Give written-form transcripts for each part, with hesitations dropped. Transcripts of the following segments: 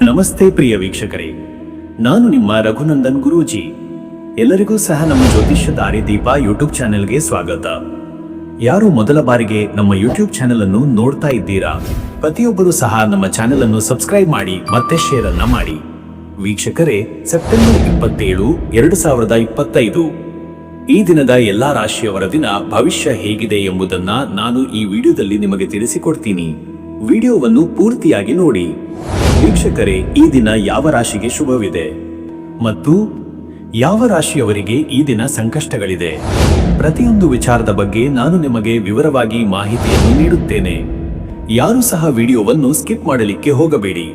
ನಮಸ್ತೆ ಪ್ರಿಯ ವೀಕ್ಷಕರೇ, ನಾನು ನಿಮ್ಮ ರಘುನಂದನ್ ಗುರೂಜಿ. ಎಲ್ಲರಿಗೂ ಸಹ ನಮ್ಮ ಜ್ಯೋತಿಷ್ಯ ದಾರಿದೀಪ ಯೂಟ್ಯೂಬ್ ಚಾನೆಲ್ಗೆ ಸ್ವಾಗತ. ಯಾರು ಮೊದಲ ಬಾರಿಗೆ ನಮ್ಮ ಯೂಟ್ಯೂಬ್ ಚಾನೆಲ್ ಅನ್ನು ನೋಡ್ತಾ ಇದ್ದೀರಾ, ಪ್ರತಿಯೊಬ್ಬರು ಸಹ ನಮ್ಮ ಚಾನೆಲ್ ಅನ್ನು ಸಬ್ಸ್ಕ್ರೈಬ್ ಮಾಡಿ ಮತ್ತೆ ಶೇರ್ ಅನ್ನ ಮಾಡಿ. ವೀಕ್ಷಕರೇ, ಸೆಪ್ಟೆಂಬರ್ 27, 2025 ಈ ದಿನದ ಎಲ್ಲಾ ರಾಶಿಯವರ ದಿನ ಭವಿಷ್ಯ ಹೇಗಿದೆ ಎಂಬುದನ್ನ ನಾನು ಈ ವಿಡಿಯೋದಲ್ಲಿ ನಿಮಗೆ ತಿಳಿಸಿಕೊಡ್ತೀನಿ. ವಿಡಿಯೋವನ್ನು ಪೂರ್ತಿಯಾಗಿ ನೋಡಿ. ವೀಕ್ಷಕರೇ, ಈ ದಿನ ಯಾವ ರಾಶಿಗೆ ಶುಭವಿದೆ ಮತ್ತು ಯಾವ ರಾಶಿಯವರಿಗೆ ಈ ದಿನ ಸಂಕಷ್ಟಗಳಿದೆ, ಪ್ರತಿಯೊಂದು ವಿಚಾರದ ಬಗ್ಗೆ ನಾನು ನಿಮಗೆ ವಿವರವಾಗಿ ಮಾಹಿತಿಯನ್ನು ನೀಡುತ್ತೇನೆ. ಯಾರು ಸಹ ವಿಡಿಯೋವನ್ನು ಸ್ಕಿಪ್ ಮಾಡಲಿಕ್ಕೆ ಹೋಗಬೇಡಿ.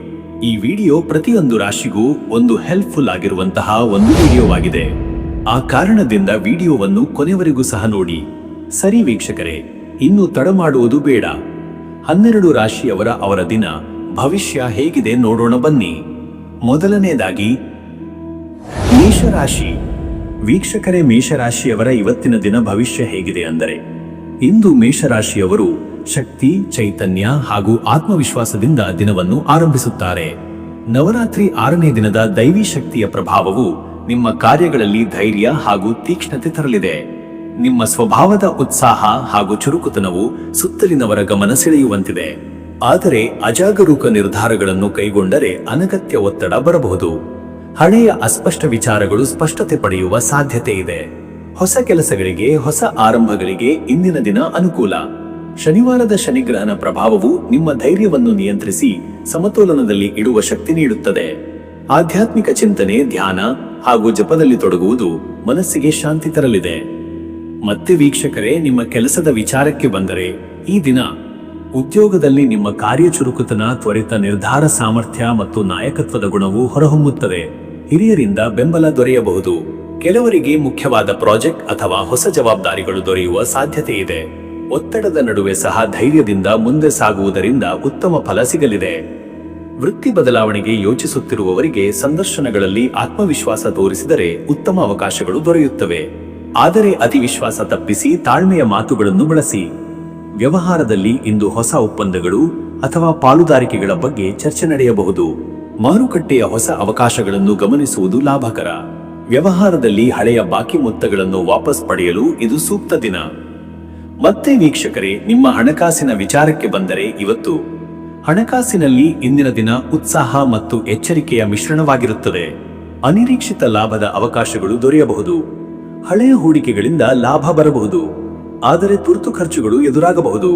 ಈ ವಿಡಿಯೋ ಪ್ರತಿಯೊಂದು ರಾಶಿಗೂ ಒಂದು ಹೆಲ್ಪ್ಫುಲ್ ಆಗಿರುವಂತಹ ಒಂದು ವಿಡಿಯೋವಾಗಿದೆ. ಆ ಕಾರಣದಿಂದ ವಿಡಿಯೋವನ್ನು ಕೊನೆವರೆಗೂ ಸಹ ನೋಡಿ. ಸರಿ ವೀಕ್ಷಕರೇ, ಇನ್ನು ತಡ ಮಾಡುವುದು ಬೇಡ. 12 ರಾಶಿಯವರ ಅವರ ದಿನ ಭವಿಷ್ಯ ಹೇಗಿದೆ ನೋಡೋಣ ಬನ್ನಿ. ಮೊದಲನೇದಾಗಿ ಮೇಷರಾಶಿ. ವೀಕ್ಷಕರೇ, ಮೇಷರಾಶಿಯವರ ಇವತ್ತಿನ ದಿನ ಭವಿಷ್ಯ ಹೇಗಿದೆ ಅಂದರೆ, ಇಂದು ಮೇಷರಾಶಿಯವರು ಶಕ್ತಿ, ಚೈತನ್ಯ ಹಾಗೂ ಆತ್ಮವಿಶ್ವಾಸದಿಂದ ದಿನವನ್ನು ಆರಂಭಿಸುತ್ತಾರೆ. ನವರಾತ್ರಿ 6ನೇ ದಿನದ ದೈವಿ ಶಕ್ತಿಯ ಪ್ರಭಾವವು ನಿಮ್ಮ ಕಾರ್ಯಗಳಲ್ಲಿ ಧೈರ್ಯ ಹಾಗೂ ತೀಕ್ಷ್ಣತೆ ತರಲಿದೆ. ನಿಮ್ಮ ಸ್ವಭಾವದ ಉತ್ಸಾಹ ಹಾಗೂ ಚುರುಕುತನವು ಸುತ್ತಲಿನವರ ಗಮನ ಸೆಳೆಯುವಂತಿದೆ. ಆದರೆ ಅಜಾಗರೂಕ ನಿರ್ಧಾರಗಳನ್ನು ಕೈಗೊಂಡರೆ ಅನಗತ್ಯ ಒತ್ತಡ ಬರಬಹುದು. ಹಳೆಯ ಅಸ್ಪಷ್ಟ ವಿಚಾರಗಳು ಸ್ಪಷ್ಟತೆ ಪಡೆಯುವ ಸಾಧ್ಯತೆ ಇದೆ. ಹೊಸ ಕೆಲಸಗಳಿಗೆ, ಹೊಸ ಆರಂಭಗಳಿಗೆ ಇಂದಿನ ದಿನ ಅನುಕೂಲ. ಶನಿವಾರದ ಶನಿಗ್ರಹನ ಪ್ರಭಾವವು ನಿಮ್ಮ ಧೈರ್ಯವನ್ನು ನಿಯಂತ್ರಿಸಿ ಸಮತೋಲನದಲ್ಲಿ ಇಡುವ ಶಕ್ತಿ ನೀಡುತ್ತದೆ. ಆಧ್ಯಾತ್ಮಿಕ ಚಿಂತನೆ, ಧ್ಯಾನ ಹಾಗೂ ಜಪದಲ್ಲಿ ತೊಡಗುವುದು ಮನಸ್ಸಿಗೆ ಶಾಂತಿ ತರಲಿದೆ. ಮತ್ತೆ ವೀಕ್ಷಕರೇ, ನಿಮ್ಮ ಕೆಲಸದ ವಿಚಾರಕ್ಕೆ ಬಂದರೆ, ಈ ದಿನ ಉದ್ಯೋಗದಲ್ಲಿ ನಿಮ್ಮ ಕಾರ್ಯಚುರುಕುತನ, ತ್ವರಿತ ನಿರ್ಧಾರ ಸಾಮರ್ಥ್ಯ ಮತ್ತು ನಾಯಕತ್ವದ ಗುಣವು ಹೊರಹೊಮ್ಮುತ್ತದೆ. ಹಿರಿಯರಿಂದ ಬೆಂಬಲ ದೊರೆಯಬಹುದು. ಕೆಲವರಿಗೆ ಮುಖ್ಯವಾದ ಪ್ರಾಜೆಕ್ಟ್ ಅಥವಾ ಹೊಸ ಜವಾಬ್ದಾರಿಗಳು ದೊರೆಯುವ ಸಾಧ್ಯತೆ ಇದೆ. ಒತ್ತಡದ ನಡುವೆ ಸಹ ಧೈರ್ಯದಿಂದ ಮುಂದೆ ಸಾಗುವುದರಿಂದ ಉತ್ತಮ ಫಲ ಸಿಗಲಿದೆ. ವೃತ್ತಿ ಬದಲಾವಣೆಗೆ ಯೋಚಿಸುತ್ತಿರುವವರಿಗೆ ಸಂದರ್ಶನಗಳಲ್ಲಿ ಆತ್ಮವಿಶ್ವಾಸ ತೋರಿಸಿದರೆ ಉತ್ತಮ ಅವಕಾಶಗಳು ದೊರೆಯುತ್ತವೆ. ಆದರೆ ಅತಿ ವಿಶ್ವಾಸ ತಪ್ಪಿಸಿ ತಾಳ್ಮೆಯ ಮಾತುಗಳನ್ನು ಬಳಸಿ. ವ್ಯವಹಾರದಲ್ಲಿ ಇಂದು ಹೊಸ ಒಪ್ಪಂದಗಳು ಅಥವಾ ಪಾಲುದಾರಿಕೆಗಳ ಬಗ್ಗೆ ಚರ್ಚೆ ನಡೆಯಬಹುದು. ಮಾರುಕಟ್ಟೆಯ ಹೊಸ ಅವಕಾಶಗಳನ್ನು ಗಮನಿಸುವುದು ಲಾಭಕರ. ವ್ಯವಹಾರದಲ್ಲಿ ಹಳೆಯ ಬಾಕಿ ಮೊತ್ತಗಳನ್ನು ವಾಪಸ್ ಪಡೆಯಲು ಇದು ಸೂಕ್ತ ದಿನ. ಮತ್ತೆ ವೀಕ್ಷಕರೇ, ನಿಮ್ಮ ಹಣಕಾಸಿನ ವಿಚಾರಕ್ಕೆ ಬಂದರೆ, ಇವತ್ತು ಹಣಕಾಸಿನಲ್ಲಿ ಇಂದಿನ ದಿನ ಉತ್ಸಾಹ ಮತ್ತು ಎಚ್ಚರಿಕೆಯ ಮಿಶ್ರಣವಾಗಿರುತ್ತದೆ. ಅನಿರೀಕ್ಷಿತ ಲಾಭದ ಅವಕಾಶಗಳು ದೊರೆಯಬಹುದು. ಹಳೆಯ ಹೂಡಿಕೆಗಳಿಂದ ಲಾಭ ಬರಬಹುದು, ಆದರೆ ತುರ್ತು ಖರ್ಚುಗಳು ಎದುರಾಗಬಹುದು.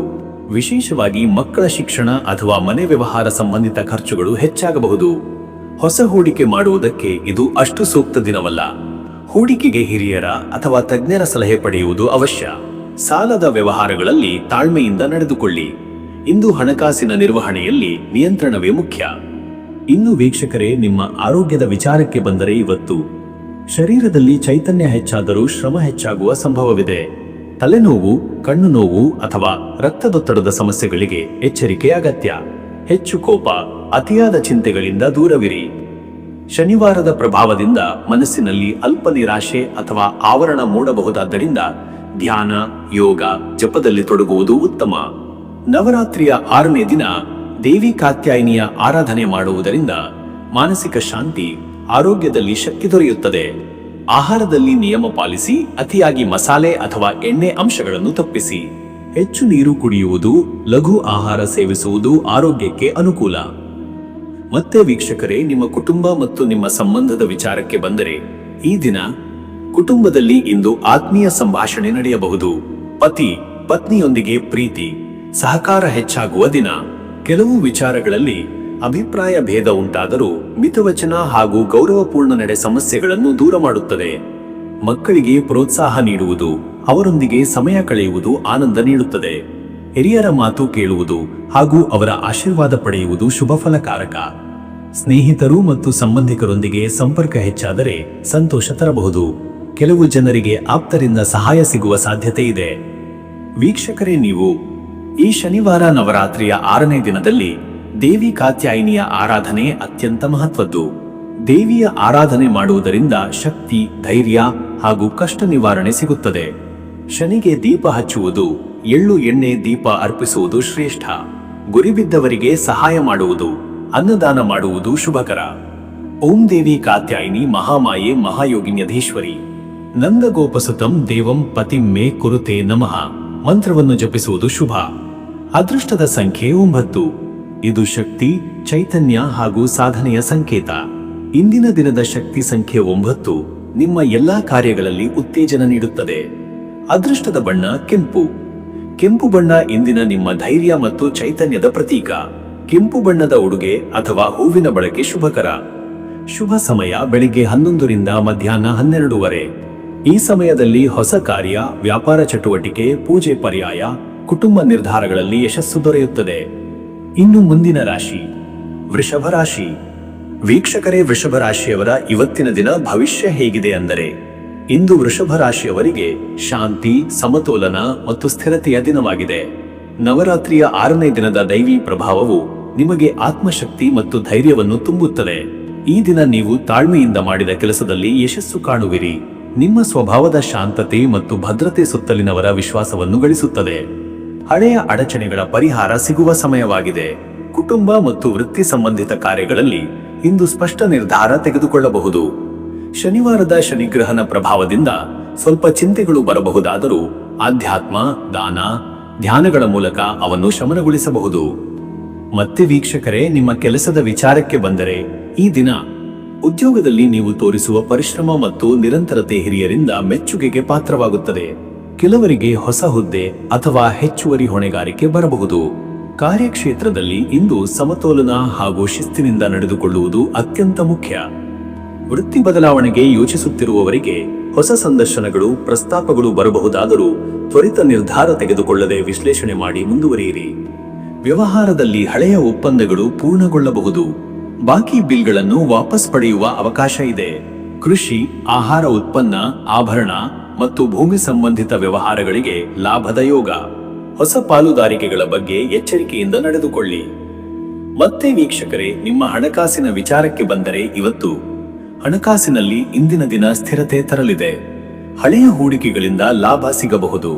ವಿಶೇಷವಾಗಿ ಮಕ್ಕಳ ಶಿಕ್ಷಣ ಅಥವಾ ಮನೆ ವ್ಯವಹಾರ ಸಂಬಂಧಿತ ಖರ್ಚುಗಳು ಹೆಚ್ಚಾಗಬಹುದು. ಹೊಸ ಹೂಡಿಕೆ ಮಾಡುವುದಕ್ಕೆ ಇದು ಅಷ್ಟು ಸೂಕ್ತ ದಿನವಲ್ಲ. ಹೂಡಿಕೆಗೆ ಹಿರಿಯರ ಅಥವಾ ತಜ್ಞರ ಸಲಹೆ ಪಡೆಯುವುದು ಅವಶ್ಯ. ಸಾಲದ ವ್ಯವಹಾರಗಳಲ್ಲಿ ತಾಳ್ಮೆಯಿಂದ ನಡೆದುಕೊಳ್ಳಿ. ಇಂದು ಹಣಕಾಸಿನ ನಿರ್ವಹಣೆಯಲ್ಲಿ ನಿಯಂತ್ರಣವೇ ಮುಖ್ಯ. ಇನ್ನು ವೀಕ್ಷಕರೇ, ನಿಮ್ಮ ಆರೋಗ್ಯದ ವಿಚಾರಕ್ಕೆ ಬಂದರೆ, ಇವತ್ತು ಶರೀರದಲ್ಲಿ ಚೈತನ್ಯ ಹೆಚ್ಚಾದರೂ ಶ್ರಮ ಹೆಚ್ಚಾಗುವ ಸಂಭವವಿದೆ. ತಲೆನೋವು, ಕಣ್ಣು ನೋವು ಅಥವಾ ರಕ್ತದೊತ್ತಡದ ಸಮಸ್ಯೆಗಳಿಗೆ ಎಚ್ಚರಿಕೆ ಅಗತ್ಯ. ಹೆಚ್ಚು ಕೋಪ, ಅತಿಯಾದ ಚಿಂತೆಗಳಿಂದ ದೂರವಿರಿ. ಶನಿವಾರದ ಪ್ರಭಾವದಿಂದ ಮನಸ್ಸಿನಲ್ಲಿ ಅಲ್ಪ ನಿರಾಶೆ ಅಥವಾ ಆವರಣ ಮೂಡಬಹುದಾದ್ದರಿಂದ ಧ್ಯಾನ, ಯೋಗ, ಜಪದಲ್ಲಿ ತೊಡಗುವುದು ಉತ್ತಮ. ನವರಾತ್ರಿಯ 6ನೇ ದಿನ ದೇವಿ ಕಾತ್ಯಾಯಿನಿಯ ಆರಾಧನೆ ಮಾಡುವುದರಿಂದ ಮಾನಸಿಕ ಶಾಂತಿ, ಆರೋಗ್ಯದಲ್ಲಿ ಶಕ್ತಿ ದೊರೆಯುತ್ತದೆ. ಆಹಾರದಲ್ಲಿ ನಿಯಮ ಪಾಲಿಸಿ, ಅತಿಯಾಗಿ ಮಸಾಲೆ ಅಥವಾ ಎಣ್ಣೆ ಅಂಶಗಳನ್ನು ತಪ್ಪಿಸಿ. ಹೆಚ್ಚು ನೀರು ಕುಡಿಯುವುದು, ಲಘು ಆಹಾರ ಸೇವಿಸುವುದು ಆರೋಗ್ಯಕ್ಕೆ ಅನುಕೂಲ. ಮತ್ತೆ ವೀಕ್ಷಕರೇ, ನಿಮ್ಮ ಕುಟುಂಬ ಮತ್ತು ನಿಮ್ಮ ಸಂಬಂಧದ ವಿಚಾರಕ್ಕೆ ಬಂದರೆ, ಈ ದಿನ ಕುಟುಂಬದಲ್ಲಿ ಇಂದು ಆತ್ಮೀಯ ಸಂಭಾಷಣೆ ನಡೆಯಬಹುದು. ಪತಿ ಪತ್ನಿಯೊಂದಿಗೆ ಪ್ರೀತಿ, ಸಹಕಾರ ಹೆಚ್ಚಾಗುವ ದಿನ. ಕೆಲವು ವಿಚಾರಗಳಲ್ಲಿ ಅಭಿಪ್ರಾಯ ಭೇದ ಉಂಟಾದರೂ ಮಿತವಚನ ಹಾಗೂ ಗೌರವಪೂರ್ಣ ನಡೆ ಸಮಸ್ಯೆಗಳನ್ನು ದೂರ ಮಾಡುತ್ತದೆ. ಮಕ್ಕಳಿಗೆ ಪ್ರೋತ್ಸಾಹ ನೀಡುವುದು, ಅವರೊಂದಿಗೆ ಸಮಯ ಕಳೆಯುವುದು ಆನಂದ ನೀಡುತ್ತದೆ. ಹಿರಿಯರ ಮಾತು ಕೇಳುವುದು ಹಾಗೂ ಅವರ ಆಶೀರ್ವಾದ ಪಡೆಯುವುದು ಶುಭ ಫಲಕಾರಕ. ಸ್ನೇಹಿತರು ಮತ್ತು ಸಂಬಂಧಿಕರೊಂದಿಗೆ ಸಂಪರ್ಕ ಹೆಚ್ಚಾದರೆ ಸಂತೋಷ ತರಬಹುದು. ಕೆಲವು ಜನರಿಗೆ ಆಪ್ತರಿಂದ ಸಹಾಯ ಸಿಗುವ ಸಾಧ್ಯತೆ ಇದೆ. ವೀಕ್ಷಕರೇ, ನೀವು ಈ ಶನಿವಾರ ನವರಾತ್ರಿಯ 6ನೇ ದಿನದಲ್ಲಿ ದೇವಿ ಕಾತ್ಯಾಯಿನಿಯ ಆರಾಧನೆ ಅತ್ಯಂತ ಮಹತ್ವದ್ದು. ದೇವಿಯ ಆರಾಧನೆ ಮಾಡುವುದರಿಂದ ಶಕ್ತಿ, ಧೈರ್ಯ ಹಾಗೂ ಕಷ್ಟ ನಿವಾರಣೆ ಸಿಗುತ್ತದೆ. ಶನಿಗೆ ದೀಪ ಹಚ್ಚುವುದು, ಎಳ್ಳು ಎಣ್ಣೆ ದೀಪ ಅರ್ಪಿಸುವುದು ಶ್ರೇಷ್ಠ. ಗುರಿಬಿದ್ದವರಿಗೆ ಸಹಾಯ ಮಾಡುವುದು, ಅನ್ನದಾನ ಮಾಡುವುದು ಶುಭಕರ. ಓಂ ದೇವಿ ಕಾತ್ಯಾಯಿನಿ ಮಹಾಮಾಯೆ ಮಹಾಯೋಗಿನ್ಯಧೀಶ್ವರಿ ನಂದಗೋಪಸುತಂ ದೇವಂ ಪತಿಂ ಮೇ ಕುರುತೆ ನಮಃ ಮಂತ್ರವನ್ನು ಜಪಿಸುವುದು ಶುಭ. ಅದೃಷ್ಟದ ಸಂಖ್ಯೆ 9. ಇದು ಶಕ್ತಿ, ಚೈತನ್ಯ ಹಾಗೂ ಸಾಧನೆಯ ಸಂಕೇತ. ಇಂದಿನ ದಿನದ ಶಕ್ತಿ ಸಂಖ್ಯೆ 9 ನಿಮ್ಮ ಎಲ್ಲಾ ಕಾರ್ಯಗಳಲ್ಲಿ ಉತ್ತೇಜನ ನೀಡುತ್ತದೆ. ಅದೃಷ್ಟದ ಬಣ್ಣ ಕೆಂಪು. ಕೆಂಪು ಬಣ್ಣ ಇಂದಿನ ನಿಮ್ಮ ಧೈರ್ಯ ಮತ್ತು ಚೈತನ್ಯದ ಪ್ರತೀಕ. ಕೆಂಪು ಬಣ್ಣದ ಉಡುಗೆ ಅಥವಾ ಹೂವಿನ ಬಳಕೆ ಶುಭಕರ. ಶುಭ ಸಮಯ ಬೆಳಿಗ್ಗೆ 11 ರಿಂದ ಮಧ್ಯಾಹ್ನ 12:30. ಈ ಸಮಯದಲ್ಲಿ ಹೊಸ ಕಾರ್ಯ, ವ್ಯಾಪಾರ ಚಟುವಟಿಕೆ, ಪೂಜೆ ಪರ್ಯಾಯ, ಕುಟುಂಬ ನಿರ್ಧಾರಗಳಲ್ಲಿ ಯಶಸ್ಸು ದೊರೆಯುತ್ತದೆ. ಇನ್ನು ಮುಂದಿನ ರಾಶಿ ವೃಷಭ ರಾಶಿ. ವೀಕ್ಷಕರೇ, ವೃಷಭ ರಾಶಿಯವರ ಇವತ್ತಿನ ದಿನ ಭವಿಷ್ಯ ಹೇಗಿದೆ ಅಂದರೆ, ಇಂದು ವೃಷಭ ರಾಶಿಯವರಿಗೆ ಶಾಂತಿ, ಸಮತೋಲನ ಮತ್ತು ಸ್ಥಿರತೆಯ ದಿನವಾಗಿದೆ. ನವರಾತ್ರಿಯ 6ನೇ ದಿನದ ದೈವಿ ಪ್ರಭಾವವು ನಿಮಗೆ ಆತ್ಮಶಕ್ತಿ ಮತ್ತು ಧೈರ್ಯವನ್ನು ತುಂಬುತ್ತದೆ. ಈ ದಿನ ನೀವು ತಾಳ್ಮೆಯಿಂದ ಮಾಡಿದ ಕೆಲಸದಲ್ಲಿ ಯಶಸ್ಸು ಕಾಣುವಿರಿ. ನಿಮ್ಮ ಸ್ವಭಾವದ ಶಾಂತತೆ ಮತ್ತು ಭದ್ರತೆ ಸುತ್ತಲಿನವರ ವಿಶ್ವಾಸವನ್ನು ಗಳಿಸುತ್ತದೆ. ಹಳೆಯ ಅಡಚಣೆಗಳ ಪರಿಹಾರ ಸಿಗುವ ಸಮಯವಾಗಿದೆ. ಕುಟುಂಬ ಮತ್ತು ವೃತ್ತಿ ಸಂಬಂಧಿತ ಕಾರ್ಯಗಳಲ್ಲಿ ಇಂದು ಸ್ಪಷ್ಟ ನಿರ್ಧಾರ ತೆಗೆದುಕೊಳ್ಳಬಹುದು. ಶನಿವಾರದ ಶನಿಗ್ರಹನ ಪ್ರಭಾವದಿಂದ ಸ್ವಲ್ಪ ಚಿಂತೆಗಳು ಬರಬಹುದಾದರೂ ಆಧ್ಯಾತ್ಮ, ದಾನ, ಧ್ಯಾನಗಳ ಮೂಲಕ ಅವನ್ನು ಶಮನಗೊಳಿಸಬಹುದು. ಮತ್ತೆ ವೀಕ್ಷಕರೇ, ನಿಮ್ಮ ಕೆಲಸದ ವಿಚಾರಕ್ಕೆ ಬಂದರೆ, ಈ ದಿನ ಉದ್ಯೋಗದಲ್ಲಿ ನೀವು ತೋರಿಸುವ ಪರಿಶ್ರಮ ಮತ್ತು ನಿರಂತರತೆ ಹಿರಿಯರಿಂದ ಮೆಚ್ಚುಗೆಗೆ ಪಾತ್ರವಾಗುತ್ತದೆ. ಕೆಲವರಿಗೆ ಹೊಸ ಹುದ್ದೆ ಅಥವಾ ಹೆಚ್ಚುವರಿ ಹೊಣೆಗಾರಿಕೆ ಬರಬಹುದು. ಕಾರ್ಯಕ್ಷೇತ್ರದಲ್ಲಿ ಇಂದು ಸಮತೋಲನ ಹಾಗೂ ಶಿಸ್ತಿನಿಂದ ನಡೆದುಕೊಳ್ಳುವುದು ಅತ್ಯಂತ ಮುಖ್ಯ. ವೃತ್ತಿ ಬದಲಾವಣೆಗೆ ಯೋಚಿಸುತ್ತಿರುವವರಿಗೆ ಹೊಸ ಸಂದರ್ಶನಗಳು, ಪ್ರಸ್ತಾಪಗಳು ಬರಬಹುದಾದರೂ ತ್ವರಿತ ನಿರ್ಧಾರ ತೆಗೆದುಕೊಳ್ಳದೆ ವಿಶ್ಲೇಷಣೆ ಮಾಡಿ ಮುಂದುವರಿಯಿರಿ. ವ್ಯವಹಾರದಲ್ಲಿ ಹಳೆಯ ಒಪ್ಪಂದಗಳು ಪೂರ್ಣಗೊಳ್ಳಬಹುದು. ಬಾಕಿ ಬಿಲ್ಗಳನ್ನು ವಾಪಸ್ ಪಡೆಯುವ ಅವಕಾಶ ಇದೆ. ಕೃಷಿ, ಆಹಾರ ಉತ್ಪನ್ನ, ಆಭರಣ ಮತ್ತು ಭೂಮಿ ಸಂಬಂಧಿತ ವ್ಯವಹಾರಗಳಿಗೆ ಲಾಭದ ಯೋಗ. ಹೊಸ ಪಾಲುದಾರಿಕೆಗಳ ಬಗ್ಗೆ ಎಚ್ಚರಿಕೆಯಿಂದ ನಡೆದುಕೊಳ್ಳಿ. ಮತ್ತೆ ವೀಕ್ಷಕರೇ, ನಿಮ್ಮ ಹಣಕಾಸಿನ ವಿಚಾರಕ್ಕೆ ಬಂದರೆ, ಇವತ್ತು ಹಣಕಾಸಿನಲ್ಲಿ ಇಂದಿನ ದಿನ ಸ್ಥಿರತೆ ತರಲಿದೆ. ಹಳೆಯ ಹೂಡಿಕೆಗಳಿಂದ ಲಾಭ ಸಿಗಬಹುದು,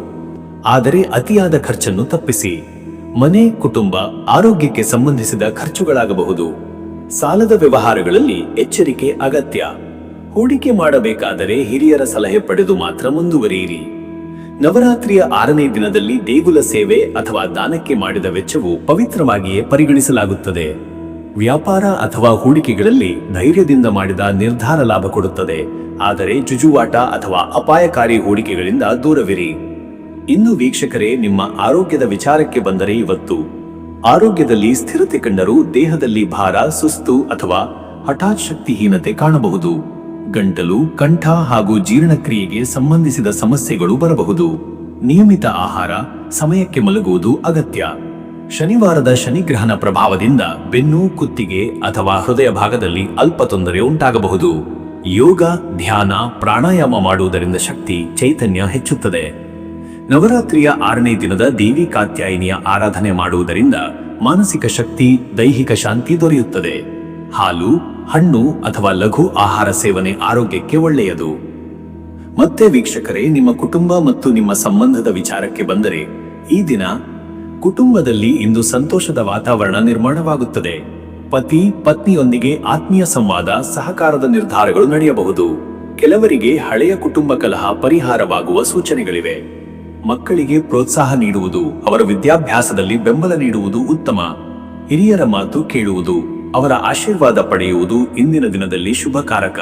ಆದರೆ ಅತಿಯಾದ ಖರ್ಚನ್ನು ತಪ್ಪಿಸಿ. ಮನೆ, ಕುಟುಂಬ, ಆರೋಗ್ಯಕ್ಕೆ ಸಂಬಂಧಿಸಿದ ಖರ್ಚುಗಳಾಗಬಹುದು. ಸಾಲದ ವ್ಯವಹಾರಗಳಲ್ಲಿ ಎಚ್ಚರಿಕೆ ಅಗತ್ಯ. ಹೂಡಿಕೆ ಮಾಡಬೇಕಾದರೆ ಹಿರಿಯರ ಸಲಹೆ ಪಡೆದು ಮಾತ್ರ ಮುಂದುವರಿಯಿರಿ. ನವರಾತ್ರಿಯ 6ನೇ ದಿನದಲ್ಲಿ ದೇಗುಲ ಸೇವೆ ಅಥವಾ ದಾನಕ್ಕೆ ಮಾಡಿದ ವೆಚ್ಚವು ಪವಿತ್ರವಾಗಿಯೇ ಪರಿಗಣಿಸಲಾಗುತ್ತದೆ. ವ್ಯಾಪಾರ ಅಥವಾ ಹೂಡಿಕೆಗಳಲ್ಲಿ ಧೈರ್ಯದಿಂದ ಮಾಡಿದ ನಿರ್ಧಾರ ಲಾಭ ಕೊಡುತ್ತದೆ, ಆದರೆ ಜುಜುವಾಟ ಅಥವಾ ಅಪಾಯಕಾರಿ ಹೂಡಿಕೆಗಳಿಂದ ದೂರವಿರಿ. ಇನ್ನು ವೀಕ್ಷಕರೇ, ನಿಮ್ಮ ಆರೋಗ್ಯದ ವಿಚಾರಕ್ಕೆ ಬಂದರೆ, ಇವತ್ತು ಆರೋಗ್ಯದಲ್ಲಿ ಸ್ಥಿರತೆ ಕಂಡರೂ ದೇಹದಲ್ಲಿ ಭಾರ, ಸುಸ್ತು ಅಥವಾ ಹಠಾತ್ ಶಕ್ತಿಹೀನತೆ ಕಾಣಬಹುದು. ಗಂಟಲು, ಕಂಠ ಹಾಗೂ ಜೀರ್ಣಕ್ರಿಯೆಗೆ ಸಂಬಂಧಿಸಿದ ಸಮಸ್ಯೆಗಳು ಬರಬಹುದು. ನಿಯಮಿತ ಆಹಾರ, ಸಮಯಕ್ಕೆ ಮಲಗುವುದು ಅಗತ್ಯ. ಶನಿವಾರದ ಶನಿಗ್ರಹನ ಪ್ರಭಾವದಿಂದ ಬೆನ್ನು, ಕುತ್ತಿಗೆ ಅಥವಾ ಹೃದಯ ಭಾಗದಲ್ಲಿ ಅಲ್ಪ ತೊಂದರೆ ಉಂಟಾಗಬಹುದು. ಯೋಗ, ಧ್ಯಾನ, ಪ್ರಾಣಾಯಾಮ ಮಾಡುವುದರಿಂದ ಶಕ್ತಿ, ಚೈತನ್ಯ ಹೆಚ್ಚುತ್ತದೆ. ನವರಾತ್ರಿಯ 6ನೇ ದಿನದ ದೇವಿ ಕಾತ್ಯಾಯಿನಿಯ ಆರಾಧನೆ ಮಾಡುವುದರಿಂದ ಮಾನಸಿಕ ಶಕ್ತಿ, ದೈಹಿಕ ಶಾಂತಿ ದೊರೆಯುತ್ತದೆ. ಹಾಲು, ಹಣ್ಣು ಅಥವಾ ಲಘು ಆಹಾರ ಸೇವನೆ ಆರೋಗ್ಯಕ್ಕೆ ಒಳ್ಳೆಯದು. ಮತ್ತೆ ವೀಕ್ಷಕರೇ, ನಿಮ್ಮ ಕುಟುಂಬ ಮತ್ತು ನಿಮ್ಮ ಸಂಬಂಧದ ವಿಚಾರಕ್ಕೆ ಬಂದರೆ, ಈ ದಿನ ಕುಟುಂಬದಲ್ಲಿ ಇಂದು ಸಂತೋಷದ ವಾತಾವರಣ ನಿರ್ಮಾಣವಾಗುತ್ತದೆ. ಪತಿ, ಪತ್ನಿಯೊಂದಿಗೆ ಆತ್ಮೀಯ ಸಂವಾದ, ಸಹಕಾರದ ನಿರ್ಧಾರಗಳು ನಡೆಯಬಹುದು. ಕೆಲವರಿಗೆ ಹಳೆಯ ಕುಟುಂಬ ಕಲಹ ಪರಿಹಾರವಾಗುವ ಸೂಚನೆಗಳಿವೆ. ಮಕ್ಕಳಿಗೆ ಪ್ರೋತ್ಸಾಹ ನೀಡುವುದು, ಅವರ ವಿದ್ಯಾಭ್ಯಾಸದಲ್ಲಿ ಬೆಂಬಲ ನೀಡುವುದು ಉತ್ತಮ. ಹಿರಿಯರ ಮಾತು ಕೇಳುವುದು, ಅವರ ಆಶೀರ್ವಾದ ಪಡೆಯುವುದು ಇಂದಿನ ದಿನದಲ್ಲಿ ಶುಭಕಾರಕ.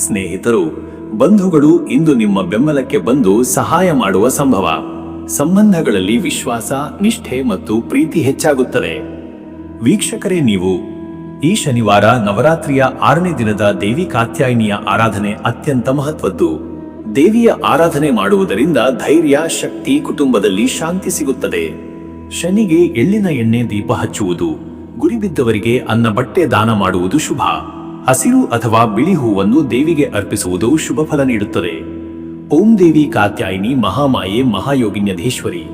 ಸ್ನೇಹಿತರು, ಬಂಧುಗಳು ಇಂದು ನಿಮ್ಮ ಬೆಂಬಲಕ್ಕೆ ಬಂದು ಸಹಾಯ ಮಾಡುವ ಸಂಭವ. ಸಂಬಂಧಗಳಲ್ಲಿ ವಿಶ್ವಾಸ, ನಿಷ್ಠೆ ಮತ್ತು ಪ್ರೀತಿ ಹೆಚ್ಚಾಗುತ್ತದೆ. ವೀಕ್ಷಕರೇ, ನೀವು ಈ ಶನಿವಾರ ನವರಾತ್ರಿಯ 6ನೇ ದಿನದ ದೇವಿ ಕಾತ್ಯಾಯಿನಿಯ ಆರಾಧನೆ ಅತ್ಯಂತ ಮಹತ್ವದ್ದು. ದೇವಿಯ ಆರಾಧನೆ ಮಾಡುವುದರಿಂದ ಧೈರ್ಯ, ಶಕ್ತಿ, ಕುಟುಂಬದಲ್ಲಿ ಶಾಂತಿ ಸಿಗುತ್ತದೆ. ಶನಿಗೆ ಎಳ್ಳಿನ ಎಣ್ಣೆ ದೀಪ ಹಚ್ಚುವುದು, ಗುರಿಬಿದ್ದವರಿಗೆ ಅನ್ನ ಬಟ್ಟೆ ದಾನ ಮಾಡುವುದು ಶುಭ. ಹಸಿರು ಅಥವಾ ಬಿಳಿ ಹೂವನ್ನು ದೇವಿಗೆ ಅರ್ಪಿಸುವುದು ಶುಭ ಫಲ ನೀಡುತ್ತದೆ. ಓಂ ದೇವಿ ಕಾತ್ಯಾಯಿನಿ ಮಹಾಮಾಯೆ ಮಹಾಯೋಗಿನ್ಯಧೀಶ್ವರಿ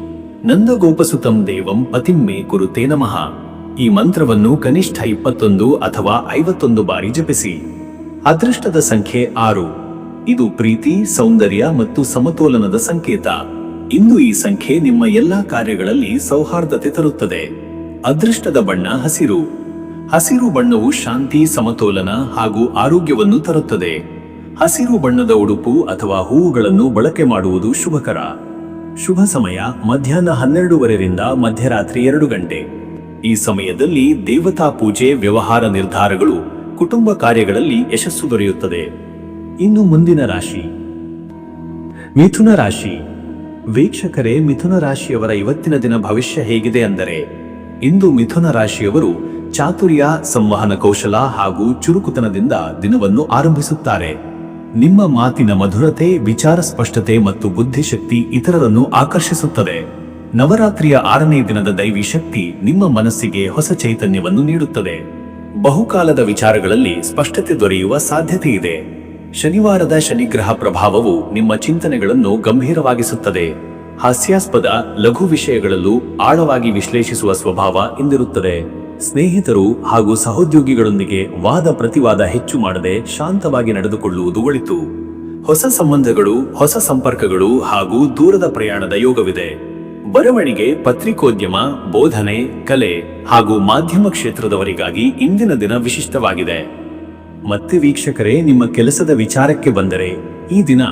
ನಂದಗೋಪಸುತಂ ದೇವಂ ಪತಿಂ ಮೇ ಕುರುತೆ ನಮಃ ಈ ಮಂತ್ರವನ್ನು ಕನಿಷ್ಠ 21 ಅಥವಾ 51 ಬಾರಿ ಜಪಿಸಿ. ಅದೃಷ್ಟದ ಸಂಖ್ಯೆ 6. ಇದು ಪ್ರೀತಿ, ಸೌಂದರ್ಯ ಮತ್ತು ಸಮತೋಲನದ ಸಂಕೇತ. ಇಂದು ಈ ಸಂಖ್ಯೆ ನಿಮ್ಮ ಎಲ್ಲಾ ಕಾರ್ಯಗಳಲ್ಲಿ ಸೌಹಾರ್ದತೆ ತರುತ್ತದೆ. ಅದೃಷ್ಟದ ಬಣ್ಣ ಹಸಿರು. ಹಸಿರು ಬಣ್ಣವು ಶಾಂತಿ, ಸಮತೋಲನ ಹಾಗೂ ಆರೋಗ್ಯವನ್ನು ತರುತ್ತದೆ. ಹಸಿರು ಬಣ್ಣದ ಉಡುಪು ಅಥವಾ ಹೂವುಗಳನ್ನು ಬಳಕೆ ಮಾಡುವುದು ಶುಭಕರ. ಶುಭ ಸಮಯ ಮಧ್ಯಾಹ್ನ 12:30 ಮಧ್ಯರಾತ್ರಿ 2 ಗಂಟೆ. ಈ ಸಮಯದಲ್ಲಿ ದೇವತಾ ಪೂಜೆ, ವ್ಯವಹಾರ ನಿರ್ಧಾರಗಳು, ಕುಟುಂಬ ಕಾರ್ಯಗಳಲ್ಲಿ ಯಶಸ್ಸು ದೊರೆಯುತ್ತದೆ. ಇನ್ನು ಮುಂದಿನ ರಾಶಿ ಮಿಥುನ ರಾಶಿ. ವೀಕ್ಷಕರೇ, ಮಿಥುನ ರಾಶಿಯವರ ಇವತ್ತಿನ ದಿನ ಭವಿಷ್ಯ ಹೇಗಿದೆ ಅಂದರೆ, ಇಂದು ಮಿಥುನ ರಾಶಿಯವರು ಚಾತುರ್ಯ, ಸಂವಹನ ಕೌಶಲ ಹಾಗೂ ಚುರುಕುತನದಿಂದ ದಿನವನ್ನು ಆರಂಭಿಸುತ್ತಾರೆ. ನಿಮ್ಮ ಮಾತಿನ ಮಧುರತೆ, ವಿಚಾರ ಸ್ಪಷ್ಟತೆ ಮತ್ತು ಬುದ್ಧಿಶಕ್ತಿ ಇತರರನ್ನು ಆಕರ್ಷಿಸುತ್ತದೆ. ನವರಾತ್ರಿಯ 6ನೇ ದಿನದ ದೈವಿ ಶಕ್ತಿ ನಿಮ್ಮ ಮನಸ್ಸಿಗೆ ಹೊಸ ಚೈತನ್ಯವನ್ನು ನೀಡುತ್ತದೆ. ಬಹುಕಾಲದ ವಿಚಾರಗಳಲ್ಲಿ ಸ್ಪಷ್ಟತೆ ದೊರೆಯುವ ಸಾಧ್ಯತೆ ಇದೆ. ಶನಿವಾರದ ಶನಿಗ್ರಹ ಪ್ರಭಾವವು ನಿಮ್ಮ ಚಿಂತನೆಗಳನ್ನು ಗಂಭೀರವಾಗಿಸುತ್ತದೆ. ಹಾಸ್ಯಾಸ್ಪದ ಲಘು ವಿಷಯಗಳಲ್ಲೂ ಆಳವಾಗಿ ವಿಶ್ಲೇಷಿಸುವ ಸ್ವಭಾವ ಇಂದಿರುತ್ತದೆ. ಸ್ನೇಹಿತರು ಹಾಗೂ ಸಹೋದ್ಯೋಗಿಗಳೊಂದಿಗೆ ವಾದ ಪ್ರತಿವಾದ ಹೆಚ್ಚು ಮಾಡದೆ ಶಾಂತವಾಗಿ ನಡೆದುಕೊಳ್ಳುವುದು ಒಳಿತು. ಹೊಸ ಸಂಬಂಧಗಳು, ಹೊಸ ಸಂಪರ್ಕಗಳು ಹಾಗೂ ದೂರದ ಪ್ರಯಾಣದ ಯೋಗವಿದೆ. ಬರವಣಿಗೆ, ಪತ್ರಿಕೋದ್ಯಮ, ಬೋಧನೆ, ಕಲೆ ಹಾಗೂ ಮಾಧ್ಯಮ ಕ್ಷೇತ್ರದವರಿಗಾಗಿ ಇಂದಿನ ದಿನ ವಿಶಿಷ್ಟವಾಗಿದೆ. ಮತ್ತೆ ವೀಕ್ಷಕರೇ, ನಿಮ್ಮ ಕೆಲಸದ ವಿಚಾರಕ್ಕೆ ಬಂದರೆ, ಈ ದಿನ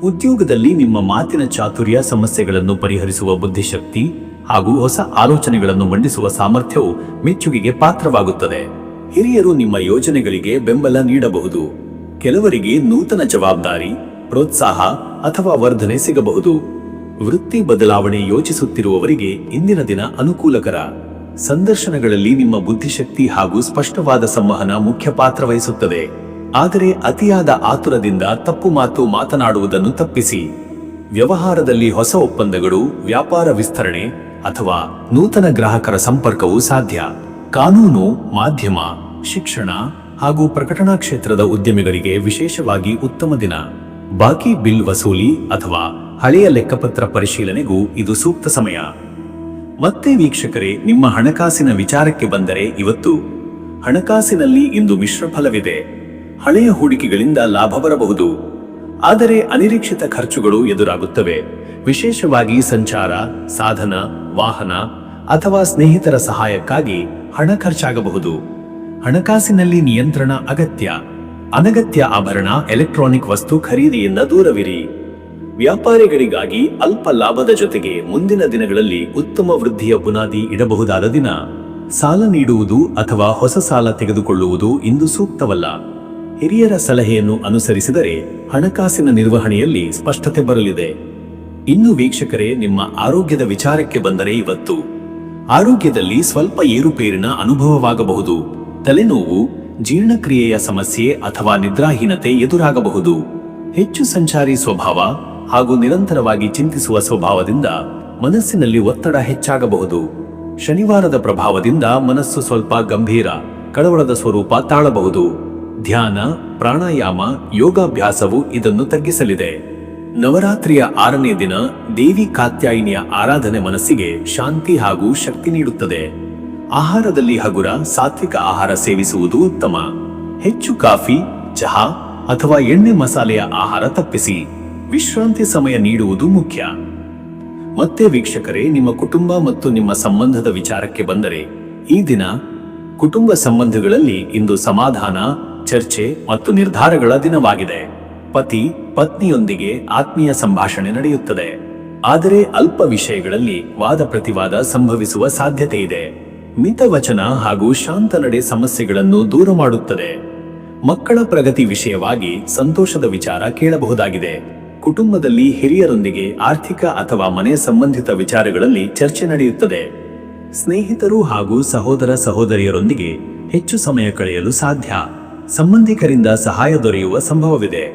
ಉದ್ಯೋಗದಲ್ಲಿ ನಿಮ್ಮ ಮಾತಿನ ಚಾತುರ್ಯ, ಸಮಸ್ಯೆಗಳನ್ನು ಪರಿಹರಿಸುವ ಬುದ್ಧಿಶಕ್ತಿ ಹಾಗೂ ಹೊಸ ಆಲೋಚನೆಗಳನ್ನು ಮಂಡಿಸುವ ಸಾಮರ್ಥ್ಯವು ಮೆಚ್ಚುಗೆಗೆ ಪಾತ್ರವಾಗುತ್ತದೆ. ಹಿರಿಯರು ನಿಮ್ಮ ಯೋಜನೆಗಳಿಗೆ ಬೆಂಬಲ ನೀಡಬಹುದು. ಕೆಲವರಿಗೆ ನೂತನ ಜವಾಬ್ದಾರಿ, ಪ್ರೋತ್ಸಾಹ ಅಥವಾ ವರ್ಧನೆ ಸಿಗಬಹುದು. ವೃತ್ತಿ ಬದಲಾವಣೆ ಯೋಚಿಸುತ್ತಿರುವವರಿಗೆ ಇಂದಿನ ದಿನ ಅನುಕೂಲಕರ. ಸಂದರ್ಶನಗಳಲ್ಲಿ ನಿಮ್ಮ ಬುದ್ಧಿಶಕ್ತಿ ಹಾಗೂ ಸ್ಪಷ್ಟವಾದ ಸಂವಹನ ಮುಖ್ಯ ಪಾತ್ರ ವಹಿಸುತ್ತದೆ. ಆದರೆ ಅತಿಯಾದ ಆತುರದಿಂದ ತಪ್ಪು ಮಾತು ಮಾತನಾಡುವುದನ್ನು ತಪ್ಪಿಸಿ. ವ್ಯವಹಾರದಲ್ಲಿ ಹೊಸ ಒಪ್ಪಂದಗಳು, ವ್ಯಾಪಾರ ವಿಸ್ತರಣೆ ಅಥವಾ ನೂತನ ಗ್ರಾಹಕರ ಸಂಪರ್ಕವು ಸಾಧ್ಯ. ಕಾನೂನು, ಮಾಧ್ಯಮ, ಶಿಕ್ಷಣ ಹಾಗೂ ಪ್ರಕಟಣಾ ಕ್ಷೇತ್ರದ ಉದ್ಯಮಿಗಳಿಗೆ ವಿಶೇಷವಾಗಿ ಉತ್ತಮ ದಿನ. ಬಾಕಿ ಬಿಲ್ ವಸೂಲಿ ಅಥವಾ ಹಳೆಯ ಲೆಕ್ಕಪತ್ರ ಪರಿಶೀಲನೆಗೂ ಇದು ಸೂಕ್ತ ಸಮಯ. ಮತ್ತೆ ವೀಕ್ಷಕರೇ, ನಿಮ್ಮ ಹಣಕಾಸಿನ ವಿಚಾರಕ್ಕೆ ಬಂದರೆ, ಇವತ್ತು ಹಣಕಾಸಿನಲ್ಲಿ ಇಂದು ಮಿಶ್ರ ಫಲವಿದೆ. ಹಳೆಯ ಹೂಡಿಕೆಗಳಿಂದ ಲಾಭ ಬರಬಹುದು, ಆದರೆ ಅನಿರೀಕ್ಷಿತ ಖರ್ಚುಗಳು ಎದುರಾಗುತ್ತವೆ. ವಿಶೇಷವಾಗಿ ಸಂಚಾರ, ಸಾಧನ, ವಾಹನ ಅಥವಾ ಸ್ನೇಹಿತರ ಸಹಾಯಕ್ಕಾಗಿ ಹಣ ಖರ್ಚಾಗಬಹುದು. ಹಣಕಾಸಿನಲ್ಲಿ ನಿಯಂತ್ರಣ ಅಗತ್ಯ. ಅನಗತ್ಯ ಆಭರಣ, ಎಲೆಕ್ಟ್ರಾನಿಕ್ ವಸ್ತು ಖರೀದಿಯಿಂದ ದೂರವಿರಿ. ವ್ಯಾಪಾರಿಗಳಿಗಾಗಿ ಅಲ್ಪ ಲಾಭದ ಜೊತೆಗೆ ಮುಂದಿನ ದಿನಗಳಲ್ಲಿ ಉತ್ತಮ ವೃದ್ಧಿಯ ಬುನಾದಿ ಇಡಬಹುದಾದ ದಿನ. ಸಾಲ ನೀಡುವುದು ಅಥವಾ ಹೊಸ ಸಾಲ ತೆಗೆದುಕೊಳ್ಳುವುದು ಇಂದು ಸೂಕ್ತವಲ್ಲ. ಹಿರಿಯರ ಸಲಹೆಯನ್ನು ಅನುಸರಿಸಿದರೆ ಹಣಕಾಸಿನ ನಿರ್ವಹಣೆಯಲ್ಲಿ ಸ್ಪಷ್ಟತೆ ಬರಲಿದೆ. ಇನ್ನು ವೀಕ್ಷಕರೇ, ನಿಮ್ಮ ಆರೋಗ್ಯದ ವಿಚಾರಕ್ಕೆ ಬಂದರೆ, ಇವತ್ತು ಆರೋಗ್ಯದಲ್ಲಿ ಸ್ವಲ್ಪ ಏರುಪೇರಿನ ಅನುಭವವಾಗಬಹುದು. ತಲೆನೋವು, ಜೀರ್ಣಕ್ರಿಯೆಯ ಸಮಸ್ಯೆ ಅಥವಾ ನಿದ್ರಾಹೀನತೆ ಎದುರಾಗಬಹುದು. ಹೆಚ್ಚು ಸಂಚಾರಿ ಸ್ವಭಾವ ಹಾಗೂ ನಿರಂತರವಾಗಿ ಚಿಂತಿಸುವ ಸ್ವಭಾವದಿಂದ ಮನಸ್ಸಿನಲ್ಲಿ ಒತ್ತಡ ಹೆಚ್ಚಾಗಬಹುದು. ಶನಿವಾರದ ಪ್ರಭಾವದಿಂದ ಮನಸ್ಸು ಸ್ವಲ್ಪ ಗಂಭೀರ, ಕಳವಳದ ಸ್ವರೂಪ ತಾಳಬಹುದು. ಧ್ಯಾನ, ಪ್ರಾಣಾಯಾಮ, ಯೋಗಾಭ್ಯಾಸವು ಇದನ್ನು ತಗ್ಗಿಸಲಿದೆ. ನವರಾತ್ರಿಯ 6ನೇ ದಿನ ದೇವಿ ಕಾತ್ಯಾಯಿನಿಯ ಆರಾಧನೆ ಮನಸ್ಸಿಗೆ ಶಾಂತಿ ಹಾಗೂ ಶಕ್ತಿ ನೀಡುತ್ತದೆ. ಆಹಾರದಲ್ಲಿ ಹಗುರ, ಸಾತ್ವಿಕ ಆಹಾರ ಸೇವಿಸುವುದು ಉತ್ತಮ. ಹೆಚ್ಚು ಕಾಫಿ, ಚಹಾ ಅಥವಾ ಎಣ್ಣೆ ಮಸಾಲೆಯ ಆಹಾರ ತಪ್ಪಿಸಿ. ವಿಶ್ರಾಂತಿ ಸಮಯ ನೀಡುವುದು ಮುಖ್ಯ. ಮತ್ತೆ ವೀಕ್ಷಕರೇ, ನಿಮ್ಮ ಕುಟುಂಬ ಮತ್ತು ನಿಮ್ಮ ಸಂಬಂಧದ ವಿಚಾರಕ್ಕೆ ಬಂದರೆ, ಈ ದಿನ ಕುಟುಂಬ ಸಂಬಂಧಗಳಲ್ಲಿ ಇಂದು ಸಮಾಧಾನ, ಚರ್ಚೆ ಮತ್ತು ನಿರ್ಧಾರಗಳ ದಿನವಾಗಿದೆ. ಪತಿ ಪತ್ನಿಯೊಂದಿಗೆ ಆತ್ಮೀಯ ಸಂಭಾಷಣೆ ನಡೆಯುತ್ತದೆ, ಆದರೆ ಅಲ್ಪ ವಿಷಯಗಳಲ್ಲಿ ವಾದ ಪ್ರತಿವಾದ ಸಂಭವಿಸುವ ಸಾಧ್ಯತೆ ಇದೆ. ಮಿತವಚನ ಹಾಗೂ ಶಾಂತ ನಡೆ ಸಮಸ್ಯೆಗಳನ್ನು ದೂರ ಮಾಡುತ್ತದೆ. ಮಕ್ಕಳ ಪ್ರಗತಿ ವಿಷಯವಾಗಿ ಸಂತೋಷದ ವಿಚಾರ ಕೇಳಬಹುದಾಗಿದೆ. ಕುಟುಂಬದಲ್ಲಿ ಹಿರಿಯರೊಂದಿಗೆ ಆರ್ಥಿಕ ಅಥವಾ ಮನೆ ಸಂಬಂಧಿತ ವಿಚಾರಗಳಲ್ಲಿ ಚರ್ಚೆ ನಡೆಯುತ್ತದೆ. ಸ್ನೇಹಿತರು ಹಾಗೂ ಸಹೋದರ ಸಹೋದರಿಯರೊಂದಿಗೆ ಹೆಚ್ಚು ಸಮಯ ಕಳೆಯಲು ಸಾಧ್ಯ. ಸಂಬಂಧಿಕರಿಂದ ಸಹಾಯ ದೊರೆಯುವ ಸಂಭವವಿದೆ.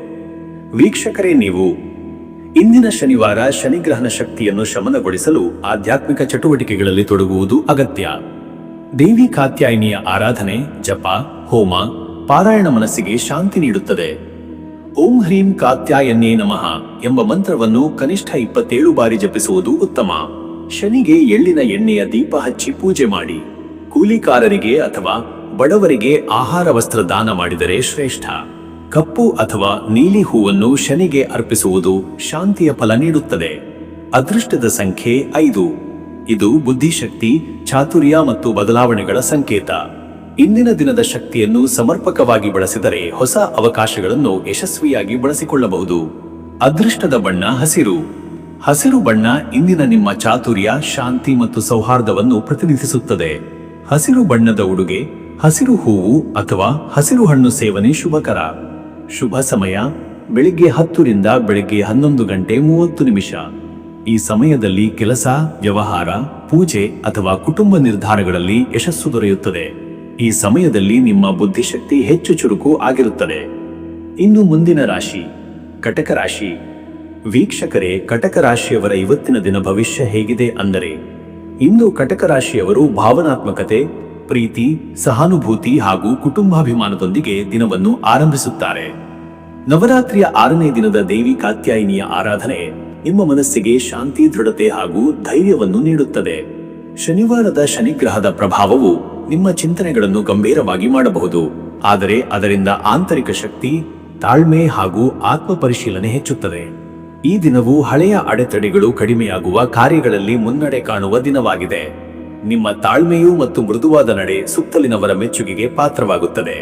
ವೀಕ್ಷಕರೇ, ನೀವು ಇಂದಿನ ಶನಿವಾರ ಶನಿಗ್ರಹಣ ಶಕ್ತಿಯನ್ನು ಶಮನಗೊಳಿಸಲು ಆಧ್ಯಾತ್ಮಿಕ ಚಟುವಟಿಕೆಗಳಲ್ಲಿ ತೊಡಗುವುದು ಅಗತ್ಯ. ದೇವಿ ಕಾತ್ಯಾಯಿನಿಯ ಆರಾಧನೆ, ಜಪ, ಹೋಮ, ಪಾರಾಯಣ ಮನಸ್ಸಿಗೆ ಶಾಂತಿ ನೀಡುತ್ತದೆ. ಓಂ ಹ್ರೀಂ ಕಾತ್ಯಾಯನ್ನೇ ನಮಃ ಎಂಬ ಮಂತ್ರವನ್ನು ಕನಿಷ್ಠ 27 ಬಾರಿ ಜಪಿಸುವುದು ಉತ್ತಮ. ಶನಿಗೆ ಎಳ್ಳಿನ ಎಣ್ಣೆಯ ದೀಪ ಹಚ್ಚಿ ಪೂಜೆ ಮಾಡಿ. ಕೂಲಿಕಾರರಿಗೆ ಅಥವಾ ಬಡವರಿಗೆ ಆಹಾರ ವಸ್ತ್ರ ದಾನ ಮಾಡಿದರೆ ಶ್ರೇಷ್ಠ. ಕಪ್ಪು ಅಥವಾ ನೀಲಿ ಹೂವನ್ನು ಶನಿಗೆ ಅರ್ಪಿಸುವುದು ಶಾಂತಿಯ ಫಲ ನೀಡುತ್ತದೆ. ಅದೃಷ್ಟದ ಸಂಖ್ಯೆ 5. ಇದು ಬುದ್ಧಿಶಕ್ತಿ, ಚಾತುರ್ಯ ಮತ್ತು ಬದಲಾವಣೆಗಳ ಸಂಕೇತ. ಇಂದಿನ ದಿನದ ಶಕ್ತಿಯನ್ನು ಸಮರ್ಪಕವಾಗಿ ಬಳಸಿದರೆ ಹೊಸ ಅವಕಾಶಗಳನ್ನು ಯಶಸ್ವಿಯಾಗಿ ಬಳಸಿಕೊಳ್ಳಬಹುದು. ಅದೃಷ್ಟದ ಬಣ್ಣ ಹಸಿರು. ಹಸಿರು ಬಣ್ಣ ಇಂದಿನ ನಿಮ್ಮ ಚಾತುರ್ಯ, ಶಾಂತಿ ಮತ್ತು ಸೌಹಾರ್ದವನ್ನು ಪ್ರತಿನಿಧಿಸುತ್ತದೆ. ಹಸಿರು ಬಣ್ಣದ ಉಡುಗೆ, ಹಸಿರು ಹೂವು ಅಥವಾ ಹಸಿರು ಹಣ್ಣು ಸೇವನೆ ಶುಭಕರ. ಶುಭ ಸಮಯ ಬೆಳಿಗ್ಗೆ 10 ರಿಂದ ಬೆಳಿಗ್ಗೆ 11:30. ಈ ಸಮಯದಲ್ಲಿ ಕೆಲಸ, ವ್ಯವಹಾರ, ಪೂಜೆ ಅಥವಾ ಕುಟುಂಬ ನಿರ್ಧಾರಗಳಲ್ಲಿ ಯಶಸ್ಸು ದೊರೆಯುತ್ತದೆ. ಈ ಸಮಯದಲ್ಲಿ ನಿಮ್ಮ ಬುದ್ಧಿಶಕ್ತಿ ಹೆಚ್ಚು ಚುರುಕು ಆಗಿರುತ್ತದೆ. ಇನ್ನು ಮುಂದಿನ ರಾಶಿ ಕಟಕ ರಾಶಿ. ವೀಕ್ಷಕರೇ, ಕಟಕ ರಾಶಿಯವರ ಇವತ್ತಿನ ದಿನ ಭವಿಷ್ಯ ಹೇಗಿದೆ ಅಂದರೆ, ಇಂದು ಕಟಕ ರಾಶಿಯವರು ಭಾವನಾತ್ಮಕತೆ, ಪ್ರೀತಿ, ಸಹಾನುಭೂತಿ ಹಾಗೂ ಕುಟುಂಬಾಭಿಮಾನದೊಂದಿಗೆ ದಿನವನ್ನು ಆರಂಭಿಸುತ್ತಾರೆ. ನವರಾತ್ರಿಯ 6ನೇ ದಿನದ ದೇವಿ ಕಾತ್ಯಾಯಿನಿಯ ಆರಾಧನೆ ನಿಮ್ಮ ಮನಸ್ಸಿಗೆ ಶಾಂತಿ, ದೃಢತೆ ಹಾಗೂ ಧೈರ್ಯವನ್ನು ನೀಡುತ್ತದೆ. ಶನಿವಾರದ ಶನಿಗ್ರಹದ ಪ್ರಭಾವವು ನಿಮ್ಮ ಚಿಂತನೆಗಳನ್ನು ಗಂಭೀರವಾಗಿ ಮಾಡಬಹುದು, ಆದರೆ ಅದರಿಂದ ಆಂತರಿಕ ಶಕ್ತಿ, ತಾಳ್ಮೆ ಹಾಗೂ ಆತ್ಮ ಪರಿಶೀಲನೆ ಹೆಚ್ಚುತ್ತದೆ. ಈ ದಿನವು ಹಳೆಯ ಅಡೆತಡೆಗಳು ಕಡಿಮೆಯಾಗುವ, ಕಾರ್ಯಗಳಲ್ಲಿ ಮುನ್ನಡೆ ಕಾಣುವ ದಿನವಾಗಿದೆ. ನಿಮ್ಮ ತಾಳ್ಮೆಯು ಮತ್ತು ಮೃದುವಾದ ನಡೆ ಸುತ್ತಲಿನವರ ಮೆಚ್ಚುಗೆಗೆ ಪಾತ್ರವಾಗುತ್ತದೆ.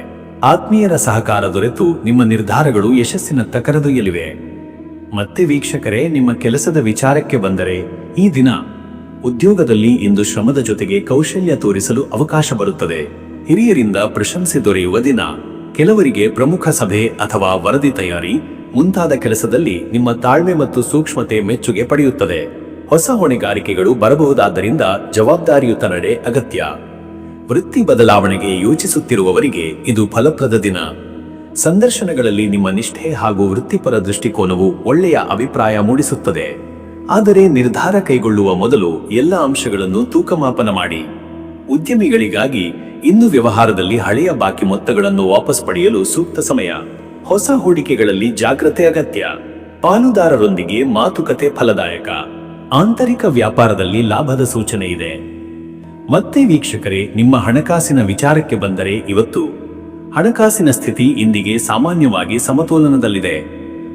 ಆತ್ಮೀಯರ ಸಹಕಾರ ದೊರೆತು ನಿಮ್ಮ ನಿರ್ಧಾರಗಳು ಯಶಸ್ಸಿನತ್ತ ಕರೆದೊಯ್ಯಲಿವೆ. ಮತ್ತೆ ವೀಕ್ಷಕರೇ, ನಿಮ್ಮ ಕೆಲಸದ ವಿಚಾರಕ್ಕೆ ಬಂದರೆ, ಈ ದಿನ ಉದ್ಯೋಗದಲ್ಲಿ ಇಂದು ಶ್ರಮದ ಜೊತೆಗೆ ಕೌಶಲ್ಯ ತೋರಿಸಲು ಅವಕಾಶ ಬರುತ್ತದೆ. ಹಿರಿಯರಿಂದ ಪ್ರಶಂಸೆ ದೊರೆಯುವ ದಿನ. ಕೆಲವರಿಗೆ ಪ್ರಮುಖ ಸಭೆ ಅಥವಾ ವರದಿ ತಯಾರಿ ಮುಂತಾದ ಕೆಲಸದಲ್ಲಿ ನಿಮ್ಮ ತಾಳ್ಮೆ ಮತ್ತು ಸೂಕ್ಷ್ಮತೆ ಮೆಚ್ಚುಗೆ ಪಡೆಯುತ್ತದೆ. ಹೊಸ ಹೊಣೆಗಾರಿಕೆಗಳು ಬರಬಹುದಾದ್ದರಿಂದ ಜವಾಬ್ದಾರಿಯುತ ನಡೆ ಅಗತ್ಯ. ವೃತ್ತಿ ಬದಲಾವಣೆಗೆ ಯೋಚಿಸುತ್ತಿರುವವರಿಗೆ ಇದು ಫಲಪ್ರದ ದಿನ. ಸಂದರ್ಶನಗಳಲ್ಲಿ ನಿಮ್ಮ ನಿಷ್ಠೆ ಹಾಗೂ ವೃತ್ತಿಪರ ದೃಷ್ಟಿಕೋನವು ಒಳ್ಳೆಯ ಅಭಿಪ್ರಾಯ ಮೂಡಿಸುತ್ತದೆ. ಆದರೆ ನಿರ್ಧಾರ ಕೈಗೊಳ್ಳುವ ಮೊದಲು ಎಲ್ಲ ಅಂಶಗಳನ್ನು ತೂಕಮಾಪನ ಮಾಡಿ. ಉದ್ಯಮಿಗಳಿಗಾಗಿ ಇಂದು ವ್ಯವಹಾರದಲ್ಲಿ ಹಳೆಯ ಬಾಕಿ ಮೊತ್ತಗಳನ್ನು ವಾಪಸ್ ಪಡೆಯಲು ಸೂಕ್ತ ಸಮಯ. ಹೊಸ ಹೂಡಿಕೆಗಳಲ್ಲಿ ಜಾಗ್ರತೆ ಅಗತ್ಯ. ಪಾಲುದಾರರೊಂದಿಗೆ ಮಾತುಕತೆ ಫಲದಾಯಕ. ಆಂತರಿಕ ವ್ಯಾಪಾರದಲ್ಲಿ ಲಾಭದ ಸೂಚನೆ ಇದೆ. ಮತ್ತೆ ವೀಕ್ಷಕರೇ, ನಿಮ್ಮ ಹಣಕಾಸಿನ ವಿಚಾರಕ್ಕೆ ಬಂದರೆ, ಇವತ್ತು ಹಣಕಾಸಿನ ಸ್ಥಿತಿ ಇಂದಿಗೆ ಸಾಮಾನ್ಯವಾಗಿ ಸಮತೋಲನದಲ್ಲಿದೆ.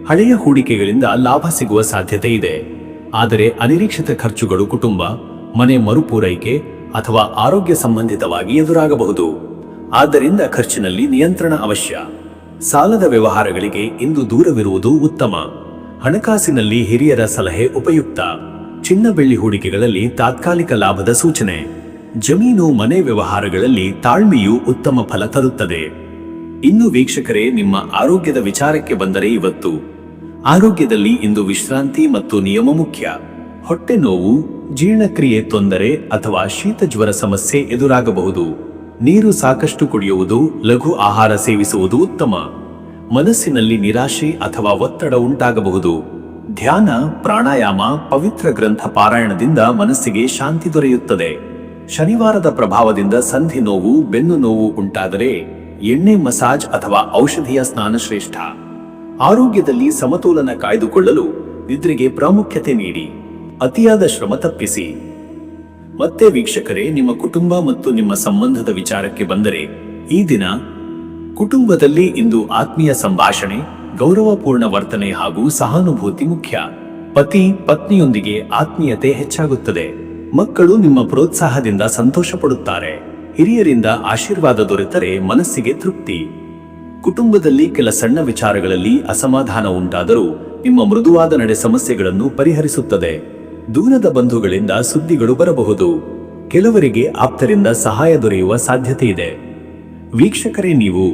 ಹಳೆಯ ಹೂಡಿಕೆಗಳಿಂದ ಲಾಭ ಸಿಗುವ ಸಾಧ್ಯತೆ ಇದೆ, ಆದರೆ ಅನಿರೀಕ್ಷಿತ ಖರ್ಚುಗಳು ಕುಟುಂಬ, ಮನೆ ಮರುಪೂರೈಕೆ ಅಥವಾ ಆರೋಗ್ಯ ಸಂಬಂಧಿತವಾಗಿ ಎದುರಾಗಬಹುದು. ಆದ್ದರಿಂದ ಖರ್ಚಿನಲ್ಲಿ ನಿಯಂತ್ರಣ ಅವಶ್ಯ. ಸಾಲದ ವ್ಯವಹಾರಗಳಿಗೆ ಇಂದು ದೂರವಿರುವುದು ಉತ್ತಮ. ಹಣಕಾಸಿನಲ್ಲಿ ಹಿರಿಯರ ಸಲಹೆ ಉಪಯುಕ್ತ. ಚಿನ್ನ ಬೆಳ್ಳಿ ಹೂಡಿಕೆಗಳಲ್ಲಿ ತಾತ್ಕಾಲಿಕ ಲಾಭದ ಸೂಚನೆ. ಜಮೀನು ಮನೆ ವ್ಯವಹಾರಗಳಲ್ಲಿ ತಾಳ್ಮೆಯು ಉತ್ತಮ ಫಲ ತರುತ್ತದೆ. ಇನ್ನು ವೀಕ್ಷಕರೇ, ನಿಮ್ಮ ಆರೋಗ್ಯದ ವಿಚಾರಕ್ಕೆ ಬಂದರೆ, ಇವತ್ತು ಆರೋಗ್ಯದಲ್ಲಿ ಇಂದು ವಿಶ್ರಾಂತಿ ಮತ್ತು ನಿಯಮ ಮುಖ್ಯ. ಹೊಟ್ಟೆ ನೋವು, ಜೀರ್ಣಕ್ರಿಯೆ ತೊಂದರೆ ಅಥವಾ ಶೀತ ಜ್ವರ ಸಮಸ್ಯೆ ಎದುರಾಗಬಹುದು. ನೀರು ಸಾಕಷ್ಟು ಕುಡಿಯುವುದು, ಲಘು ಆಹಾರ ಸೇವಿಸುವುದು ಉತ್ತಮ. ಮನಸ್ಸಿನಲ್ಲಿ ನಿರಾಶೆ ಅಥವಾ ಒತ್ತಡ ಉಂಟಾಗಬಹುದು. ಧ್ಯಾನ, ಪ್ರಾಣಾಯಾಮ, ಪವಿತ್ರ ಗ್ರಂಥ ಪಾರಾಯಣದಿಂದ ಮನಸ್ಸಿಗೆ ಶಾಂತಿ ದೊರೆಯುತ್ತದೆ. ಶನಿವಾರದ ಪ್ರಭಾವದಿಂದ ಸಂಧಿ ನೋವು, ಬೆನ್ನು ನೋವು ಉಂಟಾದರೆ ಎಣ್ಣೆ ಮಸಾಜ್ ಅಥವಾ ಔಷಧಿಯ ಸ್ನಾನ ಶ್ರೇಷ್ಠ. ಆರೋಗ್ಯದಲ್ಲಿ ಸಮತೋಲನ ಕಾಯ್ದುಕೊಳ್ಳಲು ನಿದ್ರೆಗೆ ಪ್ರಾಮುಖ್ಯತೆ ನೀಡಿ. ಅತಿಯಾದ ಶ್ರಮ ತಪ್ಪಿಸಿ. ಮತ್ತೆ ವೀಕ್ಷಕರೇ, ನಿಮ್ಮ ಕುಟುಂಬ ಮತ್ತು ನಿಮ್ಮ ಸಂಬಂಧದ ವಿಚಾರಕ್ಕೆ ಬಂದರೆ, ಈ ದಿನ ಕುಟುಂಬದಲ್ಲಿ ಇಂದು ಆತ್ಮೀಯ ಸಂಭಾಷಣೆ, ಗೌರವಪೂರ್ಣ ವರ್ತನೆ ಹಾಗೂ ಸಹಾನುಭೂತಿ ಮುಖ್ಯ. ಪತಿ ಪತ್ನಿಯೊಂದಿಗೆ ಆತ್ಮೀಯತೆ ಹೆಚ್ಚಾಗುತ್ತದೆ. ಮಕ್ಕಳು ನಿಮ್ಮ ಪ್ರೋತ್ಸಾಹದಿಂದ ಸಂತೋಷ ಪಡುತ್ತಾರೆ. ಹಿರಿಯರಿಂದ ಆಶೀರ್ವಾದ ದೊರೆತರೆ ಮನಸ್ಸಿಗೆ ತೃಪ್ತಿ. ಕುಟುಂಬದಲ್ಲಿ ಕೆಲ ಸಣ್ಣ ವಿಚಾರಗಳಲ್ಲಿ ಅಸಮಾಧಾನ ಉಂಟಾದರೂ ನಿಮ್ಮ ಮೃದುವಾದ ನಡೆ ಸಮಸ್ಯೆಗಳನ್ನು ಪರಿಹರಿಸುತ್ತದೆ. ದೂರದ ಬಂಧುಗಳಿಂದ ಸುದ್ದಿಗಳು ಬರಬಹುದು. ಕೆಲವರಿಗೆ ಆಪ್ತರಿಂದ ಸಹಾಯ ದೊರೆಯುವ ಸಾಧ್ಯತೆ ಇದೆ. ವೀಕ್ಷಕರೇ, ನೀವು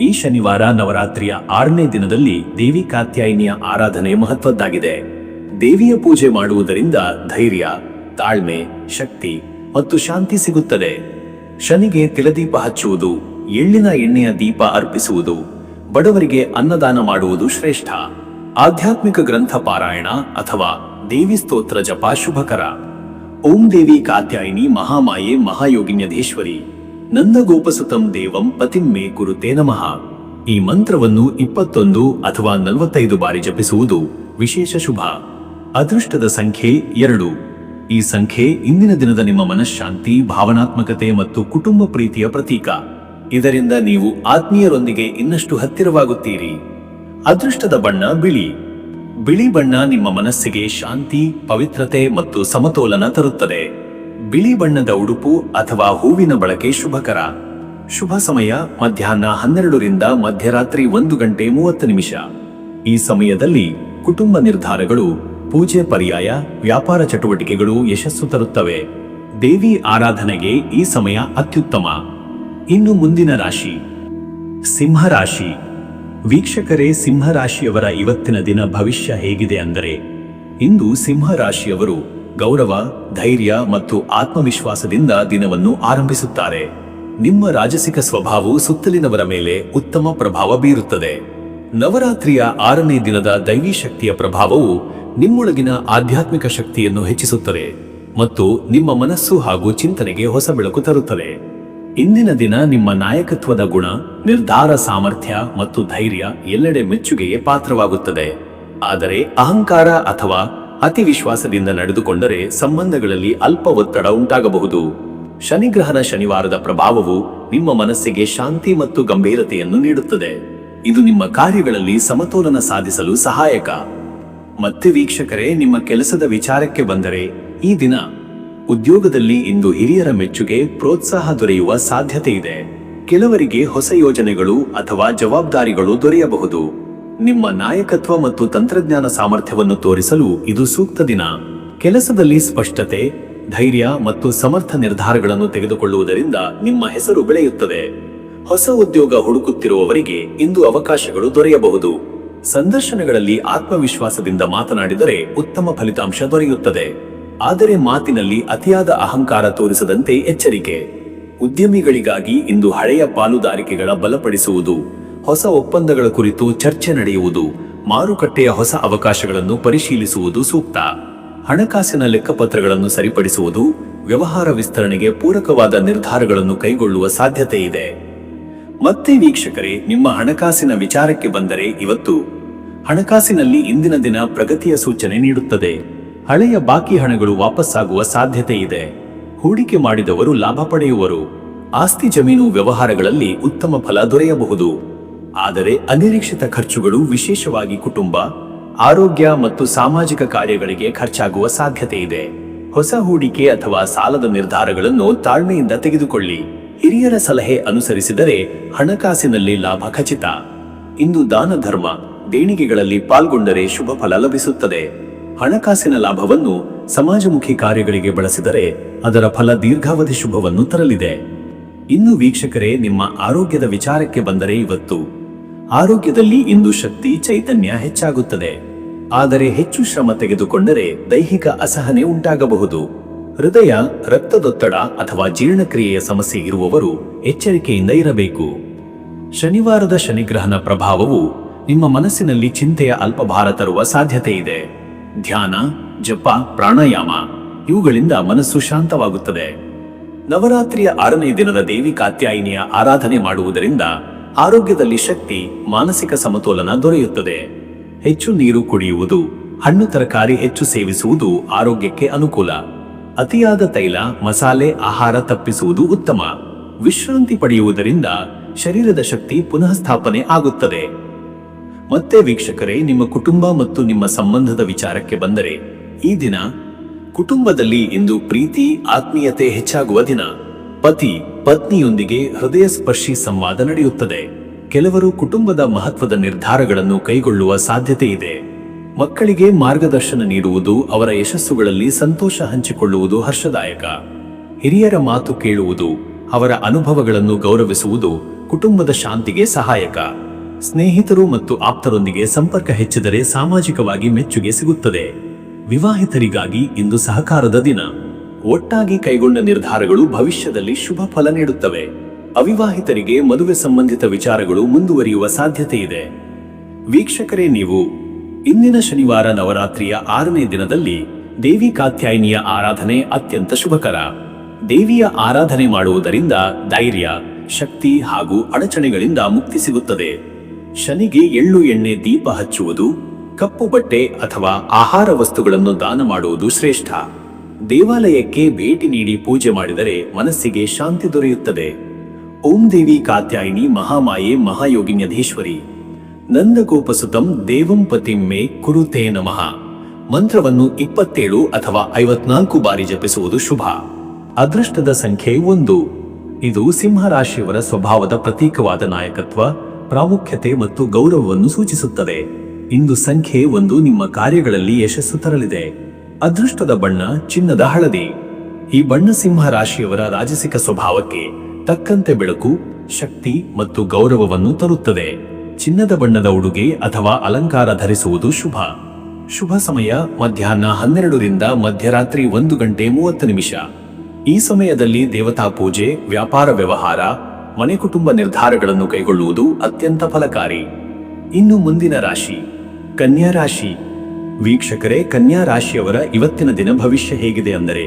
ಈ ಶನಿವಾರ ನವರಾತ್ರಿಯ 6ನೇ ದಿನದಲ್ಲಿ ದೇವಿ ಕಾತ್ಯಾಯಿನಿಯ ಆರಾಧನೆ ಮಹತ್ವದ್ದಾಗಿದೆ. ದೇವಿಯ ಪೂಜೆ ಮಾಡುವುದರಿಂದ ಧೈರ್ಯ, ತಾಳ್ಮೆ, ಶಕ್ತಿ ಮತ್ತು ಶಾಂತಿ ಸಿಗುತ್ತದೆ. ಶನಿಗೆ ತಿಲದೀಪ ಹಚ್ಚುವುದು, ಎಳ್ಳಿನ ಎಣ್ಣೆಯ ದೀಪ ಅರ್ಪಿಸುವುದು, ಬಡವರಿಗೆ ಅನ್ನದಾನ ಮಾಡುವುದು ಶ್ರೇಷ್ಠ. ಆಧ್ಯಾತ್ಮಿಕ ಗ್ರಂಥ ಪಾರಾಯಣ ಅಥವಾ ದೇವಿ ಸ್ತೋತ್ರ ಜಪ ಶುಭಕರ. ಓಂ ದೇವಿ ಕಾತ್ಯಾಯಿನಿ ಮಹಾಮಾಯೆ ಮಹಾಯೋಗಿನ್ಯಧೀಶ್ವರಿ ನಂದಗೋಪಸುತಂ ದೇವಂ ಪತಿಂ ಮೇ ಕುರುತೇ ನಮಃ. ಈ ಮಂತ್ರವನ್ನು 21 ಅಥವಾ 45 ಬಾರಿ ಜಪಿಸುವುದು ವಿಶೇಷ ಶುಭ. ಅದೃಷ್ಟದ ಸಂಖ್ಯೆ 2. ಈ ಸಂಖ್ಯೆ ಇಂದಿನ ದಿನದ ನಿಮ್ಮ ಮನಃಶಾಂತಿ, ಭಾವನಾತ್ಮಕತೆ ಮತ್ತು ಕುಟುಂಬ ಪ್ರೀತಿಯ ಪ್ರತೀಕ. ಇದರಿಂದ ನೀವು ಆತ್ಮೀಯರೊಂದಿಗೆ ಇನ್ನಷ್ಟು ಹತ್ತಿರವಾಗುತ್ತೀರಿ. ಅದೃಷ್ಟದ ಬಣ್ಣ ಬಿಳಿ. ಬಿಳಿ ಬಣ್ಣ ನಿಮ್ಮ ಮನಸ್ಸಿಗೆ ಶಾಂತಿ, ಪವಿತ್ರತೆ ಮತ್ತು ಸಮತೋಲನ ತರುತ್ತದೆ. ಬಿಳಿ ಬಣ್ಣದ ಉಡುಪು ಅಥವಾ ಹೂವಿನ ಬಳಕೆ ಶುಭಕರ. ಶುಭ ಸಮಯ ಮಧ್ಯಾಹ್ನ 12ರಿಂದ ಮಧ್ಯರಾತ್ರಿ 1:30 ಈ ಸಮಯದಲ್ಲಿ ಕುಟುಂಬ ನಿರ್ಧಾರಗಳು, ಪೂಜೆ ಪರ್ಯಾಯ, ವ್ಯಾಪಾರ ಚಟುವಟಿಕೆಗಳು ಯಶಸ್ಸು ತರುತ್ತವೆ. ದೇವಿ ಆರಾಧನೆಗೆ ಈ ಸಮಯ ಅತ್ಯುತ್ತಮ. ಇನ್ನು ಮುಂದಿನ ರಾಶಿ ಸಿಂಹರಾಶಿ. ವೀಕ್ಷಕರೇ, ಸಿಂಹರಾಶಿಯವರ ಇವತ್ತಿನ ದಿನ ಭವಿಷ್ಯ ಹೇಗಿದೆ ಅಂದರೆ, ಇಂದು ಸಿಂಹರಾಶಿಯವರು ಗೌರವ, ಧೈರ್ಯ ಮತ್ತು ಆತ್ಮವಿಶ್ವಾಸದಿಂದ ದಿನವನ್ನು ಆರಂಭಿಸುತ್ತಾರೆ. ನಿಮ್ಮ ರಾಜಸಿಕ ಸ್ವಭಾವವು ಸುತ್ತಲಿನವರ ಮೇಲೆ ಉತ್ತಮ ಪ್ರಭಾವ ಬೀರುತ್ತದೆ. ನವರಾತ್ರಿಯ 6ನೇ ದಿನದ ದೈವಿ ಶಕ್ತಿಯ ಪ್ರಭಾವವು ನಿಮ್ಮೊಳಗಿನ ಆಧ್ಯಾತ್ಮಿಕ ಶಕ್ತಿಯನ್ನು ಹೆಚ್ಚಿಸುತ್ತದೆ ಮತ್ತು ನಿಮ್ಮ ಮನಸ್ಸು ಹಾಗೂ ಚಿಂತನೆಗೆ ಹೊಸ ಬೆಳಕು ತರುತ್ತದೆ. ಇಂದಿನ ದಿನ ನಿಮ್ಮ ನಾಯಕತ್ವದ ಗುಣ, ನಿರ್ಧಾರ ಸಾಮರ್ಥ್ಯ ಮತ್ತು ಧೈರ್ಯ ಎಲ್ಲೆಡೆ ಮೆಚ್ಚುಗೆಗೆ ಪಾತ್ರವಾಗುತ್ತದೆ. ಆದರೆ ಅಹಂಕಾರ ಅಥವಾ ಅತಿ ವಿಶ್ವಾಸದಿಂದ ನಡೆದುಕೊಂಡರೆ ಸಂಬಂಧಗಳಲ್ಲಿ ಅಲ್ಪ ಒತ್ತಡ ಉಂಟಾಗಬಹುದು. ಶನಿಗ್ರಹನ ಶನಿವಾರದ ಪ್ರಭಾವವು ನಿಮ್ಮ ಮನಸ್ಸಿಗೆ ಶಾಂತಿ ಮತ್ತು ಗಂಭೀರತೆಯನ್ನು ನೀಡುತ್ತದೆ. ಇದು ನಿಮ್ಮ ಕಾರ್ಯಗಳಲ್ಲಿ ಸಮತೋಲನ ಸಾಧಿಸಲು ಸಹಾಯಕ. ಮತ್ತೆ ವೀಕ್ಷಕರೇ, ನಿಮ್ಮ ಕೆಲಸದ ವಿಚಾರಕ್ಕೆ ಬಂದರೆ, ಈ ದಿನ ಉದ್ಯೋಗದಲ್ಲಿ ಇಂದು ಹಿರಿಯರ ಮೆಚ್ಚುಗೆ, ಪ್ರೋತ್ಸಾಹ ದೊರೆಯುವ ಸಾಧ್ಯತೆ ಇದೆ. ಕೆಲವರಿಗೆ ಹೊಸ ಯೋಜನೆಗಳು ಅಥವಾ ಜವಾಬ್ದಾರಿಗಳು ದೊರೆಯಬಹುದು. ನಿಮ್ಮ ನಾಯಕತ್ವ ಮತ್ತು ತಂತ್ರಜ್ಞಾನ ಸಾಮರ್ಥ್ಯವನ್ನು ತೋರಿಸಲು ಇದು ಸೂಕ್ತ ದಿನ. ಕೆಲಸದಲ್ಲಿ ಸ್ಪಷ್ಟತೆ, ಧೈರ್ಯ ಮತ್ತು ಸಮರ್ಥ ನಿರ್ಧಾರಗಳನ್ನು ತೆಗೆದುಕೊಳ್ಳುವುದರಿಂದ ನಿಮ್ಮ ಹೆಸರು ಬೆಳೆಯುತ್ತದೆ. ಹೊಸ ಉದ್ಯೋಗ ಹುಡುಕುತ್ತಿರುವವರಿಗೆ ಇಂದು ಅವಕಾಶಗಳು ದೊರೆಯಬಹುದು. ಸಂದರ್ಶನಗಳಲ್ಲಿ ಆತ್ಮವಿಶ್ವಾಸದಿಂದ ಮಾತನಾಡಿದರೆ ಉತ್ತಮ ಫಲಿತಾಂಶ ದೊರೆಯುತ್ತದೆ. ಆದರೆ ಮಾತಿನಲ್ಲಿ ಅತಿಯಾದ ಅಹಂಕಾರ ತೋರಿಸದಂತೆ ಎಚ್ಚರಿಕೆ. ಉದ್ಯಮಿಗಳಿಗಾಗಿ ಇಂದು ಹಳೆಯ ಪಾಲುದಾರಿಕೆಗಳ ಬಲಪಡಿಸುವುದು, ಹೊಸ ಒಪ್ಪಂದಗಳ ಕುರಿತು ಚರ್ಚೆ ನಡೆಯುವುದು, ಮಾರುಕಟ್ಟೆಯ ಹೊಸ ಅವಕಾಶಗಳನ್ನು ಪರಿಶೀಲಿಸುವುದು ಸೂಕ್ತ. ಹಣಕಾಸಿನ ಲೆಕ್ಕಪತ್ರಗಳನ್ನು ಸರಿಪಡಿಸುವುದು, ವ್ಯವಹಾರ ವಿಸ್ತರಣೆಗೆ ಪೂರಕವಾದ ನಿರ್ಧಾರಗಳನ್ನು ಕೈಗೊಳ್ಳುವ ಸಾಧ್ಯತೆ ಇದೆ. ಮತ್ತೆ ವೀಕ್ಷಕರೇ, ನಿಮ್ಮ ಹಣಕಾಸಿನ ವಿಚಾರಕ್ಕೆ ಬಂದರೆ, ಇವತ್ತು ಹಣಕಾಸಿನಲ್ಲಿ ಇಂದಿನ ದಿನ ಪ್ರಗತಿಯ ಸೂಚನೆ ನೀಡುತ್ತದೆ. ಹಳೆಯ ಬಾಕಿ ಹಣಗಳು ವಾಪಸ್ಸಾಗುವ ಸಾಧ್ಯತೆ ಇದೆ. ಹೂಡಿಕೆ ಮಾಡಿದವರು ಲಾಭ ಪಡೆಯುವರು. ಆಸ್ತಿ ಜಮೀನು ವ್ಯವಹಾರಗಳಲ್ಲಿ ಉತ್ತಮ ಫಲ ದೊರೆಯಬಹುದು. ಆದರೆ ಅನಿರೀಕ್ಷಿತ ಖರ್ಚುಗಳು, ವಿಶೇಷವಾಗಿ ಕುಟುಂಬ, ಆರೋಗ್ಯ ಮತ್ತು ಸಾಮಾಜಿಕ ಕಾರ್ಯಗಳಿಗೆ ಖರ್ಚಾಗುವ ಸಾಧ್ಯತೆ ಇದೆ. ಹೊಸ ಹೂಡಿಕೆ ಅಥವಾ ಸಾಲದ ನಿರ್ಧಾರಗಳನ್ನು ತಾಳ್ಮೆಯಿಂದ ತೆಗೆದುಕೊಳ್ಳಿ. ಹಿರಿಯರ ಸಲಹೆ ಅನುಸರಿಸಿದರೆ ಹಣಕಾಸಿನಲ್ಲಿ ಲಾಭ ಖಚಿತ. ಇಂದು ದಾನ ಧರ್ಮ, ದೇಣಿಗೆಗಳಲ್ಲಿ ಪಾಲ್ಗೊಂಡರೆ ಶುಭ ಫಲ ಲಭಿಸುತ್ತದೆ. ಹಣಕಾಸಿನ ಲಾಭವನ್ನು ಸಮಾಜಮುಖಿ ಕಾರ್ಯಗಳಿಗೆ ಬಳಸಿದರೆ ಅದರ ಫಲ ದೀರ್ಘಾವಧಿ ಶುಭವನ್ನು ತರಲಿದೆ. ಇನ್ನು ವೀಕ್ಷಕರೇ, ನಿಮ್ಮ ಆರೋಗ್ಯದ ವಿಚಾರಕ್ಕೆ ಬಂದರೆ, ಇವತ್ತು ಆರೋಗ್ಯದಲ್ಲಿ ಇಂದು ಶಕ್ತಿ, ಚೈತನ್ಯ ಹೆಚ್ಚಾಗುತ್ತದೆ. ಆದರೆ ಹೆಚ್ಚು ಶ್ರಮ ತೆಗೆದುಕೊಂಡರೆ ದೈಹಿಕ ಅಸಹನೆ ಉಂಟಾಗಬಹುದು. ಹೃದಯ, ರಕ್ತದೊತ್ತಡ ಅಥವಾ ಜೀರ್ಣಕ್ರಿಯೆಯ ಸಮಸ್ಯೆ ಇರುವವರು ಎಚ್ಚರಿಕೆಯಿಂದ ಇರಬೇಕು. ಶನಿವಾರದ ಶನಿಗ್ರಹನ ಪ್ರಭಾವವು ನಿಮ್ಮ ಮನಸ್ಸಿನಲ್ಲಿ ಚಿಂತೆಯ ಅಲ್ಪಭಾರ ತರುವ ಸಾಧ್ಯತೆ ಇದೆ. ಧ್ಯಾನ, ಜಪ, ಪ್ರಾಣಾಯಾಮ ಇವುಗಳಿಂದ ಮನಸ್ಸು ಶಾಂತವಾಗುತ್ತದೆ. ನವರಾತ್ರಿಯ 6ನೇ ದಿನದ ದೇವಿ ಕಾತ್ಯಾಯಿನಿಯ ಆರಾಧನೆ ಮಾಡುವುದರಿಂದ ಆರೋಗ್ಯದಲ್ಲಿ ಶಕ್ತಿ, ಮಾನಸಿಕ ಸಮತೋಲನ ದೊರೆಯುತ್ತದೆ. ಹೆಚ್ಚು ನೀರು ಕುಡಿಯುವುದು, ಹಣ್ಣು ತರಕಾರಿ ಹೆಚ್ಚು ಸೇವಿಸುವುದು ಆರೋಗ್ಯಕ್ಕೆ ಅನುಕೂಲ. ಅತಿಯಾದ ತೈಲ, ಮಸಾಲೆ ಆಹಾರ ತಪ್ಪಿಸುವುದು ಉತ್ತಮ. ವಿಶ್ರಾಂತಿ ಪಡೆಯುವುದರಿಂದ ಶರೀರದ ಶಕ್ತಿ ಪುನಃ ಸ್ಥಾಪನೆ ಆಗುತ್ತದೆ. ಮತ್ತೆ ವೀಕ್ಷಕರೇ, ನಿಮ್ಮ ಕುಟುಂಬ ಮತ್ತು ನಿಮ್ಮ ಸಂಬಂಧದ ವಿಚಾರಕ್ಕೆ ಬಂದರೆ, ಈ ದಿನ ಕುಟುಂಬದಲ್ಲಿ ಇಂದು ಪ್ರೀತಿ, ಆತ್ಮೀಯತೆ ಹೆಚ್ಚಾಗುವ ದಿನ. ಪತಿ ಪತ್ನಿಯೊಂದಿಗೆ ಹೃದಯ ಸ್ಪರ್ಶಿ ಸಂವಾದ ನಡೆಯುತ್ತದೆ. ಕೆಲವರು ಕುಟುಂಬದ ಮಹತ್ವದ ನಿರ್ಧಾರಗಳನ್ನು ಕೈಗೊಳ್ಳುವ ಸಾಧ್ಯತೆ ಇದೆ. ಮಕ್ಕಳಿಗೆ ಮಾರ್ಗದರ್ಶನ ನೀಡುವುದು, ಅವರ ಯಶಸ್ಸುಗಳಲ್ಲಿ ಸಂತೋಷ ಹಂಚಿಕೊಳ್ಳುವುದು ಹರ್ಷದಾಯಕ. ಹಿರಿಯರ ಮಾತು ಕೇಳುವುದು, ಅವರ ಅನುಭವಗಳನ್ನು ಗೌರವಿಸುವುದು ಕುಟುಂಬದ ಶಾಂತಿಗೆ ಸಹಾಯಕ. ಸ್ನೇಹಿತರು ಮತ್ತು ಆಪ್ತರೊಂದಿಗೆ ಸಂಪರ್ಕ ಹೆಚ್ಚಿದರೆ ಸಾಮಾಜಿಕವಾಗಿ ಮೆಚ್ಚುಗೆ ಸಿಗುತ್ತದೆ. ವಿವಾಹಿತರಿಗಾಗಿ ಇಂದು ಸಹಕಾರದ ದಿನ. ಒಟ್ಟಾಗಿ ಕೈಗೊಂಡ ನಿರ್ಧಾರಗಳು ಭವಿಷ್ಯದಲ್ಲಿ ಶುಭ ಫಲ ನೀಡುತ್ತವೆ. ಅವಿವಾಹಿತರಿಗೆ ಮದುವೆ ಸಂಬಂಧಿತ ವಿಚಾರಗಳು ಮುಂದುವರಿಯುವ ಸಾಧ್ಯತೆ ಇದೆ. ವೀಕ್ಷಕರೇ, ನೀವು ಇಂದಿನ ಶನಿವಾರ ನವರಾತ್ರಿಯ 6ನೇ ದಿನದಲ್ಲಿ ದೇವಿ ಕಾತ್ಯಾಯಿನಿಯ ಆರಾಧನೆ ಅತ್ಯಂತ ಶುಭಕರ. ದೇವಿಯ ಆರಾಧನೆ ಮಾಡುವುದರಿಂದ ಧೈರ್ಯ, ಶಕ್ತಿ ಹಾಗೂ ಅಡಚಣೆಗಳಿಂದ ಮುಕ್ತಿ ಸಿಗುತ್ತದೆ. ಶನಿಗೆ ಎಳ್ಳು ಎಣ್ಣೆ ದೀಪ ಹಚ್ಚುವುದು, ಕಪ್ಪು ಬಟ್ಟೆ ಅಥವಾ ಆಹಾರ ವಸ್ತುಗಳನ್ನು ದಾನ ಮಾಡುವುದು ಶ್ರೇಷ್ಠ. ದೇವಾಲಯಕ್ಕೆ ಭೇಟಿ ನೀಡಿ ಪೂಜೆ ಮಾಡಿದರೆ ಮನಸ್ಸಿಗೆ ಶಾಂತಿ ದೊರೆಯುತ್ತದೆ. ಓಂ ದೇವಿ ಕಾತ್ಯಾಯಿನಿ ಮಹಾಮಾಯೆ ಮಹಾಯೋಗಿನ್ಯಧೀಶ್ವರಿ ನಂದಗೋಪಸುತಂ ದೇವಂ ಪತಿಂ ಮೇ ಕುರುತೇ ನಮಃ ಮಂತ್ರವನ್ನು 27 ಅಥವಾ 54 ಬಾರಿ ಜಪಿಸುವುದು ಶುಭ. ಅದೃಷ್ಟದ ಸಂಖ್ಯೆ 1. ಇದು ಸಿಂಹರಾಶಿಯವರ ಸ್ವಭಾವದ ಪ್ರತೀಕವಾದ ನಾಯಕತ್ವ, ಪ್ರಾಮುಖ್ಯತೆ ಮತ್ತು ಗೌರವವನ್ನು ಸೂಚಿಸುತ್ತದೆ. ಇಂದು ಸಂಖ್ಯೆ 1 ನಿಮ್ಮ ಕಾರ್ಯಗಳಲ್ಲಿ ಯಶಸ್ಸು ತರಲಿದೆ. ಅದೃಷ್ಟದ ಬಣ್ಣ ಚಿನ್ನದ ಹಳದಿ. ಈ ಬಣ್ಣ ಸಿಂಹರಾಶಿಯವರ ರಾಜಸಿಕ ಸ್ವಭಾವಕ್ಕೆ ತಕ್ಕಂತೆ ಬೆಳಕು, ಶಕ್ತಿ ಮತ್ತು ಗೌರವವನ್ನು ತರುತ್ತದೆ. ಚಿನ್ನದ ಬಣ್ಣದ ಉಡುಗೆ ಅಥವಾ ಅಲಂಕಾರ ಧರಿಸುವುದು ಶುಭ. ಶುಭ ಸಮಯ ಮಧ್ಯಾಹ್ನ 12 ರಿಂದ ಮಧ್ಯರಾತ್ರಿ 1:30. ಈ ಸಮಯದಲ್ಲಿ ದೇವತಾ ಪೂಜೆ, ವ್ಯಾಪಾರ ವ್ಯವಹಾರ, ಮನೆ ಕುಟುಂಬ ನಿರ್ಧಾರಗಳನ್ನು ಕೈಗೊಳ್ಳುವುದು ಅತ್ಯಂತ ಫಲಕಾರಿ. ಇನ್ನು ಮುಂದಿನ ರಾಶಿ ಕನ್ಯಾ ರಾಶಿ. ವೀಕ್ಷಕರೇ, ಕನ್ಯಾ ರಾಶಿಯವರ ಇವತ್ತಿನ ದಿನ ಭವಿಷ್ಯ ಹೇಗಿದೆ ಅಂದರೆ,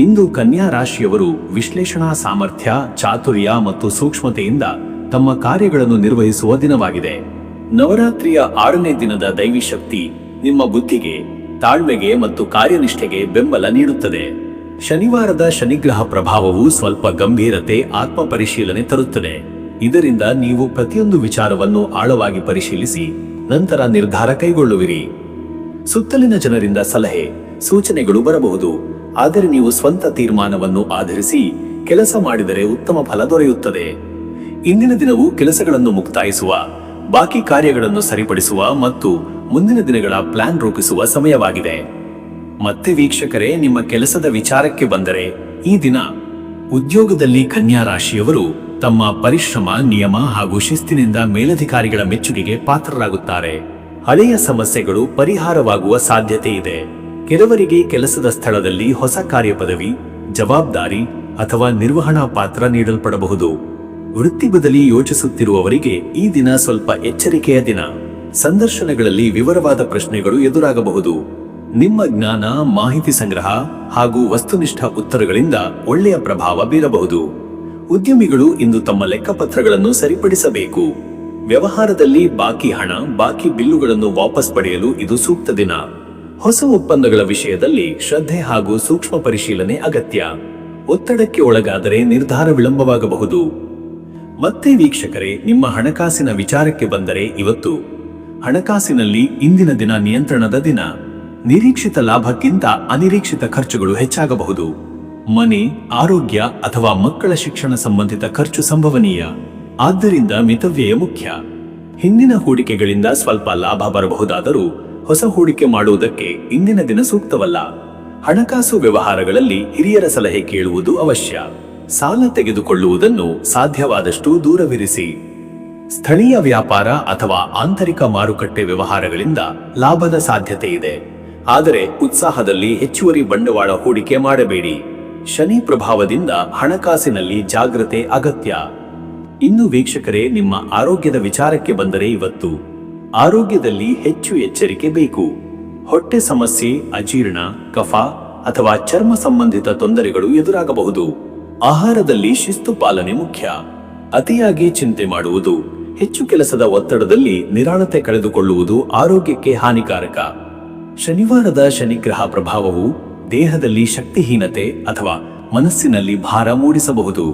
ಇಂದು ಕನ್ಯಾ ರಾಶಿಯವರು ವಿಶ್ಲೇಷಣಾ ಸಾಮರ್ಥ್ಯ, ಚಾತುರ್ಯ ಮತ್ತು ಸೂಕ್ಷ್ಮತೆಯಿಂದ ತಮ್ಮ ಕಾರ್ಯಗಳನ್ನು ನಿರ್ವಹಿಸುವ ದಿನವಾಗಿದೆ. ನವರಾತ್ರಿಯ 6ನೇ ದಿನದ ದೈವಿ ಶಕ್ತಿ ನಿಮ್ಮ ಬುದ್ಧಿಗೆ, ತಾಳ್ಮೆಗೆ ಮತ್ತು ಕಾರ್ಯನಿಷ್ಠೆಗೆ ಬೆಂಬಲ ನೀಡುತ್ತದೆ. ಶನಿವಾರದ ಶನಿಗ್ರಹ ಪ್ರಭಾವವು ಸ್ವಲ್ಪ ಗಂಭೀರತೆ, ಆತ್ಮ ಪರಿಶೀಲನೆ ತರುತ್ತದೆ. ಇದರಿಂದ ನೀವು ಪ್ರತಿಯೊಂದು ವಿಚಾರವನ್ನು ಆಳವಾಗಿ ಪರಿಶೀಲಿಸಿ ನಂತರ ನಿರ್ಧಾರ ಕೈಗೊಳ್ಳುವಿರಿ. ಸುತ್ತಲಿನ ಜನರಿಂದ ಸಲಹೆ, ಸೂಚನೆಗಳು ಬರಬಹುದು, ಆದರೆ ನೀವು ಸ್ವಂತ ತೀರ್ಮಾನವನ್ನು ಆಧರಿಸಿ ಕೆಲಸ ಮಾಡಿದರೆ ಉತ್ತಮ ಫಲ ದೊರೆಯುತ್ತದೆ. ಇಂದಿನ ದಿನವು ಕೆಲಸಗಳನ್ನು ಮುಕ್ತಾಯಿಸುವ, ಬಾಕಿ ಕಾರ್ಯಗಳನ್ನು ಸರಿಪಡಿಸುವ ಮತ್ತು ಮುಂದಿನ ದಿನಗಳ ಪ್ಲಾನ್ ರೂಪಿಸುವ ಸಮಯವಾಗಿದೆ. ಮತ್ತೆ ವೀಕ್ಷಕರೇ, ನಿಮ್ಮ ಕೆಲಸದ ವಿಚಾರಕ್ಕೆ ಬಂದರೆ, ಈ ದಿನ ಉದ್ಯೋಗದಲ್ಲಿ ಕನ್ಯಾ ರಾಶಿಯವರು ತಮ್ಮ ಪರಿಶ್ರಮ, ನಿಯಮ ಹಾಗೂ ಶಿಸ್ತಿನಿಂದ ಮೇಲಧಿಕಾರಿಗಳ ಮೆಚ್ಚುಗೆಗೆ ಪಾತ್ರರಾಗುತ್ತಾರೆ. ಹಳೆಯ ಸಮಸ್ಯೆಗಳು ಪರಿಹಾರವಾಗುವ ಸಾಧ್ಯತೆ ಇದೆ. ಕೆಲವರಿಗೆ ಕೆಲಸದ ಸ್ಥಳದಲ್ಲಿ ಹೊಸ ಕಾರ್ಯಪದವಿ, ಜವಾಬ್ದಾರಿ ಅಥವಾ ನಿರ್ವಹಣಾ ಪಾತ್ರ ನೀಡಲ್ಪಡಬಹುದು. ವೃತ್ತಿ ಬದಲಿ ಯೋಚಿಸುತ್ತಿರುವವರಿಗೆ ಈ ದಿನ ಸ್ವಲ್ಪ ಎಚ್ಚರಿಕೆಯ ದಿನ. ಸಂದರ್ಶನಗಳಲ್ಲಿ ವಿವರವಾದ ಪ್ರಶ್ನೆಗಳು ಎದುರಾಗಬಹುದು. ನಿಮ್ಮ ಜ್ಞಾನ, ಮಾಹಿತಿ ಸಂಗ್ರಹ ಹಾಗೂ ವಸ್ತುನಿಷ್ಠ ಉತ್ತರಗಳಿಂದ ಒಳ್ಳೆಯ ಪ್ರಭಾವ ಬೀರಬಹುದು. ಉದ್ಯಮಿಗಳು ಇಂದು ತಮ್ಮ ಲೆಕ್ಕಪತ್ರಗಳನ್ನು ಸರಿಪಡಿಸಬೇಕು. ವ್ಯವಹಾರದಲ್ಲಿ ಬಾಕಿ ಹಣ, ಬಾಕಿ ಬಿಲ್ಲುಗಳನ್ನು ವಾಪಸ್ ಪಡೆಯಲು ಇದು ಸೂಕ್ತ ದಿನ. ಹೊಸ ಒಪ್ಪಂದಗಳ ವಿಷಯದಲ್ಲಿ ಶ್ರದ್ಧೆ ಹಾಗೂ ಸೂಕ್ಷ್ಮ ಪರಿಶೀಲನೆ ಅಗತ್ಯ. ಒತ್ತಡಕ್ಕೆ ಒಳಗಾದರೆ ನಿರ್ಧಾರ ವಿಳಂಬವಾಗಬಹುದು. ಮತ್ತೆ ವೀಕ್ಷಕರೇ, ನಿಮ್ಮ ಹಣಕಾಸಿನ ವಿಚಾರಕ್ಕೆ ಬಂದರೆ, ಇವತ್ತು ಹಣಕಾಸಿನಲ್ಲಿ ಇಂದಿನ ದಿನ ನಿಯಂತ್ರಣದ ದಿನ. ನಿರೀಕ್ಷಿತ ಲಾಭಕ್ಕಿಂತ ಅನಿರೀಕ್ಷಿತ ಖರ್ಚುಗಳು ಹೆಚ್ಚಾಗಬಹುದು. ಮನೆ, ಆರೋಗ್ಯ ಅಥವಾ ಮಕ್ಕಳ ಶಿಕ್ಷಣ ಸಂಬಂಧಿತ ಖರ್ಚು ಸಂಭವನೀಯ. ಆದ್ದರಿಂದ ಮಿತವ್ಯಯ ಮುಖ್ಯ. ಹಿಂದಿನ ಹೂಡಿಕೆಗಳಿಂದ ಸ್ವಲ್ಪ ಲಾಭ ಬರಬಹುದಾದರೂ ಹೊಸ ಹೂಡಿಕೆ ಮಾಡುವುದಕ್ಕೆ ಇಂದಿನ ದಿನ ಸೂಕ್ತವಲ್ಲ. ಹಣಕಾಸು ವ್ಯವಹಾರಗಳಲ್ಲಿ ಹಿರಿಯರ ಸಲಹೆ ಕೇಳುವುದು ಅವಶ್ಯ. ಸಾಲ ತೆಗೆದುಕೊಳ್ಳುವುದನ್ನು ಸಾಧ್ಯವಾದಷ್ಟು ದೂರವಿರಿಸಿ. ಸ್ಥಳೀಯ ವ್ಯಾಪಾರ ಅಥವಾ ಆಂತರಿಕ ಮಾರುಕಟ್ಟೆ ವ್ಯವಹಾರಗಳಿಂದ ಲಾಭದ ಸಾಧ್ಯತೆ ಇದೆ. ಆದರೆ ಉತ್ಸಾಹದಲ್ಲಿ ಹೆಚ್ಚುವರಿ ಬಂಡವಾಳ ಹೂಡಿಕೆ ಮಾಡಬೇಡಿ. ಶನಿ ಪ್ರಭಾವದಿಂದ ಹಣಕಾಸಿನಲ್ಲಿ ಜಾಗ್ರತೆ ಅಗತ್ಯ. ಇನ್ನು ವೀಕ್ಷಕರೇ, ನಿಮ್ಮ ಆರೋಗ್ಯದ ವಿಚಾರಕ್ಕೆ ಬಂದರೆ, ಇವತ್ತು ಆರೋಗ್ಯದಲ್ಲಿ ಹೆಚ್ಚು ಎಚ್ಚರಿಕೆ ಬೇಕು. ಹೊಟ್ಟೆ ಸಮಸ್ಯೆ, ಅಜೀರ್ಣ, ಕಫ ಅಥವಾ ಚರ್ಮ ಸಂಬಂಧಿತ ತೊಂದರೆಗಳು ಎದುರಾಗಬಹುದು. ಆಹಾರದಲ್ಲಿ ಶಿಸ್ತು ಪಾಲನೆ ಮುಖ್ಯ. ಅತಿಯಾಗಿ ಚಿಂತೆ ಮಾಡುವುದು, ಹೆಚ್ಚು ಕೆಲಸದ ಒತ್ತಡದಲ್ಲಿ ನಿರಾಳತೆ ಕಳೆದುಕೊಳ್ಳುವುದು ಆರೋಗ್ಯಕ್ಕೆ ಹಾನಿಕಾರಕ. ಶನಿವಾರದ ಶನಿಗ್ರಹ ಪ್ರಭಾವವು ದೇಹದಲ್ಲಿ ಶಕ್ತಿಹೀನತೆ ಅಥವಾ ಮನಸ್ಸಿನಲ್ಲಿ ಭಾರ ಮೂಡಿಸಬಹುದು.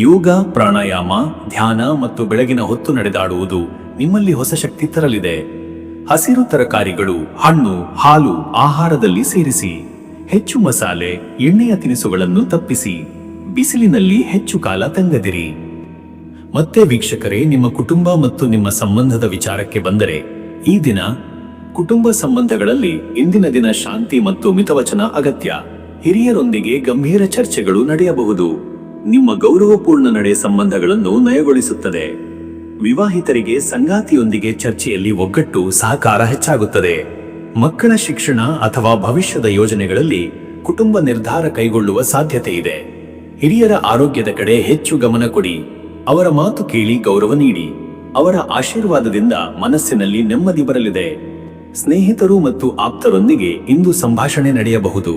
ಯೋಗ, ಪ್ರಾಣಾಯಾಮ, ಧ್ಯಾನ ಮತ್ತು ಬೆಳಗಿನ ಹೊತ್ತು ನಡೆದಾಡುವುದು ನಿಮ್ಮಲ್ಲಿ ಹೊಸ ಶಕ್ತಿ ತರಲಿದೆ. ಹಸಿರು ತರಕಾರಿಗಳು, ಹಣ್ಣು, ಹಾಲು ಆಹಾರದಲ್ಲಿ ಸೇರಿಸಿ. ಹೆಚ್ಚು ಮಸಾಲೆ, ಎಣ್ಣೆಯ ತಿನಿಸುಗಳನ್ನು ತಪ್ಪಿಸಿ. ಬಿಸಿಲಿನಲ್ಲಿ ಹೆಚ್ಚು ಕಾಲ ತಂಗದಿರಿ. ಮತ್ತೆ ವೀಕ್ಷಕರೇ, ನಿಮ್ಮ ಕುಟುಂಬ ಮತ್ತು ನಿಮ್ಮ ಸಂಬಂಧದ ವಿಚಾರಕ್ಕೆ ಬಂದರೆ, ಈ ದಿನ ಕುಟುಂಬ ಸಂಬಂಧಗಳಲ್ಲಿ ಇಂದಿನ ದಿನ ಶಾಂತಿ ಮತ್ತು ಮಿತವಚನ ಅಗತ್ಯ. ಹಿರಿಯರೊಂದಿಗೆ ಗಂಭೀರ ಚರ್ಚೆಗಳು ನಡೆಯಬಹುದು. ನಿಮ್ಮ ಗೌರವಪೂರ್ಣ ನಡೆ ಸಂಬಂಧಗಳನ್ನು ನಯಗೊಳಿಸುತ್ತದೆ. ವಿವಾಹಿತರಿಗೆ ಸಂಗಾತಿಯೊಂದಿಗೆ ಚರ್ಚೆಯಲ್ಲಿ ಒಗ್ಗಟ್ಟು, ಸಹಕಾರ ಹೆಚ್ಚಾಗುತ್ತದೆ. ಮಕ್ಕಳ ಶಿಕ್ಷಣ ಅಥವಾ ಭವಿಷ್ಯದ ಯೋಜನೆಗಳಲ್ಲಿ ಕುಟುಂಬ ನಿರ್ಧಾರ ಕೈಗೊಳ್ಳುವ ಸಾಧ್ಯತೆ ಇದೆ. ಹಿರಿಯರ ಆರೋಗ್ಯದ ಕಡೆ ಹೆಚ್ಚು ಗಮನ ಕೊಡಿ. ಅವರ ಮಾತು ಕೇಳಿ ಗೌರವ ನೀಡಿ. ಅವರ ಆಶೀರ್ವಾದದಿಂದ ಮನಸ್ಸಿನಲ್ಲಿ ನೆಮ್ಮದಿ ಬರಲಿದೆ. ಸ್ನೇಹಿತರು ಮತ್ತು ಆಪ್ತರೊಂದಿಗೆ ಇಂದು ಸಂಭಾಷಣೆ ನಡೆಯಬಹುದು.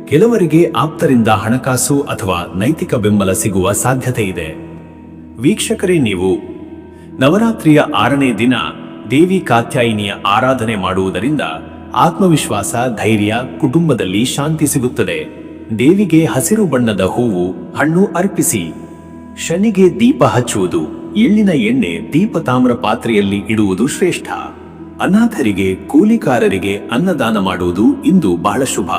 ಕೆಲವರಿಗೆ ಆಪ್ತರಿಂದ ಹಣಕಾಸು ಅಥವಾ ನೈತಿಕ ಬೆಂಬಲ ಸಿಗುವ ಸಾಧ್ಯತೆ ಇದೆ. ವೀಕ್ಷಕರೇ, ನೀವು ನವರಾತ್ರಿಯ 6ನೇ ದಿನ ದೇವಿ ಕಾತ್ಯಾಯಿನಿಯ ಆರಾಧನೆ ಮಾಡುವುದರಿಂದ ಆತ್ಮವಿಶ್ವಾಸ, ಧೈರ್ಯ, ಕುಟುಂಬದಲ್ಲಿ ಶಾಂತಿ ಸಿಗುತ್ತದೆ. ದೇವಿಗೆ ಹಸಿರು ಬಣ್ಣದ ಹೂವು, ಹಣ್ಣು ಅರ್ಪಿಸಿ. ಶನಿಗೆ ದೀಪ ಹಚ್ಚುವುದು, ಎಳ್ಳಿನ ಎಣ್ಣೆ ದೀಪತಾಮ್ರ ಪಾತ್ರೆಯಲ್ಲಿ ಇಡುವುದು ಶ್ರೇಷ್ಠ. ಅನಾಥರಿಗೆ, ಕೂಲಿಕಾರರಿಗೆ ಅನ್ನದಾನ ಮಾಡುವುದು ಇಂದು ಬಹಳ ಶುಭ.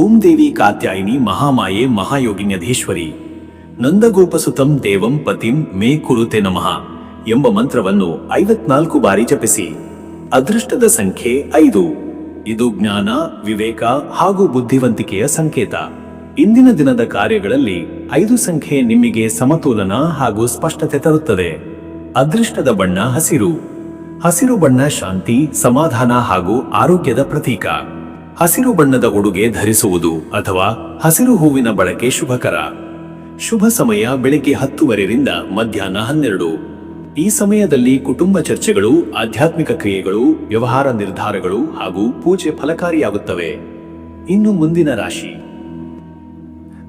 ಓಂ ದೇವಿ ಕಾತ್ಯಾಯಿನಿ ಮಹಾಮಾಯೆ ಮಹಾಯೋಗಿನ್ಯಧೀಶ್ವರಿ. ನಂದಗೋಪಸುತಂ ದೇವಂ ಪತಿಂ ಮೇ ಕುರುತೆ ನಮಃ ಎಂಬ ಮಂತ್ರವನ್ನು 54 ಬಾರಿ ಜಪಿಸಿ. ಅದೃಷ್ಟದ ಸಂಖ್ಯೆ 5. ಇದು ಜ್ಞಾನ, ವಿವೇಕ ಹಾಗೂ ಬುದ್ಧಿವಂತಿಕೆಯ ಸಂಕೇತ. ಇಂದಿನ ದಿನದ ಕಾರ್ಯಗಳಲ್ಲಿ 5 ಸಂಖ್ಯೆ ನಿಮಗೆ ಸಮತೋಲನ ಹಾಗೂ ಸ್ಪಷ್ಟತೆ ತರುತ್ತದೆ. ಅದೃಷ್ಟದ ಬಣ್ಣ ಹಸಿರು. ಹಸಿರು ಬಣ್ಣ ಶಾಂತಿ, ಸಮಾಧಾನ ಹಾಗೂ ಆರೋಗ್ಯದ ಪ್ರತೀಕ. ಹಸಿರು ಬಣ್ಣದ ಉಡುಗೆ ಧರಿಸುವುದು ಅಥವಾ ಹಸಿರು ಹೂವಿನ ಬಳಕೆ ಶುಭಕರ. ಶುಭ ಸಮಯ ಬೆಳಿಗ್ಗೆ 10:30 ರಿಂದ ಮಧ್ಯಾಹ್ನ 12. ಈ ಸಮಯದಲ್ಲಿ ಕುಟುಂಬ ಚರ್ಚೆಗಳು, ಆಧ್ಯಾತ್ಮಿಕ ಕ್ರಿಯೆಗಳು, ವ್ಯವಹಾರ ನಿರ್ಧಾರಗಳು ಹಾಗೂ ಪೂಜೆ ಫಲಕಾರಿಯಾಗುತ್ತವೆ. ಇನ್ನು ಮುಂದಿನ ರಾಶಿ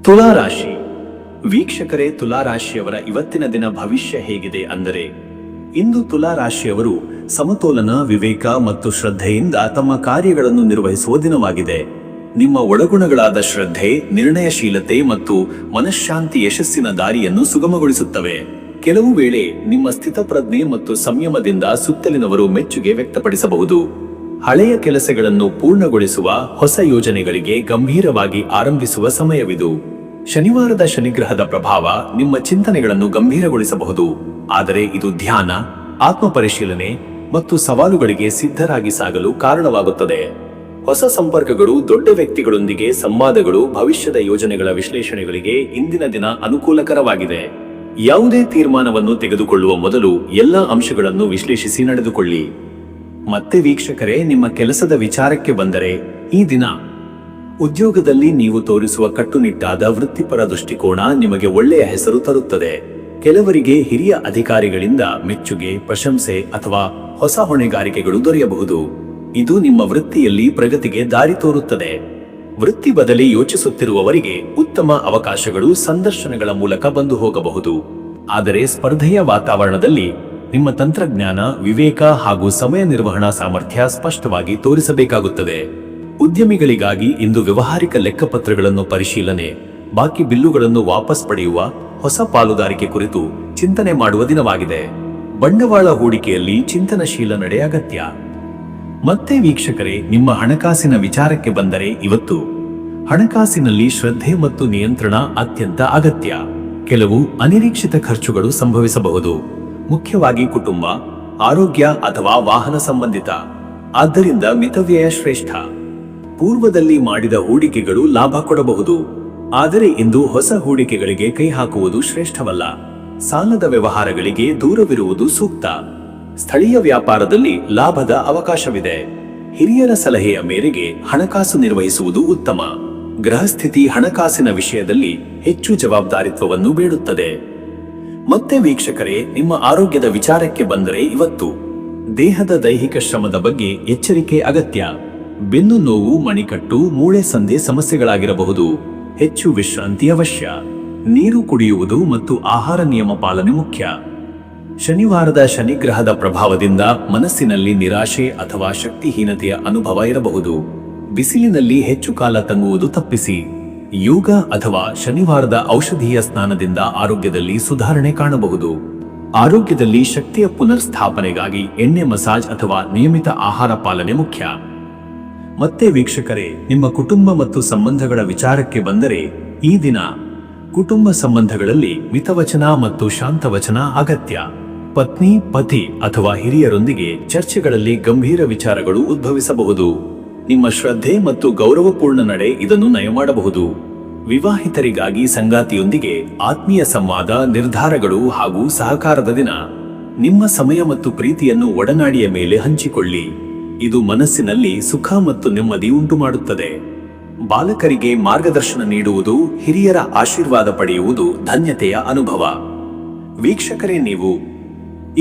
ತುಲಾ ರಾಶಿ. ವೀಕ್ಷಕರೇ, ತುಲಾ ರಾಶಿಯವರ ಇವತ್ತಿನ ದಿನ ಭವಿಷ್ಯ ಹೇಗಿದೆ ಅಂದರೆ, ಇಂದು ತುಲಾ ರಾಶಿಯವರು ಸಮತೋಲನ, ವಿವೇಕ ಮತ್ತು ಶ್ರದ್ಧೆಯಿಂದ ತಮ್ಮ ಕಾರ್ಯಗಳನ್ನು ನಿರ್ವಹಿಸುವ ದಿನವಾಗಿದೆ. ನಿಮ್ಮ ಒಳಗುಣಗಳಾದ ಶ್ರದ್ಧೆ, ನಿರ್ಣಯಶೀಲತೆ ಮತ್ತು ಮನಃಶಾಂತಿ ಯಶಸ್ಸಿನ ದಾರಿಯನ್ನು ಸುಗಮಗೊಳಿಸುತ್ತವೆ. ಕೆಲವು ವೇಳೆ ನಿಮ್ಮ ಸ್ಥಿತಪ್ರಜ್ಞೆ ಮತ್ತು ಸಂಯಮದಿಂದ ಸುತ್ತಲಿನವರು ಮೆಚ್ಚುಗೆ ವ್ಯಕ್ತಪಡಿಸಬಹುದು. ಹಳೆಯ ಕೆಲಸಗಳನ್ನು ಪೂರ್ಣಗೊಳಿಸುವ, ಹೊಸ ಯೋಜನೆಗಳಿಗೆ ಗಂಭೀರವಾಗಿ ಆರಂಭಿಸುವ ಸಮಯವಿದು. ಶನಿವಾರದ ಶನಿಗ್ರಹದ ಪ್ರಭಾವ ನಿಮ್ಮ ಚಿಂತನೆಗಳನ್ನು ಗಂಭೀರಗೊಳಿಸಬಹುದು, ಆದರೆ ಇದು ಧ್ಯಾನ, ಆತ್ಮಪರಿಶೀಲನೆ ಮತ್ತು ಸವಾಲುಗಳಿಗೆ ಸಿದ್ಧರಾಗಿ ಸಾಗಲು ಕಾರಣವಾಗುತ್ತದೆ. ಹೊಸ ಸಂಪರ್ಕಗಳು, ದೊಡ್ಡ ವ್ಯಕ್ತಿಗಳೊಂದಿಗೆ ಸಂವಾದಗಳು, ಭವಿಷ್ಯದ ಯೋಜನೆಗಳ ವಿಶ್ಲೇಷಣೆಗಳಿಗೆ ಇಂದಿನ ದಿನ ಅನುಕೂಲಕರವಾಗಿದೆ. ಯಾವುದೇ ತೀರ್ಮಾನವನ್ನು ತೆಗೆದುಕೊಳ್ಳುವ ಮೊದಲು ಎಲ್ಲ ಅಂಶಗಳನ್ನು ವಿಶ್ಲೇಷಿಸಿ ನಡೆದುಕೊಳ್ಳಿ. ಮತ್ತೆ ವೀಕ್ಷಕರೇ, ನಿಮ್ಮ ಕೆಲಸದ ವಿಚಾರಕ್ಕೆ ಬಂದರೆ, ಈ ದಿನ ಉದ್ಯೋಗದಲ್ಲಿ ನೀವು ತೋರಿಸುವ ಕಟ್ಟುನಿಟ್ಟಾದ ವೃತ್ತಿಪರ ದೃಷ್ಟಿಕೋನ ನಿಮಗೆ ಒಳ್ಳೆಯ ಹೆಸರು ತರುತ್ತದೆ. ಕೆಲವರಿಗೆ ಹಿರಿಯ ಅಧಿಕಾರಿಗಳಿಂದ ಮೆಚ್ಚುಗೆ, ಪ್ರಶಂಸೆ ಅಥವಾ ಹೊಸ ಹೊಣೆಗಾರಿಕೆಗಳು ದೊರೆಯಬಹುದು. ಇದು ನಿಮ್ಮ ವೃತ್ತಿಯಲ್ಲಿ ಪ್ರಗತಿಗೆ ದಾರಿ ತೋರುತ್ತದೆ. ವೃತ್ತಿ ಬದಲಿ ಯೋಚಿಸುತ್ತಿರುವವರಿಗೆ ಉತ್ತಮ ಅವಕಾಶಗಳು ಸಂದರ್ಶನಗಳ ಮೂಲಕ ಬಂದು ಹೋಗಬಹುದು. ಆದರೆ ಸ್ಪರ್ಧೆಯ ವಾತಾವರಣದಲ್ಲಿ ನಿಮ್ಮ ತಂತ್ರಜ್ಞಾನ, ವಿವೇಕ ಹಾಗೂ ಸಮಯ ನಿರ್ವಹಣಾ ಸಾಮರ್ಥ್ಯ ಸ್ಪಷ್ಟವಾಗಿ ತೋರಿಸಬೇಕಾಗುತ್ತದೆ. ಉದ್ಯಮಿಗಳಿಗಾಗಿ ಇಂದು ವ್ಯವಹಾರಿಕ ಲೆಕ್ಕಪತ್ರಗಳನ್ನು ಪರಿಶೀಲನೆ, ಬಾಕಿ ಬಿಲ್ಲುಗಳನ್ನು ವಾಪಸ್ ಪಡೆಯುವ, ಹೊಸ ಪಾಲುದಾರಿಕೆ ಕುರಿತು ಚಿಂತನೆ ಮಾಡುವ ದಿನವಾಗಿದೆ. ಬಂಡವಾಳ ಹೂಡಿಕೆಯಲ್ಲಿ ಚಿಂತನಶೀಲ ನಡೆ ಅಗತ್ಯ. ಮತ್ತೆ ವೀಕ್ಷಕರೇ, ನಿಮ್ಮ ಹಣಕಾಸಿನ ವಿಚಾರಕ್ಕೆ ಬಂದರೆ, ಇವತ್ತು ಹಣಕಾಸಿನಲ್ಲಿ ಶ್ರದ್ಧೆ ಮತ್ತು ನಿಯಂತ್ರಣ ಅತ್ಯಂತ ಅಗತ್ಯ. ಕೆಲವು ಅನಿರೀಕ್ಷಿತ ಖರ್ಚುಗಳು ಸಂಭವಿಸಬಹುದು, ಮುಖ್ಯವಾಗಿ ಕುಟುಂಬ, ಆರೋಗ್ಯ ಅಥವಾ ವಾಹನ ಸಂಬಂಧಿತ. ಆದ್ದರಿಂದ ಮಿತವ್ಯಯ ಶ್ರೇಷ್ಠ. ಪೂರ್ವದಲ್ಲಿ ಮಾಡಿದ ಹೂಡಿಕೆಗಳು ಲಾಭ ಕೊಡಬಹುದು, ಆದರೆ ಇಂದು ಹೊಸ ಹೂಡಿಕೆಗಳಿಗೆ ಕೈ ಹಾಕುವುದು ಶ್ರೇಷ್ಠವಲ್ಲ. ಸಾಲದ ವ್ಯವಹಾರಗಳಿಗೆ ದೂರವಿರುವುದು ಸೂಕ್ತ. ಸ್ಥಳೀಯ ವ್ಯಾಪಾರದಲ್ಲಿ ಲಾಭದ ಅವಕಾಶವಿದೆ. ಹಿರಿಯರ ಸಲಹೆಯ ಮೇರೆಗೆ ಹಣಕಾಸು ನಿರ್ವಹಿಸುವುದು ಉತ್ತಮ. ಗೃಹಸ್ಥಿತಿ ಹಣಕಾಸಿನ ವಿಷಯದಲ್ಲಿ ಹೆಚ್ಚು ಜವಾಬ್ದಾರಿತ್ವವನ್ನು ಬೇಡುತ್ತದೆ. ಮತ್ತೆ ವೀಕ್ಷಕರೇ, ನಿಮ್ಮ ಆರೋಗ್ಯದ ವಿಚಾರಕ್ಕೆ ಬಂದರೆ, ಇವತ್ತು ದೇಹದ ದೈಹಿಕ ಶ್ರಮದ ಬಗ್ಗೆ ಎಚ್ಚರಿಕೆ ಅಗತ್ಯ. ಬೆನ್ನು ನೋವು, ಮಣಿಕಟ್ಟು, ಮೂಳೆ ಸಂಧಿ ಸಮಸ್ಯೆಗಳಾಗಿರಬಹುದು. ಹೆಚ್ಚು ವಿಶ್ರಾಂತಿ ಅವಶ್ಯ. ನೀರು ಕುಡಿಯುವುದು ಮತ್ತು ಆಹಾರ ನಿಯಮ ಪಾಲನೆ ಮುಖ್ಯ. ಶನಿವಾರದ ಶನಿಗ್ರಹದ ಪ್ರಭಾವದಿಂದ ಮನಸ್ಸಿನಲ್ಲಿ ನಿರಾಶೆ ಅಥವಾ ಶಕ್ತಿಹೀನತೆಯ ಅನುಭವ ಇರಬಹುದು. ಬಿಸಿಲಿನಲ್ಲಿ ಹೆಚ್ಚು ಕಾಲ ತಂಗುವುದು ತಪ್ಪಿಸಿ. ಯೋಗ ಅಥವಾ ಶನಿವಾರದ ಔಷಧೀಯ ಸ್ನಾನದಿಂದ ಆರೋಗ್ಯದಲ್ಲಿ ಸುಧಾರಣೆ ಕಾಣಬಹುದು. ಆರೋಗ್ಯದಲ್ಲಿ ಶಕ್ತಿಯ ಪುನರ್ಸ್ಥಾಪನೆಗಾಗಿ ಎಣ್ಣೆ ಮಸಾಜ್ ಅಥವಾ ನಿಯಮಿತ ಆಹಾರ ಪಾಲನೆ ಮುಖ್ಯ. ಮತ್ತೆ ವೀಕ್ಷಕರೇ, ನಿಮ್ಮ ಕುಟುಂಬ ಮತ್ತು ಸಂಬಂಧಗಳ ವಿಚಾರಕ್ಕೆ ಬಂದರೆ, ಈ ದಿನ ಕುಟುಂಬ ಸಂಬಂಧಗಳಲ್ಲಿ ಮಿತವಚನ ಮತ್ತು ಶಾಂತವಚನ ಅಗತ್ಯ. ಪತ್ನಿ, ಪತಿ ಅಥವಾ ಹಿರಿಯರೊಂದಿಗೆ ಚರ್ಚೆಗಳಲ್ಲಿ ಗಂಭೀರ ವಿಚಾರಗಳು ಉದ್ಭವಿಸಬಹುದು. ನಿಮ್ಮ ಶ್ರದ್ಧೆ ಮತ್ತು ಗೌರವಪೂರ್ಣ ನಡೆ ಇದನ್ನು ನಯ ಮಾಡಬಹುದು. ವಿವಾಹಿತರಿಗಾಗಿ ಸಂಗಾತಿಯೊಂದಿಗೆ ಆತ್ಮೀಯ ಸಂವಾದ, ನಿರ್ಧಾರಗಳು ಹಾಗೂ ಸಹಕಾರದ ದಿನ. ನಿಮ್ಮ ಸಮಯ ಮತ್ತು ಪ್ರೀತಿಯನ್ನು ಒಡನಾಡಿಯ ಮೇಲೆ ಹಂಚಿಕೊಳ್ಳಿ. ಇದು ಮನಸ್ಸಿನಲ್ಲಿ ಸುಖ ಮತ್ತು ನೆಮ್ಮದಿ ಉಂಟುಮಾಡುತ್ತದೆ. ಬಾಲಕರಿಗೆ ಮಾರ್ಗದರ್ಶನ ನೀಡುವುದು, ಹಿರಿಯರ ಆಶೀರ್ವಾದ ಪಡೆಯುವುದು ಧನ್ಯತೆಯ ಅನುಭವ. ವೀಕ್ಷಕರೇ, ನೀವು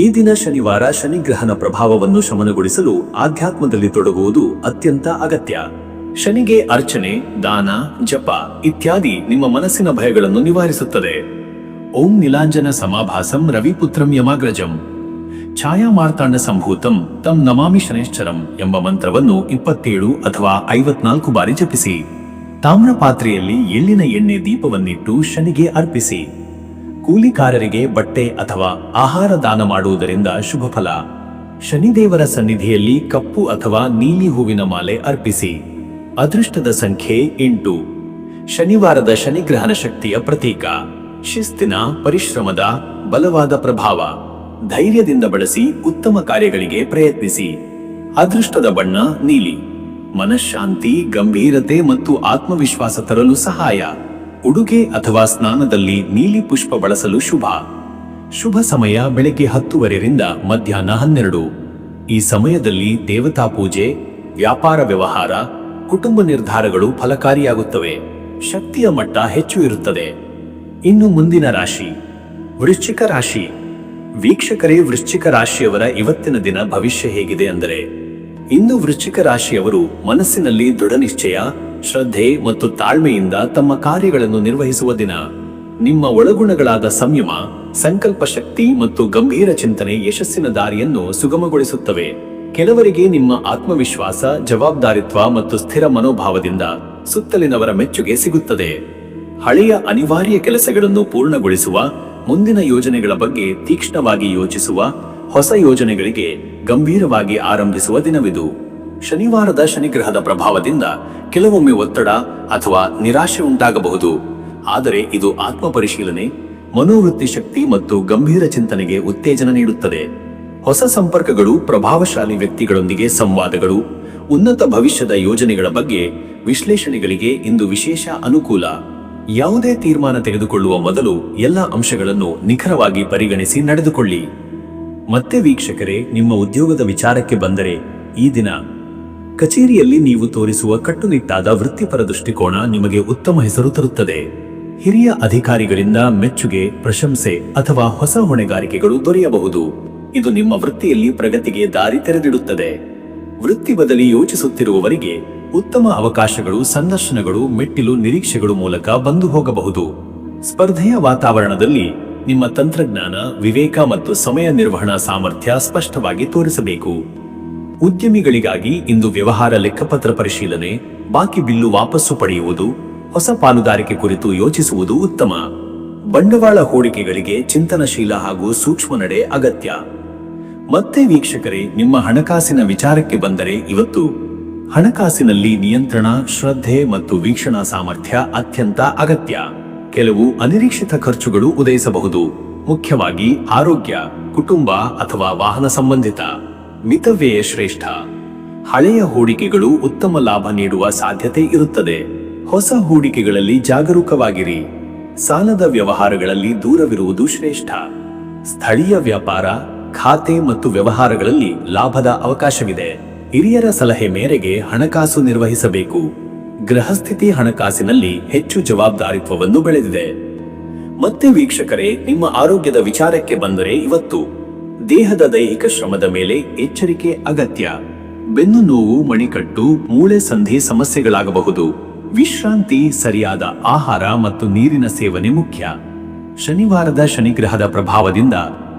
ಈ ದಿನ ಶನಿವಾರ ಶನಿಗ್ರಹನ ಪ್ರಭಾವವನ್ನು ಶಮನಗೊಳಿಸಲು ಆಧ್ಯಾತ್ಮದಲ್ಲಿ ತೊಡಗುವುದು ಅತ್ಯಂತ ಅಗತ್ಯ. ಶನಿಗೆ ಅರ್ಚನೆ, ದಾನ, ಜಪ ಇತ್ಯಾದಿ ನಿಮ್ಮ ಮನಸ್ಸಿನ ಭಯಗಳನ್ನು ನಿವಾರಿಸುತ್ತದೆ. ಓಂ ನೀಲಾಂಜನ ಸಮಾಭಾಸಂ ರವಿಪುತ್ರಂ ಯಮಾಗ್ರಜಂ ಛಾಯಾ ಮಾರ್ತಾಂಡ ಸಂಭೂತಂ ತಂ ನಮಾಮಿ ಶನೈಶ್ಚರಂ ಎಂಬ ಮಂತ್ರವನ್ನು 27 ಅಥವಾ 54 ಬಾರಿ ಜಪಿಸಿ. ತಾಮ್ರ ಪಾತ್ರೆಯಲ್ಲಿ ಎಳ್ಳಿನ ಎಣ್ಣೆ ದೀಪವನ್ನಿಟ್ಟು ಶನಿಗೆ ಅರ್ಪಿಸಿ. ಕೂಲಿಕಾರರಿಗೆ ಬಟ್ಟೆ ಅಥವಾ ಆಹಾರ ದಾನ ಮಾಡುವುದರಿಂದ ಶುಭ ಫಲ. ಶನಿದೇವರ ಸನ್ನಿಧಿಯಲ್ಲಿ ಕಪ್ಪು ಅಥವಾ ನೀಲಿ ಹೂವಿನ ಮಾಲೆ ಅರ್ಪಿಸಿ. ಅದೃಷ್ಟದ ಸಂಖ್ಯೆ 8. ಶನಿವಾರದ ಶನಿಗ್ರಹಣ ಶಕ್ತಿಯ ಪ್ರತೀಕ. ಶಿಸ್ತಿನ, ಪರಿಶ್ರಮದ, ಬಲವಾದ ಪ್ರಭಾವ. ಧೈರ್ಯದಿಂದ ಬಳಸಿ ಉತ್ತಮ ಕಾರ್ಯಗಳಿಗೆ ಪ್ರಯತ್ನಿಸಿ. ಅದೃಷ್ಟದ ಬಣ್ಣ ನೀಲಿ. ಮನಃಶಾಂತಿ, ಗಂಭೀರತೆ ಮತ್ತು ಆತ್ಮವಿಶ್ವಾಸ ತರಲು ಸಹಾಯ. ಉಡುಗೆ ಅಥವಾ ಸ್ನಾನದಲ್ಲಿ ನೀಲಿ ಪುಷ್ಪ ಬಳಸಲು ಶುಭ. ಶುಭ ಸಮಯ ಬೆಳಗ್ಗೆ 10:30 ರಿಂದ ಮಧ್ಯಾಹ್ನ 12. ಈ ಸಮಯದಲ್ಲಿ ದೇವತಾ ಪೂಜೆ, ವ್ಯಾಪಾರ ವ್ಯವಹಾರ, ಕುಟುಂಬ ನಿರ್ಧಾರಗಳು ಫಲಕಾರಿಯಾಗುತ್ತವೆ. ಶಕ್ತಿಯ ಮಟ್ಟ ಹೆಚ್ಚು ಇರುತ್ತದೆ. ಇನ್ನು ಮುಂದಿನ ರಾಶಿ ವೃಶ್ಚಿಕ ರಾಶಿ. ವೀಕ್ಷಕರೇ, ವೃಶ್ಚಿಕ ರಾಶಿಯವರ ಇವತ್ತಿನ ದಿನ ಭವಿಷ್ಯ ಹೇಗಿದೆ ಅಂದರೆ, ಇಂದು ವೃಶ್ಚಿಕ ರಾಶಿಯವರು ಮನಸ್ಸಿನಲ್ಲಿ ದೃಢ ನಿಶ್ಚಯ, ಶ್ರದ್ಧೆ ಮತ್ತು ತಾಳ್ಮೆಯಿಂದ ತಮ್ಮ ಕಾರ್ಯಗಳನ್ನು ನಿರ್ವಹಿಸುವ ದಿನ. ನಿಮ್ಮ ಒಳಗುಣಗಳಾದ ಸಂಯಮ, ಸಂಕಲ್ಪ ಶಕ್ತಿ ಮತ್ತು ಗಂಭೀರ ಚಿಂತನೆ ಯಶಸ್ಸಿನ ದಾರಿಯನ್ನು ಸುಗಮಗೊಳಿಸುತ್ತವೆ. ಕೆಲವರಿಗೆ ನಿಮ್ಮ ಆತ್ಮವಿಶ್ವಾಸ, ಜವಾಬ್ದಾರಿತ್ವ ಮತ್ತು ಸ್ಥಿರ ಮನೋಭಾವದಿಂದ ಸುತ್ತಲಿನವರ ಮೆಚ್ಚುಗೆ ಸಿಗುತ್ತದೆ. ಹಳೆಯ ಅನಿವಾರ್ಯ ಕೆಲಸಗಳನ್ನು ಪೂರ್ಣಗೊಳಿಸುವ, ಮುಂದಿನ ಯೋಜನೆಗಳ ಬಗ್ಗೆ ತೀಕ್ಷ್ಣವಾಗಿ ಯೋಚಿಸುವ, ಹೊಸ ಯೋಜನೆಗಳಿಗೆ ಗಂಭೀರವಾಗಿ ಆರಂಭಿಸುವ ದಿನವಿದು. ಶನಿವಾರದ ಶನಿಗ್ರಹದ ಪ್ರಭಾವದಿಂದ ಕೆಲವೊಮ್ಮೆ ಒತ್ತಡ ಅಥವಾ ನಿರಾಶೆ ಉಂಟಾಗಬಹುದು. ಆದರೆ ಇದು ಆತ್ಮ ಪರಿಶೀಲನೆ, ಮನೋವೃತ್ತಿ ಶಕ್ತಿ ಮತ್ತು ಗಂಭೀರ ಚಿಂತನೆಗೆ ಉತ್ತೇಜನ ನೀಡುತ್ತದೆ. ಹೊಸ ಸಂಪರ್ಕಗಳು, ಪ್ರಭಾವಶಾಲಿ ವ್ಯಕ್ತಿಗಳೊಂದಿಗೆ ಸಂವಾದಗಳು, ಉನ್ನತ ಭವಿಷ್ಯದ ಯೋಜನೆಗಳ ಬಗ್ಗೆ ವಿಶ್ಲೇಷಣೆಗಳಿಗೆ ಇಂದು ವಿಶೇಷ ಅನುಕೂಲ. ಯಾವುದೇ ತೀರ್ಮಾನ ತೆಗೆದುಕೊಳ್ಳುವ ಮೊದಲು ಎಲ್ಲ ಅಂಶಗಳನ್ನು ನಿಖರವಾಗಿ ಪರಿಗಣಿಸಿ ನಡೆದುಕೊಳ್ಳಿ. ಮತ್ತೆ ವೀಕ್ಷಕರೇ, ನಿಮ್ಮ ಉದ್ಯೋಗದ ವಿಚಾರಕ್ಕೆ ಬಂದರೆ, ಈ ದಿನ ಕಚೇರಿಯಲ್ಲಿ ನೀವು ತೋರಿಸುವ ಕಟ್ಟುನಿಟ್ಟಾದ ವೃತ್ತಿಪರ ದೃಷ್ಟಿಕೋನ ನಿಮಗೆ ಉತ್ತಮ ಹೆಸರು ತರುತ್ತದೆ. ಹಿರಿಯ ಅಧಿಕಾರಿಗಳಿಂದ ಮೆಚ್ಚುಗೆ, ಪ್ರಶಂಸೆ ಅಥವಾ ಹೊಸ ಹೊಣೆಗಾರಿಕೆಗಳು ದೊರೆಯಬಹುದು. ಇದು ನಿಮ್ಮ ವೃತ್ತಿಯಲ್ಲಿ ಪ್ರಗತಿಗೆ ದಾರಿ ತೆರೆದಿಡುತ್ತದೆ. ವೃತ್ತಿ ಬದಲಿ ಯೋಚಿಸುತ್ತಿರುವವರಿಗೆ ಉತ್ತಮ ಅವಕಾಶಗಳು, ಸಂದರ್ಶನಗಳು, ಮೆಟ್ಟಿಲು ನಿರೀಕ್ಷೆಗಳು ಮೂಲಕ ಬಂದು ಹೋಗಬಹುದು. ಸ್ಪರ್ಧೆಯ ವಾತಾವರಣದಲ್ಲಿ ನಿಮ್ಮ ತಂತ್ರಜ್ಞಾನ, ವಿವೇಕ ಮತ್ತು ಸಮಯ ನಿರ್ವಹಣಾ ಸಾಮರ್ಥ್ಯ ಸ್ಪಷ್ಟವಾಗಿ ತೋರಿಸಬೇಕು. ಉದ್ಯಮಿಗಳಿಗಾಗಿ ಇಂದು ವ್ಯವಹಾರ ಲೆಕ್ಕಪತ್ರ ಪರಿಶೀಲನೆ, ಬಾಕಿ ಬಿಲ್ಲು ವಾಪಸ್ಸು ಪಡೆಯುವುದು, ಹೊಸ ಪಾಲುದಾರಿಕೆ ಕುರಿತು ಯೋಚಿಸುವುದು ಉತ್ತಮ. ಬಂಡವಾಳ ಹೂಡಿಕೆಗಳಿಗೆ ಚಿಂತನಶೀಲ ಹಾಗೂ ಸೂಕ್ಷ್ಮ ನಡೆ ಅಗತ್ಯ. ಮತ್ತೆ ವೀಕ್ಷಕರೇ, ನಿಮ್ಮ ಹಣಕಾಸಿನ ವಿಚಾರಕ್ಕೆ ಬಂದರೆ, ಇವತ್ತು ಹಣಕಾಸಿನಲ್ಲಿ ನಿಯಂತ್ರಣ, ಶ್ರದ್ಧೆ ಮತ್ತು ವೀಕ್ಷಣಾ ಸಾಮರ್ಥ್ಯ ಅತ್ಯಂತ ಅಗತ್ಯ. ಕೆಲವು ಅನಿರೀಕ್ಷಿತ ಖರ್ಚುಗಳು ಉದಯಿಸಬಹುದು, ಮುಖ್ಯವಾಗಿ ಆರೋಗ್ಯ, ಕುಟುಂಬ ಅಥವಾ ವಾಹನ ಸಂಬಂಧಿತ. ಮಿತವ್ಯಯ ಶ್ರೇಷ್ಠ. ಹಳೆಯ ಹೂಡಿಕೆಗಳು ಉತ್ತಮ ಲಾಭ ನೀಡುವ ಸಾಧ್ಯತೆ ಇರುತ್ತದೆ. ಹೊಸ ಹೂಡಿಕೆಗಳಲ್ಲಿ ಜಾಗರೂಕವಾಗಿರಿ. ಸಾಲದ ವ್ಯವಹಾರಗಳಲ್ಲಿ ದೂರವಿರುವುದು ಶ್ರೇಷ್ಠ. ಸ್ಥಳೀಯ ವ್ಯಾಪಾರ, ಖಾತೆ ಮತ್ತು ವ್ಯವಹಾರಗಳಲ್ಲಿ ಲಾಭದ ಅವಕಾಶವಿದೆ. ಹಿರಿಯರ ಸಲಹೆ ಮೇರೆಗೆ ಹಣಕಾಸು ನಿರ್ವಹಿಸಬೇಕು. ಗೃಹಸ್ಥಿತಿ ಹಣಕಾಸಿನಲ್ಲಿ ಹೆಚ್ಚು ಜವಾಬ್ದಾರಿತ್ವವನ್ನು ಬೆಳೆದಿದೆ. ಮತ್ತೆ ವೀಕ್ಷಕರೇ, ನಿಮ್ಮ ಆರೋಗ್ಯದ ವಿಚಾರಕ್ಕೆ ಬಂದರೆ, ಇವತ್ತು ದೇಹದ ದೈಹಿಕ ಶ್ರಮದ ಮೇಲೆ ಎಚ್ಚರಿಕೆ ಅಗತ್ಯ. ಬೆನ್ನು ನೋವು, ಮಣಿಕಟ್ಟು, ಮೂಳೆ ಸಂಧಿ ಸಮಸ್ಯೆಗಳಾಗಬಹುದು. ವಿಶ್ರಾಂತಿ, ಸರಿಯಾದ ಆಹಾರ ಮತ್ತು ನೀರಿನ ಸೇವನೆ ಮುಖ್ಯ. ಶನಿವಾರದ ಶನಿಗ್ರಹದ ಪ್ರಭಾವದಿಂದ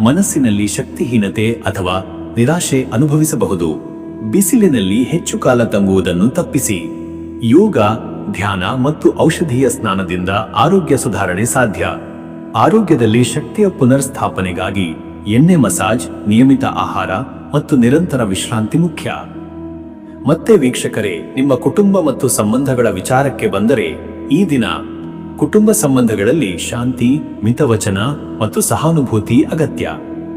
ಮನಸ್ಸಿನಲ್ಲಿ ಶಕ್ತಿಹೀನತೆ ಅಥವಾ ನಿರಾಶೆ ಅನುಭವಿಸಬಹುದು. ಬಿಸಿಲಿನಲ್ಲಿ ಹೆಚ್ಚು ಕಾಲ ತಂಗುವುದನ್ನು ತಪ್ಪಿಸಿ. ಯೋಗ, ಧ್ಯಾನ ಮತ್ತು ಔಷಧೀಯ ಸ್ನಾನದಿಂದ ಆರೋಗ್ಯ ಸುಧಾರಣೆ ಸಾಧ್ಯ. ಆರೋಗ್ಯದಲ್ಲಿ ಶಕ್ತಿಯ ಪುನರ್ಸ್ಥಾಪನೆಗಾಗಿ ಎಣ್ಣೆ ಮಸಾಜ್, ನಿಯಮಿತ ಆಹಾರ ಮತ್ತು ನಿರಂತರ ವಿಶ್ರಾಂತಿ ಮುಖ್ಯ. ಮತ್ತೆ ವೀಕ್ಷಕರೇ, ನಿಮ್ಮ ಕುಟುಂಬ ಮತ್ತು ಸಂಬಂಧಗಳ ವಿಚಾರಕ್ಕೆ ಬಂದರೆ, ಈ ದಿನ ಕುಟುಂಬ ಸಂಬಂಧಗಳಲ್ಲಿ ಶಾಂತಿ, ಮಿತವಚನ ಮತ್ತು ಸಹಾನುಭೂತಿ ಅಗತ್ಯ.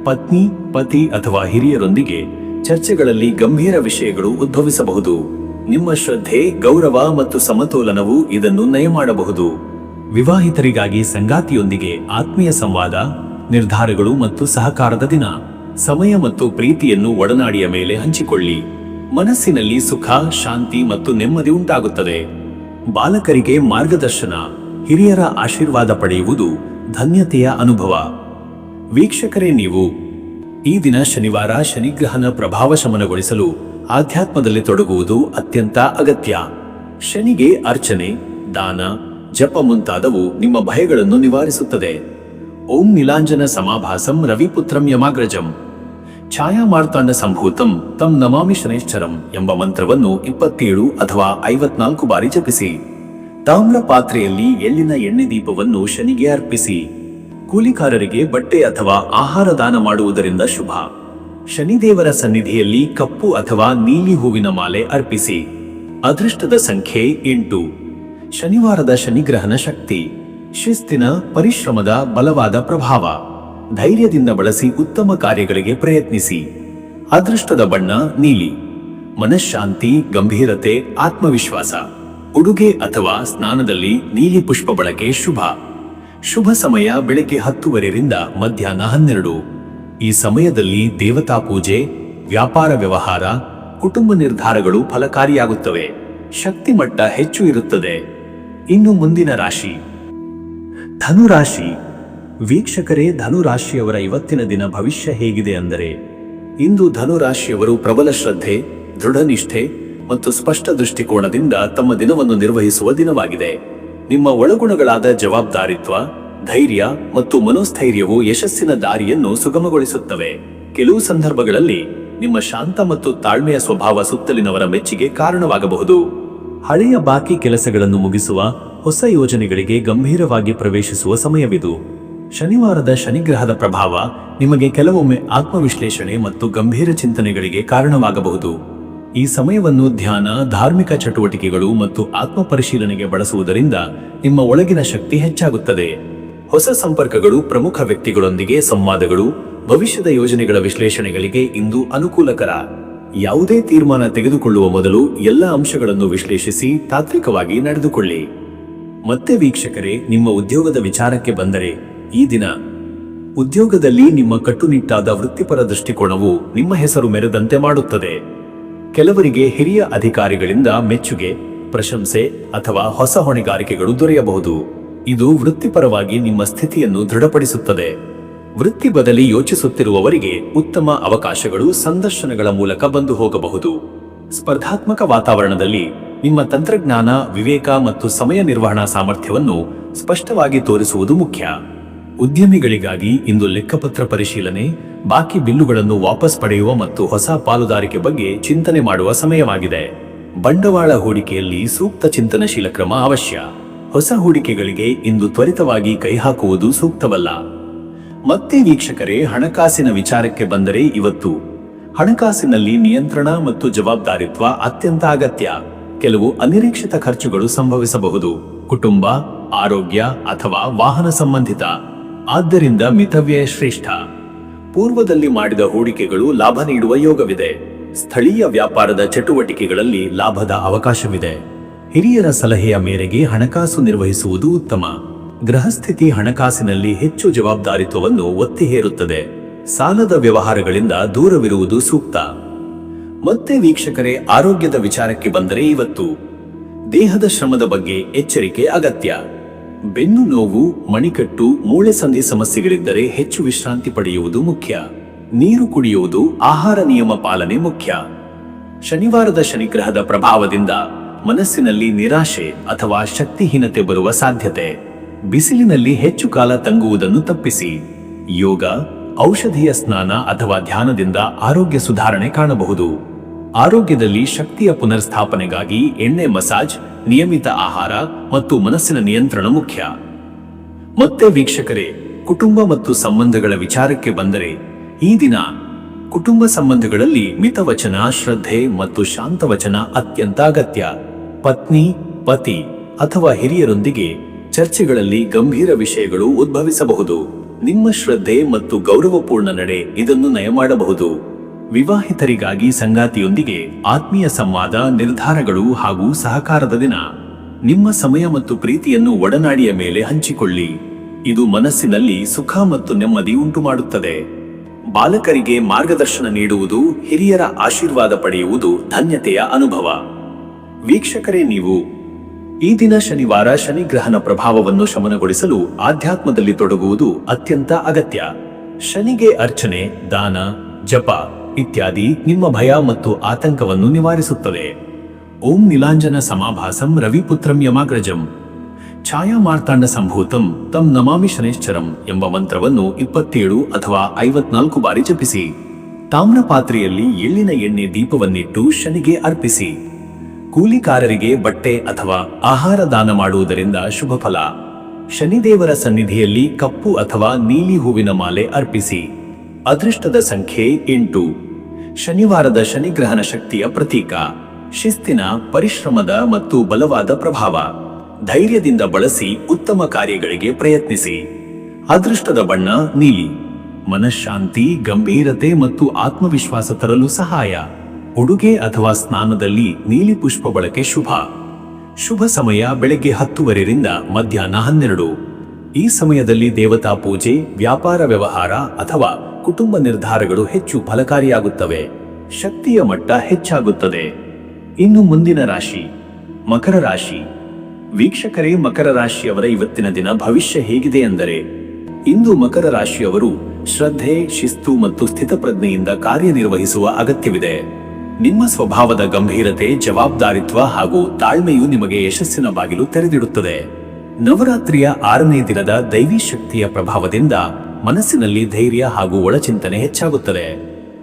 ಪತ್ನಿ, ಪತಿ ಅಥವಾ ಹಿರಿಯರೊಂದಿಗೆ ಚರ್ಚೆಗಳಲ್ಲಿ ಗಂಭೀರ ವಿಷಯಗಳು ಉದ್ಭವಿಸಬಹುದು. ನಿಮ್ಮ ಶ್ರದ್ಧೆ, ಗೌರವ ಮತ್ತು ಸಮತೋಲನವು ಇದನ್ನು ನಯ ಮಾಡಬಹುದು. ವಿವಾಹಿತರಿಗಾಗಿ ಸಂಗಾತಿಯೊಂದಿಗೆ ಆತ್ಮೀಯ ಸಂವಾದ, ನಿರ್ಧಾರಗಳು ಮತ್ತು ಸಹಕಾರದ ದಿನ. ಸಮಯ ಮತ್ತು ಪ್ರೀತಿಯನ್ನು ಒಡನಾಡಿಯ ಮೇಲೆ ಹಂಚಿಕೊಳ್ಳಿ. ಮನಸ್ಸಿನಲ್ಲಿ ಸುಖ, ಶಾಂತಿ ಮತ್ತು ನೆಮ್ಮದಿ ಉಂಟಾಗುತ್ತದೆ. ಬಾಲಕರಿಗೆ ಮಾರ್ಗದರ್ಶನ, ಹಿರಿಯರ ಆಶೀರ್ವಾದ ಪಡೆಯುವುದು ಧನ್ಯತೆಯ ಅನುಭವ. ವೀಕ್ಷಕರೇ, ನೀವು ಈ ದಿನ ಶನಿವಾರ ಶನಿಗ್ರಹನ ಪ್ರಭಾವ ಶಮನಗೊಳಿಸಲು ಆಧ್ಯಾತ್ಮದಲ್ಲಿ ತೊಡಗುವುದು ಅತ್ಯಂತ ಅಗತ್ಯ. ಶನಿಗೆ ಅರ್ಚನೆ, ದಾನ, ಜಪ ಮುಂತಾದವು ನಿಮ್ಮ ಭಯಗಳನ್ನು ನಿವಾರಿಸುತ್ತದೆ. ಓಂ ನೀಲಾಂಜನ ಸಮಾಭಾಸಂ ರವಿಪುತ್ರಂ ಯಮಾಗ್ರಜಂ ಛಾಯಾ ಮಾರ್ತಾಂಡ ಸಂಭೂತಂ ತಂ ನಮಾಮಿ ಶನೈಶ್ಚರಂ ಎಂಬ ಮಂತ್ರವನ್ನು 27 ಅಥವಾ 54 ಬಾರಿ ಜಪಿಸಿ. ತಾಮ್ರ ಪಾತ್ರೆಯಲ್ಲಿ ಎಳ್ಳಿನ ಎಣ್ಣೆ ದೀಪವನ್ನು ಶನಿಗೆ ಅರ್ಪಿಸಿ. ಕೂಲಿಕಾರರಿಗೆ ಬಟ್ಟೆ ಅಥವಾ ಆಹಾರ ದಾನ ಮಾಡುವುದರಿಂದ ಶುಭ. ಶನಿದೇವರ ಸನ್ನಿಧಿಯಲ್ಲಿ ಕಪ್ಪು ಅಥವಾ ನೀಲಿ ಹೂವಿನ ಮಾಲೆ ಅರ್ಪಿಸಿ. ಅದೃಷ್ಟದ ಸಂಖ್ಯೆ 8. ಶನಿವಾರದ ಶನಿಗ್ರಹನ ಶಕ್ತಿ. ಶಿಸ್ತಿನ, ಪರಿಶ್ರಮದ ಬಲವಾದ ಪ್ರಭಾವ. ಧೈರ್ಯದಿಂದ ಬಳಸಿ ಉತ್ತಮ ಕಾರ್ಯಗಳಿಗೆ ಪ್ರಯತ್ನಿಸಿ. ಅದೃಷ್ಟದ ಬಣ್ಣ ನೀಲಿ. ಮನಃಶಾಂತಿ, ಗಂಭೀರತೆ, ಆತ್ಮವಿಶ್ವಾಸ. ಉಡುಗೆ ಅಥವಾ ಸ್ನಾನದಲ್ಲಿ ನೀಲಿ ಪುಷ್ಪ ಬಳಕೆ ಶುಭ. ಶುಭ ಸಮಯ ಬೆಳಗ್ಗೆ 10:30 ಮಧ್ಯಾಹ್ನ 12. ಈ ಸಮಯದಲ್ಲಿ ದೇವತಾ ಪೂಜೆ, ವ್ಯಾಪಾರ ವ್ಯವಹಾರ, ಕುಟುಂಬ ನಿರ್ಧಾರಗಳು ಫಲಕಾರಿಯಾಗುತ್ತವೆ. ಶಕ್ತಿ ಮಟ್ಟ ಹೆಚ್ಚು ಇರುತ್ತದೆ. ಇನ್ನು ಮುಂದಿನ ರಾಶಿ ಧನುರಾಶಿ. ವೀಕ್ಷಕರೇ, ಧನುರಾಶಿಯವರ ಇವತ್ತಿನ ದಿನ ಭವಿಷ್ಯ ಹೇಗಿದೆ ಅಂದರೆ, ಇಂದು ಧನುರಾಶಿಯವರು ಪ್ರಬಲ ಶ್ರದ್ಧೆ, ದೃಢನಿಷ್ಠೆ ಮತ್ತು ಸ್ಪಷ್ಟ ದೃಷ್ಟಿಕೋನದಿಂದ ತಮ್ಮ ದಿನವನ್ನು ನಿರ್ವಹಿಸುವ ದಿನವಾಗಿದೆ. ನಿಮ್ಮ ಒಳಗುಣಗಳಾದ ಜವಾಬ್ದಾರಿತ್ವ, ಧೈರ್ಯ ಮತ್ತು ಮನೋಸ್ಥೈರ್ಯವು ಯಶಸ್ಸಿನ ದಾರಿಯನ್ನು ಸುಗಮಗೊಳಿಸುತ್ತವೆ. ಕೆಲವು ಸಂದರ್ಭಗಳಲ್ಲಿ ನಿಮ್ಮ ಶಾಂತ ಮತ್ತು ತಾಳ್ಮೆಯ ಸ್ವಭಾವ ಸುತ್ತಲಿನವರ ಮೆಚ್ಚುಗೆ ಕಾರಣವಾಗಬಹುದು. ಹಳೆಯ ಬಾಕಿ ಕೆಲಸಗಳನ್ನು ಮುಗಿಸುವ, ಹೊಸ ಯೋಜನೆಗಳಿಗೆ ಗಂಭೀರವಾಗಿ ಪ್ರವೇಶಿಸುವ ಸಮಯವಿದು. ಶನಿವಾರದ ಶನಿಗ್ರಹದ ಪ್ರಭಾವ ನಿಮಗೆ ಕೆಲವೊಮ್ಮೆ ಆತ್ಮವಿಶ್ಲೇಷಣೆ ಮತ್ತು ಗಂಭೀರ ಚಿಂತನೆಗಳಿಗೆ ಕಾರಣವಾಗಬಹುದು. ಈ ಸಮಯವನ್ನು ಧ್ಯಾನ, ಧಾರ್ಮಿಕ ಚಟುವಟಿಕೆಗಳು ಮತ್ತು ಆತ್ಮ ಪರಿಶೀಲನೆಗೆ ಬಳಸುವುದರಿಂದ ನಿಮ್ಮ ಒಳಗಿನ ಶಕ್ತಿ ಹೆಚ್ಚಾಗುತ್ತದೆ. ಹೊಸ ಸಂಪರ್ಕಗಳು, ಪ್ರಮುಖ ವ್ಯಕ್ತಿಗಳೊಂದಿಗೆ ಸಂವಾದಗಳು, ಭವಿಷ್ಯದ ಯೋಜನೆಗಳ ವಿಶ್ಲೇಷಣೆಗಳಿಗೆ ಇಂದು ಅನುಕೂಲಕರ. ಯಾವುದೇ ತೀರ್ಮಾನ ತೆಗೆದುಕೊಳ್ಳುವ ಮೊದಲು ಎಲ್ಲ ಅಂಶಗಳನ್ನು ವಿಶ್ಲೇಷಿಸಿ ತಾತ್ವಿಕವಾಗಿ ನಡೆದುಕೊಳ್ಳಿ. ಮತ್ತೆ ವೀಕ್ಷಕರೇ, ನಿಮ್ಮ ಉದ್ಯೋಗದ ವಿಚಾರಕ್ಕೆ ಬಂದರೆ, ಈ ದಿನ ಉದ್ಯೋಗದಲ್ಲಿ ನಿಮ್ಮ ಕಟ್ಟುನಿಟ್ಟಾದ ವೃತ್ತಿಪರ ದೃಷ್ಟಿಕೋನವು ನಿಮ್ಮ ಹೆಸರು ಮೆರೆದಂತೆ ಮಾಡುತ್ತದೆ. ಕೆಲವರಿಗೆ ಹಿರಿಯ ಅಧಿಕಾರಿಗಳಿಂದ ಮೆಚ್ಚುಗೆ, ಪ್ರಶಂಸೆ ಅಥವಾ ಹೊಸ ಹೊಣೆಗಾರಿಕೆಗಳು ದೊರೆಯಬಹುದು. ಇದು ವೃತ್ತಿಪರವಾಗಿ ನಿಮ್ಮ ಸ್ಥಿತಿಯನ್ನು ದೃಢಪಡಿಸುತ್ತದೆ. ವೃತ್ತಿ ಬದಲಿ ಯೋಚಿಸುತ್ತಿರುವವರಿಗೆ ಉತ್ತಮ ಅವಕಾಶಗಳು ಸಂದರ್ಶನಗಳ ಮೂಲಕ ಬಂದು ಹೋಗಬಹುದು. ಸ್ಪರ್ಧಾತ್ಮಕ ವಾತಾವರಣದಲ್ಲಿ ನಿಮ್ಮ ತಂತ್ರಜ್ಞಾನ, ವಿವೇಕ ಮತ್ತು ಸಮಯ ನಿರ್ವಹಣಾ ಸಾಮರ್ಥ್ಯವನ್ನು ಸ್ಪಷ್ಟವಾಗಿ ತೋರಿಸುವುದು ಮುಖ್ಯ. ಉದ್ಯಮಿಗಳಿಗಾಗಿ ಇಂದು ಲೆಕ್ಕಪತ್ರ ಪರಿಶೀಲನೆ, ಬಾಕಿ ಬಿಲ್ಲುಗಳನ್ನು ವಾಪಸ್ ಪಡೆಯುವ ಮತ್ತು ಹೊಸ ಪಾಲುದಾರಿಕೆ ಬಗ್ಗೆ ಚಿಂತನೆ ಮಾಡುವ ಸಮಯವಾಗಿದೆ. ಬಂಡವಾಳ ಹೂಡಿಕೆಯಲ್ಲಿ ಸೂಕ್ತ ಚಿಂತನಶೀಲ ಕ್ರಮ ಅವಶ್ಯ. ಹೊಸ ಹೂಡಿಕೆಗಳಿಗೆ ಇಂದು ತ್ವರಿತವಾಗಿ ಕೈಹಾಕುವುದು ಸೂಕ್ತವಲ್ಲ. ಮತ್ತೆ ವೀಕ್ಷಕರೇ, ಹಣಕಾಸಿನ ವಿಚಾರಕ್ಕೆ ಬಂದರೆ, ಇವತ್ತು ಹಣಕಾಸಿನಲ್ಲಿ ನಿಯಂತ್ರಣ ಮತ್ತು ಜವಾಬ್ದಾರಿತ್ವ ಅತ್ಯಂತ ಅಗತ್ಯ. ಕೆಲವು ಅನಿರೀಕ್ಷಿತ ಖರ್ಚುಗಳು ಸಂಭವಿಸಬಹುದು, ಕುಟುಂಬ, ಆರೋಗ್ಯ ಅಥವಾ ವಾಹನ ಸಂಬಂಧಿತ. ಆದ್ದರಿಂದ ಮಿತವ್ಯಯ ಶ್ರೇಷ್ಠ. ಪೂರ್ವದಲ್ಲಿ ಮಾಡಿದ ಹೂಡಿಕೆಗಳು ಲಾಭ ನೀಡುವ ಯೋಗವಿದೆ. ಸ್ಥಳೀಯ ವ್ಯಾಪಾರದ ಚಟುವಟಿಕೆಗಳಲ್ಲಿ ಲಾಭದ ಅವಕಾಶವಿದೆ. ಹಿರಿಯರ ಸಲಹೆಯ ಮೇರೆಗೆ ಹಣಕಾಸು ನಿರ್ವಹಿಸುವುದು ಉತ್ತಮ. ಗೃಹಸ್ಥಿತಿ ಹಣಕಾಸಿನಲ್ಲಿ ಹೆಚ್ಚು ಜವಾಬ್ದಾರಿತ್ವವನ್ನು ಒತ್ತಿ ಹೇರುತ್ತದೆ. ಸಾಲದ ವ್ಯವಹಾರಗಳಿಂದ ದೂರವಿರುವುದು ಸೂಕ್ತ. ಮತ್ತೆ ವೀಕ್ಷಕರೇ, ಆರೋಗ್ಯದ ವಿಚಾರಕ್ಕೆ ಬಂದರೆ, ಇವತ್ತು ದೇಹದ ಶ್ರಮದ ಬಗ್ಗೆ ಎಚ್ಚರಿಕೆ ಅಗತ್ಯ. ಬೆನ್ನು ನೋವು, ಮಣಿಕಟ್ಟು, ಮೂಳೆ ಸಂಧಿ ಸಮಸ್ಯೆಗಳಿದ್ದರೆ ಹೆಚ್ಚು ವಿಶ್ರಾಂತಿ ಪಡೆಯುವುದು ಮುಖ್ಯ. ನೀರು ಕುಡಿಯುವುದು, ಆಹಾರ ನಿಯಮ ಪಾಲನೆ ಮುಖ್ಯ. ಶನಿವಾರದ ಶನಿಗ್ರಹದ ಪ್ರಭಾವದಿಂದ ಮನಸ್ಸಿನಲ್ಲಿ ನಿರಾಶೆ ಅಥವಾ ಶಕ್ತಿಹೀನತೆ ಬರುವ ಸಾಧ್ಯತೆ. ಬಿಸಿಲಿನಲ್ಲಿ ಹೆಚ್ಚು ಕಾಲ ತಂಗುವುದನ್ನು ತಪ್ಪಿಸಿ. ಯೋಗ, ಔಷಧೀಯ ಸ್ನಾನ ಅಥವಾ ಧ್ಯಾನದಿಂದ ಆರೋಗ್ಯ ಸುಧಾರಣೆ ಕಾಣಬಹುದು. ಆರೋಗ್ಯದಲ್ಲಿ ಶಕ್ತಿಯ ಪುನರ್ಸ್ಥಾಪನೆಗಾಗಿ ಎಣ್ಣೆ ಮಸಾಜ್, ನಿಯಮಿತ ಆಹಾರ ಮತ್ತು ಮನಸ್ಸಿನ ನಿಯಂತ್ರಣ ಮುಖ್ಯ. ಮತ್ತೆ ವೀಕ್ಷಕರೇ, ಕುಟುಂಬ ಮತ್ತು ಸಂಬಂಧಗಳ ವಿಚಾರಕ್ಕೆ ಬಂದರೆ, ಈ ದಿನ ಕುಟುಂಬ ಸಂಬಂಧಗಳಲ್ಲಿ ಮಿತವಚನ, ಶ್ರದ್ಧೆ ಮತ್ತು ಶಾಂತವಚನ ಅತ್ಯಂತ ಅಗತ್ಯ. ಪತ್ನಿ, ಪತಿ ಅಥವಾ ಹಿರಿಯರೊಂದಿಗೆ ಚರ್ಚೆಗಳಲ್ಲಿ ಗಂಭೀರ ವಿಷಯಗಳು ಉದ್ಭವಿಸಬಹುದು. ನಿಮ್ಮ ಶ್ರದ್ಧೆ ಮತ್ತು ಗೌರವಪೂರ್ಣ ನಡೆ ಇದನ್ನು ನಯ ಮಾಡಬಹುದು. ವಿವಾಹಿತರಿಗಾಗಿ ಸಂಗಾತಿಯೊಂದಿಗೆ ಆತ್ಮೀಯ ಸಂವಾದ, ನಿರ್ಧಾರಗಳು ಹಾಗೂ ಸಹಕಾರದ ದಿನ. ನಿಮ್ಮ ಸಮಯ ಮತ್ತು ಪ್ರೀತಿಯನ್ನು ಒಡನಾಡಿಯ ಮೇಲೆ ಹಂಚಿಕೊಳ್ಳಿ. ಇದು ಮನಸ್ಸಿನಲ್ಲಿ ಸುಖ ಮತ್ತು ನೆಮ್ಮದಿ ಉಂಟುಮಾಡುತ್ತದೆ. ಬಾಲಕರಿಗೆ ಮಾರ್ಗದರ್ಶನ ನೀಡುವುದು, ಹಿರಿಯರ ಆಶೀರ್ವಾದ ಪಡೆಯುವುದು ಧನ್ಯತೆಯ ಅನುಭವ. ವೀಕ್ಷಕರೇ, ನೀವು ಈ ದಿನ ಶನಿವಾರ ಶನಿಗ್ರಹನ ಪ್ರಭಾವವನ್ನು ಶಮನಗೊಳಿಸಲು ಆಧ್ಯಾತ್ಮದಲ್ಲಿ ತೊಡಗುವುದು ಅತ್ಯಂತ ಅಗತ್ಯ. ಶನಿಗೆ ಅರ್ಚನೆ, ದಾನ, ಜಪ ಇತ್ಯಾದಿ ನಿಮ್ಮ ಭಯ ಮತ್ತು ಆತಂಕವನ್ನು ನಿವಾರಿಸುತ್ತದೆ. ಓಂ ನೀಲಾಂಜನ ಸಮಾಭಾಸಂ ರವಿಪುತ್ರಂ ಯಮಾಗ್ರಜಂ ಛಾಯಾ ಮಾರ್ತಾಂಡ ಸಂಭೂತಂ ತಂ ನಮಾಮಿ ಶನೇಶ್ಚರಂ ಎಂಬ ಮಂತ್ರವನ್ನು 27 ಅಥವಾ 54 ಬಾರಿ ಜಪಿಸಿ. ತಾಮ್ರ ಪಾತ್ರೆಯಲ್ಲಿ ಎಳ್ಳಿನ ಎಣ್ಣೆ ದೀಪವನ್ನಿಟ್ಟು ಶನಿಗೆ ಅರ್ಪಿಸಿ. ಕೂಲಿಕಾರರಿಗೆ ಬಟ್ಟೆ ಅಥವಾ ಆಹಾರ ದಾನ ಮಾಡುವುದರಿಂದ ಶುಭ ಫಲ. ಶನಿದೇವರ ಸನ್ನಿಧಿಯಲ್ಲಿ ಕಪ್ಪು ಅಥವಾ ನೀಲಿ ಹೂವಿನ ಮಾಲೆ ಅರ್ಪಿಸಿ. ಅದೃಷ್ಟದ ಸಂಖ್ಯೆ 8. ಶನಿವಾರದ ಶನಿಗ್ರಹಣ ಶಕ್ತಿಯ ಪ್ರತೀಕ. ಶಿಸ್ತಿನ, ಪರಿಶ್ರಮದ ಮತ್ತು ಬಲವಾದ ಪ್ರಭಾವ. ಧೈರ್ಯದಿಂದ ಬಳಸಿ ಉತ್ತಮ ಕಾರ್ಯಗಳಿಗೆ ಪ್ರಯತ್ನಿಸಿ. ಅದೃಷ್ಟದ ಬಣ್ಣ ನೀಲಿ. ಮನಃಶಾಂತಿ, ಗಂಭೀರತೆ ಮತ್ತು ಆತ್ಮವಿಶ್ವಾಸ ತರಲು ಸಹಾಯ. ಉಡುಗೆ ಅಥವಾ ಸ್ನಾನದಲ್ಲಿ ನೀಲಿ ಪುಷ್ಪ ಬಳಕೆ ಶುಭ. ಶುಭ ಸಮಯ ಬೆಳಗ್ಗೆ 10:30 ಮಧ್ಯಾಹ್ನ 12. ಈ ಸಮಯದಲ್ಲಿ ದೇವತಾ ಪೂಜೆ, ವ್ಯಾಪಾರ ವ್ಯವಹಾರ ಅಥವಾ ಕುಟುಂಬ ನಿರ್ಧಾರಗಳು ಹೆಚ್ಚು ಫಲಕಾರಿಯಾಗುತ್ತವೆ. ಶಕ್ತಿಯ ಮಟ್ಟ ಹೆಚ್ಚಾಗುತ್ತದೆ. ಇನ್ನು ಮುಂದಿನ ರಾಶಿ ಮಕರ ರಾಶಿ. ವೀಕ್ಷಕರೇ, ಮಕರ ರಾಶಿಯವರ ಇವತ್ತಿನ ದಿನ ಭವಿಷ್ಯ ಹೇಗಿದೆ ಎಂದರೆ, ಇಂದು ಮಕರ ರಾಶಿಯವರು ಶ್ರದ್ಧೆ, ಶಿಸ್ತು ಮತ್ತು ಸ್ಥಿತಪ್ರಜ್ಞೆಯಿಂದ ಕಾರ್ಯನಿರ್ವಹಿಸುವ ಅಗತ್ಯವಿದೆ. ನಿಮ್ಮ ಸ್ವಭಾವದ ಗಂಭೀರತೆ, ಜವಾಬ್ದಾರಿತ್ವ ಹಾಗೂ ತಾಳ್ಮೆಯು ನಿಮಗೆ ಯಶಸ್ಸಿನ ಬಾಗಿಲು ತೆರೆದಿಡುತ್ತದೆ. ನವರಾತ್ರಿಯ 6ನೇ ದಿನದ ದೈವಿ ಶಕ್ತಿಯ ಪ್ರಭಾವದಿಂದ ಮನಸ್ಸಿನಲ್ಲಿ ಧೈರ್ಯ ಹಾಗೂ ಒಳಚಿಂತನೆ ಹೆಚ್ಚಾಗುತ್ತದೆ.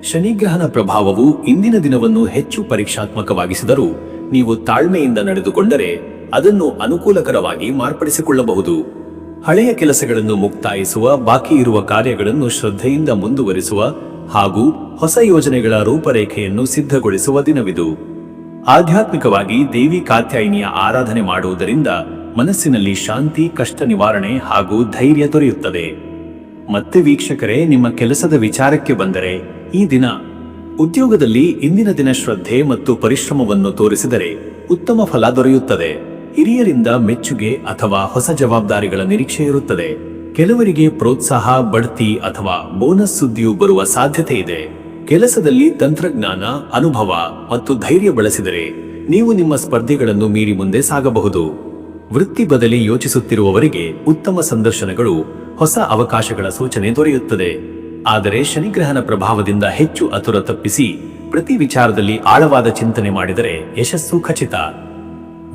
ಶನಿಗ್ರಹನ ಪ್ರಭಾವವು ಇಂದಿನ ದಿನವನ್ನು ಹೆಚ್ಚು ಪರೀಕ್ಷಾತ್ಮಕವಾಗಿಸಿದರೂ ನೀವು ತಾಳ್ಮೆಯಿಂದ ನಡೆದುಕೊಂಡರೆ ಅದನ್ನು ಅನುಕೂಲಕರವಾಗಿ ಮಾರ್ಪಡಿಸಿಕೊಳ್ಳಬಹುದು. ಹಳೆಯ ಕೆಲಸಗಳನ್ನು ಮುಕ್ತಾಯಿಸುವ, ಬಾಕಿ ಇರುವ ಕಾರ್ಯಗಳನ್ನು ಶ್ರದ್ಧೆಯಿಂದ ಮುಂದುವರಿಸುವ ಹಾಗೂ ಹೊಸ ಯೋಜನೆಗಳ ರೂಪರೇಖೆಯನ್ನು ಸಿದ್ಧಗೊಳಿಸುವ ದಿನವಿದು. ಆಧ್ಯಾತ್ಮಿಕವಾಗಿ ದೇವಿ ಕಾತ್ಯಾಯಿನಿಯ ಆರಾಧನೆ ಮಾಡುವುದರಿಂದ ಮನಸ್ಸಿನಲ್ಲಿ ಶಾಂತಿ, ಕಷ್ಟ ನಿವಾರಣೆ ಹಾಗೂ ಧೈರ್ಯ ದೊರೆಯುತ್ತದೆ. ಮತ್ತೆ ವೀಕ್ಷಕರೇ, ನಿಮ್ಮ ಕೆಲಸದ ವಿಚಾರಕ್ಕೆ ಬಂದರೆ, ಈ ದಿನ ಉದ್ಯೋಗದಲ್ಲಿ ಇಂದಿನ ದಿನ ಶ್ರದ್ಧೆ ಮತ್ತು ಪರಿಶ್ರಮವನ್ನು ತೋರಿಸಿದರೆ ಉತ್ತಮ ಫಲ ದೊರೆಯುತ್ತದೆ. ಹಿರಿಯರಿಂದ ಮೆಚ್ಚುಗೆ ಅಥವಾ ಹೊಸ ಜವಾಬ್ದಾರಿಗಳ ನಿರೀಕ್ಷೆ ಇರುತ್ತದೆ. ಕೆಲವರಿಗೆ ಪ್ರೋತ್ಸಾಹ, ಬಡ್ತಿ ಅಥವಾ ಬೋನಸ್ ಸುದ್ದಿಯು ಬರುವ ಸಾಧ್ಯತೆ ಇದೆ. ಕೆಲಸದಲ್ಲಿ ತಂತ್ರಜ್ಞಾನ, ಅನುಭವ ಮತ್ತು ಧೈರ್ಯ ಬಳಸಿದರೆ ನೀವು ನಿಮ್ಮ ಸ್ಪರ್ಧಿಗಳನ್ನು ಮೀರಿ ಮುಂದೆ ಸಾಗಬಹುದು. ವೃತ್ತಿ ಬದಲಿ ಯೋಚಿಸುತ್ತಿರುವವರಿಗೆ ಉತ್ತಮ ಸಂದರ್ಶನಗಳು, ಹೊಸ ಅವಕಾಶಗಳ ಸೂಚನೆ ದೊರೆಯುತ್ತದೆ. ಆದರೆ ಶನಿಗ್ರಹನ ಪ್ರಭಾವದಿಂದ ಹೆಚ್ಚು ಆತುರ ತಪ್ಪಿಸಿ ಪ್ರತಿ ವಿಚಾರದಲ್ಲಿ ಆಳವಾದ ಚಿಂತನೆ ಮಾಡಿದರೆ ಯಶಸ್ಸು ಖಚಿತ.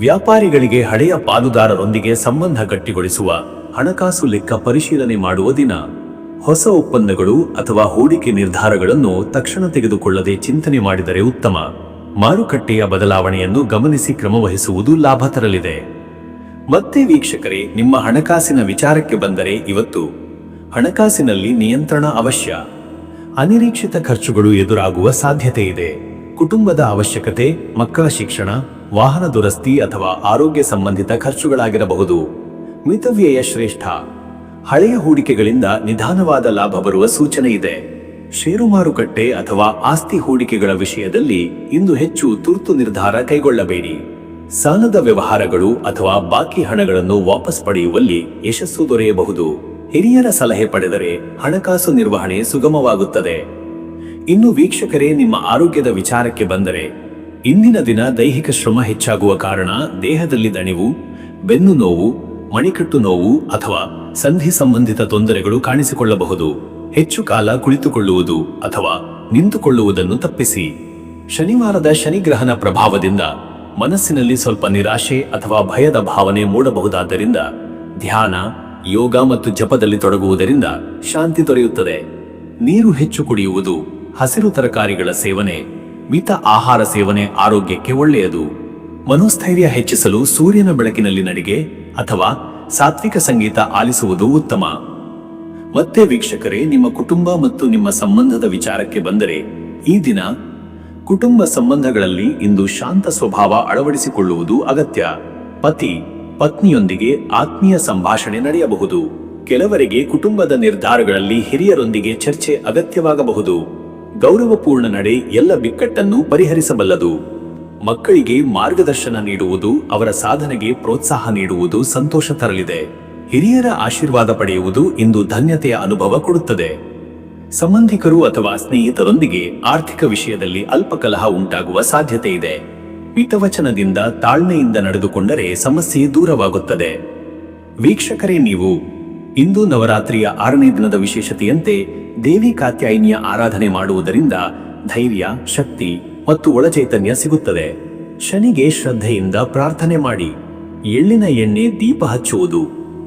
ವ್ಯಾಪಾರಿಗಳಿಗೆ ಹಳೆಯ ಪಾಲುದಾರರೊಂದಿಗೆ ಸಂಬಂಧ ಗಟ್ಟಿಗೊಳಿಸುವ, ಹಣಕಾಸು ಲೆಕ್ಕ ಪರಿಶೀಲನೆ ಮಾಡುವ ದಿನ. ಹೊಸ ಒಪ್ಪಂದಗಳು ಅಥವಾ ಹೂಡಿಕೆ ನಿರ್ಧಾರಗಳನ್ನು ತಕ್ಷಣ ತೆಗೆದುಕೊಳ್ಳದೆ ಚಿಂತನೆ ಮಾಡಿದರೆ ಉತ್ತಮ. ಮಾರುಕಟ್ಟೆಯ ಬದಲಾವಣೆಯನ್ನು ಗಮನಿಸಿ ಕ್ರಮವಹಿಸುವುದು ಲಾಭ ತರಲಿದೆ. ಮತ್ತೆ ವೀಕ್ಷಕರೇ, ನಿಮ್ಮ ಹಣಕಾಸಿನ ವಿಚಾರಕ್ಕೆ ಬಂದರೆ, ಇವತ್ತು ಹಣಕಾಸಿನಲ್ಲಿ ನಿಯಂತ್ರಣ ಅವಶ್ಯ. ಅನಿರೀಕ್ಷಿತ ಖರ್ಚುಗಳು ಎದುರಾಗುವ ಸಾಧ್ಯತೆ ಇದೆ. ಕುಟುಂಬದ ಅವಶ್ಯಕತೆ, ಮಕ್ಕಳ ಶಿಕ್ಷಣ, ವಾಹನ ದುರಸ್ತಿ ಅಥವಾ ಆರೋಗ್ಯ ಸಂಬಂಧಿತ ಖರ್ಚುಗಳಾಗಿರಬಹುದು. ಮಿತವ್ಯಯ ಶ್ರೇಷ್ಠ. ಹಳೆಯ ಹೂಡಿಕೆಗಳಿಂದ ನಿಧಾನವಾದ ಲಾಭ ಬರುವ ಸೂಚನೆ ಇದೆ. ಷೇರು ಮಾರುಕಟ್ಟೆ ಅಥವಾ ಆಸ್ತಿ ಹೂಡಿಕೆಗಳ ವಿಷಯದಲ್ಲಿ ಇಂದು ಹೆಚ್ಚು ತುರ್ತು ನಿರ್ಧಾರ ಕೈಗೊಳ್ಳಬೇಡಿ. ಸಾಲದ ವ್ಯವಹಾರಗಳು ಅಥವಾ ಬಾಕಿ ಹಣಗಳನ್ನು ವಾಪಸ್ ಪಡೆಯುವಲ್ಲಿ ಯಶಸ್ಸು ದೊರೆಯಬಹುದು. ಹಿರಿಯರ ಸಲಹೆ ಪಡೆದರೆ ಹಣಕಾಸು ನಿರ್ವಹಣೆ ಸುಗಮವಾಗುತ್ತದೆ. ಇನ್ನು ವೀಕ್ಷಕರೇ, ನಿಮ್ಮ ಆರೋಗ್ಯದ ವಿಚಾರಕ್ಕೆ ಬಂದರೆ, ಇಂದಿನ ದಿನ ದೈಹಿಕ ಶ್ರಮ ಹೆಚ್ಚಾಗುವ ಕಾರಣ ದೇಹದಲ್ಲಿ ದಣಿವು, ಬೆನ್ನು ನೋವು, ಮಣಿಕಟ್ಟು ನೋವು ಅಥವಾ ಸಂಧಿ ಸಂಬಂಧಿತ ತೊಂದರೆಗಳು ಕಾಣಿಸಿಕೊಳ್ಳಬಹುದು. ಹೆಚ್ಚು ಕಾಲ ಕುಳಿತುಕೊಳ್ಳುವುದು ಅಥವಾ ನಿಂತುಕೊಳ್ಳುವುದನ್ನು ತಪ್ಪಿಸಿ. ಶನಿವಾರದ ಶನಿಗ್ರಹನ ಪ್ರಭಾವದಿಂದ ಮನಸ್ಸಿನಲ್ಲಿ ಸ್ವಲ್ಪ ನಿರಾಶೆ ಅಥವಾ ಭಯದ ಭಾವನೆ ಮೂಡಬಹುದಾದ್ದರಿಂದ ಧ್ಯಾನ, ಯೋಗ ಮತ್ತು ಜಪದಲ್ಲಿ ತೊಡಗುವುದರಿಂದ ಶಾಂತಿ ದೊರೆಯುತ್ತದೆ. ನೀರು ಹೆಚ್ಚು ಕುಡಿಯುವುದು, ಹಸಿರು ತರಕಾರಿಗಳ ಸೇವನೆ, ಮಿತ ಆಹಾರ ಸೇವನೆ ಆರೋಗ್ಯಕ್ಕೆ ಒಳ್ಳೆಯದು. ಮನೋಸ್ಥೈರ್ಯ ಹೆಚ್ಚಿಸಲು ಸೂರ್ಯನ ಬೆಳಕಿನಲ್ಲಿ ನಡಿಗೆ ಅಥವಾ ಸಾತ್ವಿಕ ಸಂಗೀತ ಆಲಿಸುವುದು ಉತ್ತಮ. ಮತ್ತೆ ವೀಕ್ಷಕರೇ, ನಿಮ್ಮ ಕುಟುಂಬ ಮತ್ತು ನಿಮ್ಮ ಸಂಬಂಧದ ವಿಚಾರಕ್ಕೆ ಬಂದರೆ, ಈ ದಿನ ಕುಟುಂಬ ಸಂಬಂಧಗಳಲ್ಲಿ ಇಂದು ಶಾಂತ ಸ್ವಭಾವ ಅಳವಡಿಸಿಕೊಳ್ಳುವುದು ಅಗತ್ಯ. ಪತಿ ಪತ್ನಿಯೊಂದಿಗೆ ಆತ್ಮೀಯ ಸಂಭಾಷಣೆ ನಡೆಯಬಹುದು. ಕೆಲವರಿಗೆ ಕುಟುಂಬದ ನಿರ್ಧಾರಗಳಲ್ಲಿ ಹಿರಿಯರೊಂದಿಗೆ ಚರ್ಚೆ ಅಗತ್ಯವಾಗಬಹುದು. ಗೌರವಪೂರ್ಣ ನಡೆ ಎಲ್ಲ ಬಿಕ್ಕಟ್ಟನ್ನು ಪರಿಹರಿಸಬಲ್ಲದು. ಮಕ್ಕಳಿಗೆ ಮಾರ್ಗದರ್ಶನ ನೀಡುವುದು, ಅವರ ಸಾಧನೆಗೆ ಪ್ರೋತ್ಸಾಹ ನೀಡುವುದು ಸಂತೋಷ ತರಲಿದೆ. ಹಿರಿಯರ ಆಶೀರ್ವಾದ ಪಡೆಯುವುದು ಇಂದು ಧನ್ಯತೆಯ ಅನುಭವ ಕೊಡುತ್ತದೆ. ಸಂಬಂಧಿಕರು ಅಥವಾ ಸ್ನೇಹಿತರೊಂದಿಗೆ ಆರ್ಥಿಕ ವಿಷಯದಲ್ಲಿ ಅಲ್ಪ ಕಲಹ ಉಂಟಾಗುವ ಸಾಧ್ಯತೆ ಇದೆ. ಮಿತವಚನದಿಂದ ತಾಳ್ಮೆಯಿಂದ ನಡೆದುಕೊಂಡರೆ ಸಮಸ್ಯೆ ದೂರವಾಗುತ್ತದೆ. ವೀಕ್ಷಕರೇ, ನೀವು ಇಂದು ನವರಾತ್ರಿಯ 6ನೇ ದಿನದ ವಿಶೇಷತೆಯಂತೆ ದೇವಿ ಕಾತ್ಯಾಯಿನಿಯ ಆರಾಧನೆ ಮಾಡುವುದರಿಂದ ಧೈರ್ಯ, ಶಕ್ತಿ ಮತ್ತು ಒಳಚೈತನ್ಯ ಸಿಗುತ್ತದೆ. ಶನಿಗೆ ಶ್ರದ್ಧೆಯಿಂದ ಪ್ರಾರ್ಥನೆ ಮಾಡಿ. ಎಳ್ಳಿನ ಎಣ್ಣೆ ದೀಪ ಹಚ್ಚುವುದು,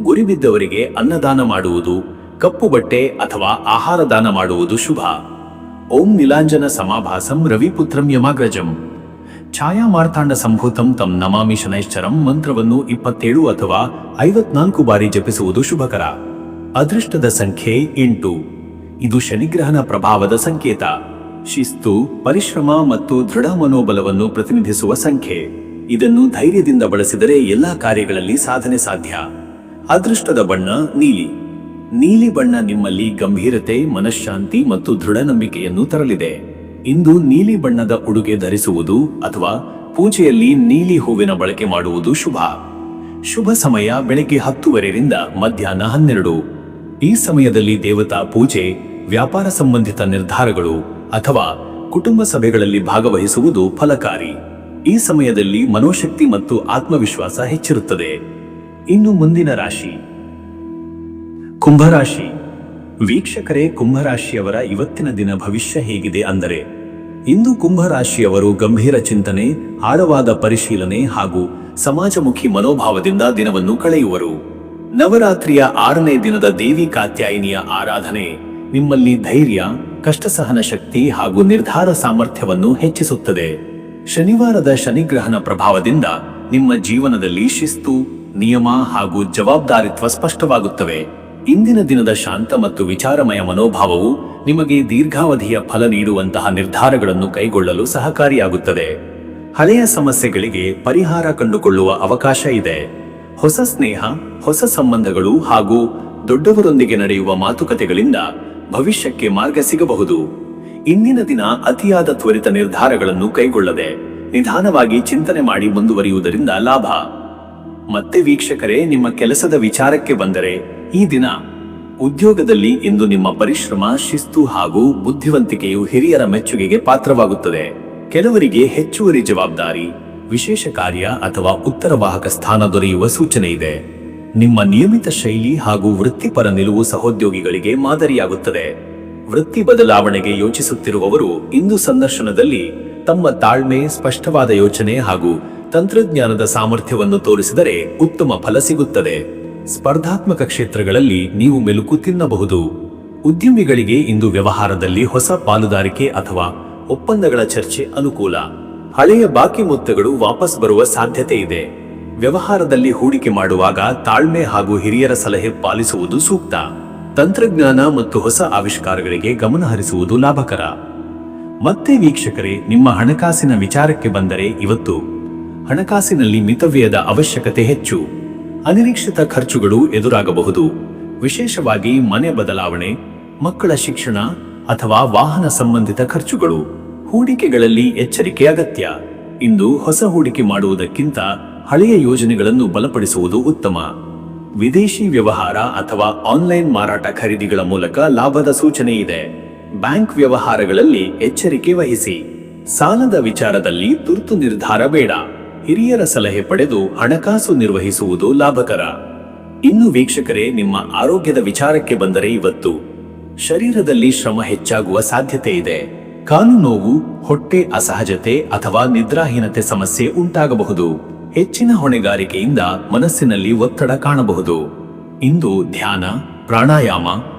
ಗುರಿಬಿದ್ದವರಿಗೆ ಅನ್ನದಾನ ಮಾಡುವುದು, ಕಪ್ಪು ಬಟ್ಟೆ ಅಥವಾ ಆಹಾರ ದಾನ ಮಾಡುವುದು ಶುಭ. ಓಂ ನೀಲಾಂಜನ ಸಮಾಭಾಸಂ ರವಿಪುತ್ರಂ ಯಮಾಗ್ರಜಂ ಛಾಯಾ ಮಾರ್ತಾಂಡ ಸಂಭೂತಂ ತಂ ನಮಾಮಿ ಶನೈಶ್ಚರಂ ಮಂತ್ರವನ್ನು 27 ಅಥವಾ 54 ಬಾರಿ ಜಪಿಸುವುದು ಶುಭಕರ. ಅದೃಷ್ಟದ ಸಂಖ್ಯೆ 8. ಇದು ಶನಿಗ್ರಹನ ಪ್ರಭಾವದ ಸಂಕೇತ. ಶಿಸ್ತು, ಪರಿಶ್ರಮ ಮತ್ತು ದೃಢ ಮನೋಬಲವನ್ನು ಪ್ರತಿನಿಧಿಸುವ ಸಂಖ್ಯೆ. ಇದನ್ನು ಧೈರ್ಯದಿಂದ ಬಳಸಿದರೆ ಎಲ್ಲಾ ಕಾರ್ಯಗಳಲ್ಲಿ ಸಾಧನೆ ಸಾಧ್ಯ. ಅದೃಷ್ಟದ ಬಣ್ಣ ನೀಲಿ. ನೀಲಿ ಬಣ್ಣ ನಿಮ್ಮಲ್ಲಿ ಗಂಭೀರತೆ, ಮನಃಶಾಂತಿ ಮತ್ತು ದೃಢ ನಂಬಿಕೆಯನ್ನು ತರಲಿದೆ. ಇಂದು ನೀಲಿ ಬಣ್ಣದ ಉಡುಗೆ ಧರಿಸುವುದು ಅಥವಾ ಪೂಜೆಯಲ್ಲಿ ನೀಲಿ ಹೂವಿನ ಬಳಕೆ ಮಾಡುವುದು ಶುಭ. ಶುಭ ಸಮಯ ಬೆಳಗ್ಗೆ 10:30ರಿಂದ ಮಧ್ಯಾಹ್ನ 12. ಈ ಸಮಯದಲ್ಲಿ ದೇವತಾ ಪೂಜೆ, ವ್ಯಾಪಾರ ಸಂಬಂಧಿತ ನಿರ್ಧಾರಗಳು ಅಥವಾ ಕುಟುಂಬ ಸಭೆಗಳಲ್ಲಿ ಭಾಗವಹಿಸುವುದು ಫಲಕಾರಿ. ಈ ಸಮಯದಲ್ಲಿ ಮನೋಶಕ್ತಿ ಮತ್ತು ಆತ್ಮವಿಶ್ವಾಸ ಹೆಚ್ಚಿರುತ್ತದೆ. ಇನ್ನು ಮುಂದಿನ ರಾಶಿ ಕುಂಭರಾಶಿ. ವೀಕ್ಷಕರೇ, ಕುಂಭರಾಶಿಯವರ ಇವತ್ತಿನ ದಿನ ಭವಿಷ್ಯ ಹೇಗಿದೆ ಅಂದರೆ, ಇಂದು ಕುಂಭರಾಶಿಯವರು ಗಂಭೀರ ಚಿಂತನೆ, ಆಳವಾದ ಪರಿಶೀಲನೆ ಹಾಗೂ ಸಮಾಜಮುಖಿ ಮನೋಭಾವದಿಂದ ದಿನವನ್ನು ಕಳೆಯುವರು. ನವರಾತ್ರಿಯ 6ನೇ ದಿನದ ದೇವಿ ಕಾತ್ಯಾಯಿನಿಯ ಆರಾಧನೆ ನಿಮ್ಮಲ್ಲಿ ಧೈರ್ಯ, ಕಷ್ಟಸಹನ ಶಕ್ತಿ ಹಾಗೂ ನಿರ್ಧಾರ ಸಾಮರ್ಥ್ಯವನ್ನು ಹೆಚ್ಚಿಸುತ್ತದೆ. ಶನಿವಾರದ ಶನಿಗ್ರಹಣ ಪ್ರಭಾವದಿಂದ ನಿಮ್ಮ ಜೀವನದಲ್ಲಿ ಶಿಸ್ತು, ನಿಯಮ ಹಾಗೂ ಜವಾಬ್ದಾರಿತ್ವ ಸ್ಪಷ್ಟವಾಗುತ್ತವೆ. ಇಂದಿನ ದಿನದ ಶಾಂತ ಮತ್ತು ವಿಚಾರಮಯ ಮನೋಭಾವವು ನಿಮಗೆ ದೀರ್ಘಾವಧಿಯ ಫಲ ನೀಡುವಂತಹ ನಿರ್ಧಾರಗಳನ್ನು ಕೈಗೊಳ್ಳಲು ಸಹಕಾರಿಯಾಗುತ್ತದೆ. ಹಳೆಯ ಸಮಸ್ಯೆಗಳಿಗೆ ಪರಿಹಾರ ಕಂಡುಕೊಳ್ಳುವ ಅವಕಾಶ ಇದೆ. ಹೊಸ ಸ್ನೇಹ, ಹೊಸ ಸಂಬಂಧಗಳು ಹಾಗೂ ದೊಡ್ಡವರೊಂದಿಗೆ ನಡೆಯುವ ಮಾತುಕತೆಗಳಿಂದ ಭವಿಷ್ಯಕ್ಕೆ ಮಾರ್ಗ ಸಿಗಬಹುದು. ಇಂದಿನ ದಿನ ಅತಿಯಾದ ತ್ವರಿತ ನಿರ್ಧಾರಗಳನ್ನು ಕೈಗೊಳ್ಳದೆ ನಿಧಾನವಾಗಿ ಚಿಂತನೆ ಮಾಡಿ ಮುಂದುವರಿಯುವುದರಿಂದ ಲಾಭ. ಮತ್ತೆ ವೀಕ್ಷಕರೇ, ನಿಮ್ಮ ಕೆಲಸದ ವಿಚಾರಕ್ಕೆ ಬಂದರೆ, ಈ ದಿನ ಉದ್ಯೋಗದಲ್ಲಿ ಇಂದು ನಿಮ್ಮ ಪರಿಶ್ರಮ, ಶಿಸ್ತು ಹಾಗೂ ಬುದ್ಧಿವಂತಿಕೆಯು ಹಿರಿಯರ ಮೆಚ್ಚುಗೆಗೆ ಪಾತ್ರವಾಗುತ್ತದೆ. ಕೆಲವರಿಗೆ ಹೆಚ್ಚುವರಿ ಜವಾಬ್ದಾರಿ, ವಿಶೇಷ ಕಾರ್ಯ ಅಥವಾ ಉತ್ತರವಾಹಕ ಸ್ಥಾನ ದೊರೆಯುವ ಸೂಚನೆ ಇದೆ. ನಿಮ್ಮ ನಿಯಮಿತ ಶೈಲಿ ಹಾಗೂ ವೃತ್ತಿಪರ ನಿಲುವು ಸಹೋದ್ಯೋಗಿಗಳಿಗೆ ಮಾದರಿಯಾಗುತ್ತದೆ. ವೃತ್ತಿ ಬದಲಾವಣೆಗೆ ಯೋಚಿಸುತ್ತಿರುವವರು ಇಂದು ಸಂದರ್ಶನದಲ್ಲಿ ತಮ್ಮ ತಾಳ್ಮೆ, ಸ್ಪಷ್ಟವಾದ ಯೋಚನೆ ಹಾಗೂ ತಂತ್ರಜ್ಞಾನದ ಸಾಮರ್ಥ್ಯವನ್ನು ತೋರಿಸಿದರೆ ಉತ್ತಮ ಫಲ ಸಿಗುತ್ತದೆ. ಸ್ಪರ್ಧಾತ್ಮಕ ಕ್ಷೇತ್ರಗಳಲ್ಲಿ ನೀವು ಮೆಲುಕು ತಿನ್ನಬಹುದು. ಉದ್ಯಮಿಗಳಿಗೆ ಇಂದು ವ್ಯವಹಾರದಲ್ಲಿ ಹೊಸ ಪಾಲುದಾರಿಕೆ ಅಥವಾ ಒಪ್ಪಂದಗಳ ಚರ್ಚೆ ಅನುಕೂಲ. ಹಳೆಯ ಬಾಕಿ ಮೊತ್ತಗಳು ವಾಪಸ್ ಬರುವ ಸಾಧ್ಯತೆ ಇದೆ. ವ್ಯವಹಾರದಲ್ಲಿ ಹೂಡಿಕೆ ಮಾಡುವಾಗ ತಾಳ್ಮೆ ಹಾಗೂ ಹಿರಿಯರ ಸಲಹೆ ಪಾಲಿಸುವುದು ಸೂಕ್ತ. ತಂತ್ರಜ್ಞಾನ ಮತ್ತು ಹೊಸ ಆವಿಷ್ಕಾರಗಳಿಗೆ ಗಮನ ಹರಿಸುವುದು ಲಾಭಕರ. ಮತ್ತೆ ವೀಕ್ಷಕರೇ, ನಿಮ್ಮ ಹಣಕಾಸಿನ ವಿಚಾರಕ್ಕೆ ಬಂದರೆ, ಇವತ್ತು ಹಣಕಾಸಿನಲ್ಲಿ ಮಿತವ್ಯಯದ ಅವಶ್ಯಕತೆ ಹೆಚ್ಚು. ಅನಿರೀಕ್ಷಿತ ಖರ್ಚುಗಳು ಎದುರಾಗಬಹುದು. ವಿಶೇಷವಾಗಿ ಮನೆ ಬದಲಾವಣೆ, ಮಕ್ಕಳ ಶಿಕ್ಷಣ ಅಥವಾ ವಾಹನ ಸಂಬಂಧಿತ ಖರ್ಚುಗಳು. ಹೂಡಿಕೆಗಳಲ್ಲಿ ಎಚ್ಚರಿಕೆ ಅಗತ್ಯ. ಇಂದು ಹೊಸ ಹೂಡಿಕೆ ಮಾಡುವುದಕ್ಕಿಂತ ಹಳೆಯ ಯೋಜನೆಗಳನ್ನು ಬಲಪಡಿಸುವುದು ಉತ್ತಮ. ವಿದೇಶಿ ವ್ಯವಹಾರ ಅಥವಾ ಆನ್ಲೈನ್ ಮಾರಾಟ ಖರೀದಿಗಳ ಮೂಲಕ ಲಾಭದ ಸೂಚನೆ ಇದೆ. ಬ್ಯಾಂಕ್ ವ್ಯವಹಾರಗಳಲ್ಲಿ ಎಚ್ಚರಿಕೆ ವಹಿಸಿ. ಸಾಲದ ವಿಚಾರದಲ್ಲಿ ತುರ್ತು ನಿರ್ಧಾರ ಬೇಡ. ಹಿರಿಯರ ಸಲಹೆ ಪಡೆದು ಹಣಕಾಸು ನಿರ್ವಹಿಸುವುದು ಲಾಭಕರ. ಇನ್ನು ವೀಕ್ಷಕರೇ, ನಿಮ್ಮ ಆರೋಗ್ಯದ ವಿಚಾರಕ್ಕೆ ಬಂದರೆ, ಇವತ್ತು ಶರೀರದಲ್ಲಿ ಶ್ರಮ ಹೆಚ್ಚಾಗುವ ಸಾಧ್ಯತೆ ಇದೆ. ಕಾಲು ನೋವು, ಹೊಟ್ಟೆ ಅಸಹಜತೆ ಅಥವಾ ನಿದ್ರಾಹೀನತೆ ಸಮಸ್ಯೆ ಉಂಟಾಗಬಹುದು. ಹೆಚ್ಚಿನ ಹೊಣೆಗಾರಿಕೆಯಿಂದ ಮನಸ್ಸಿನಲ್ಲಿ ಒತ್ತಡ ಕಾಣಬಹುದು. ಇಂದು ಧ್ಯಾನ, ಪ್ರಾಣಾಯಾಮ,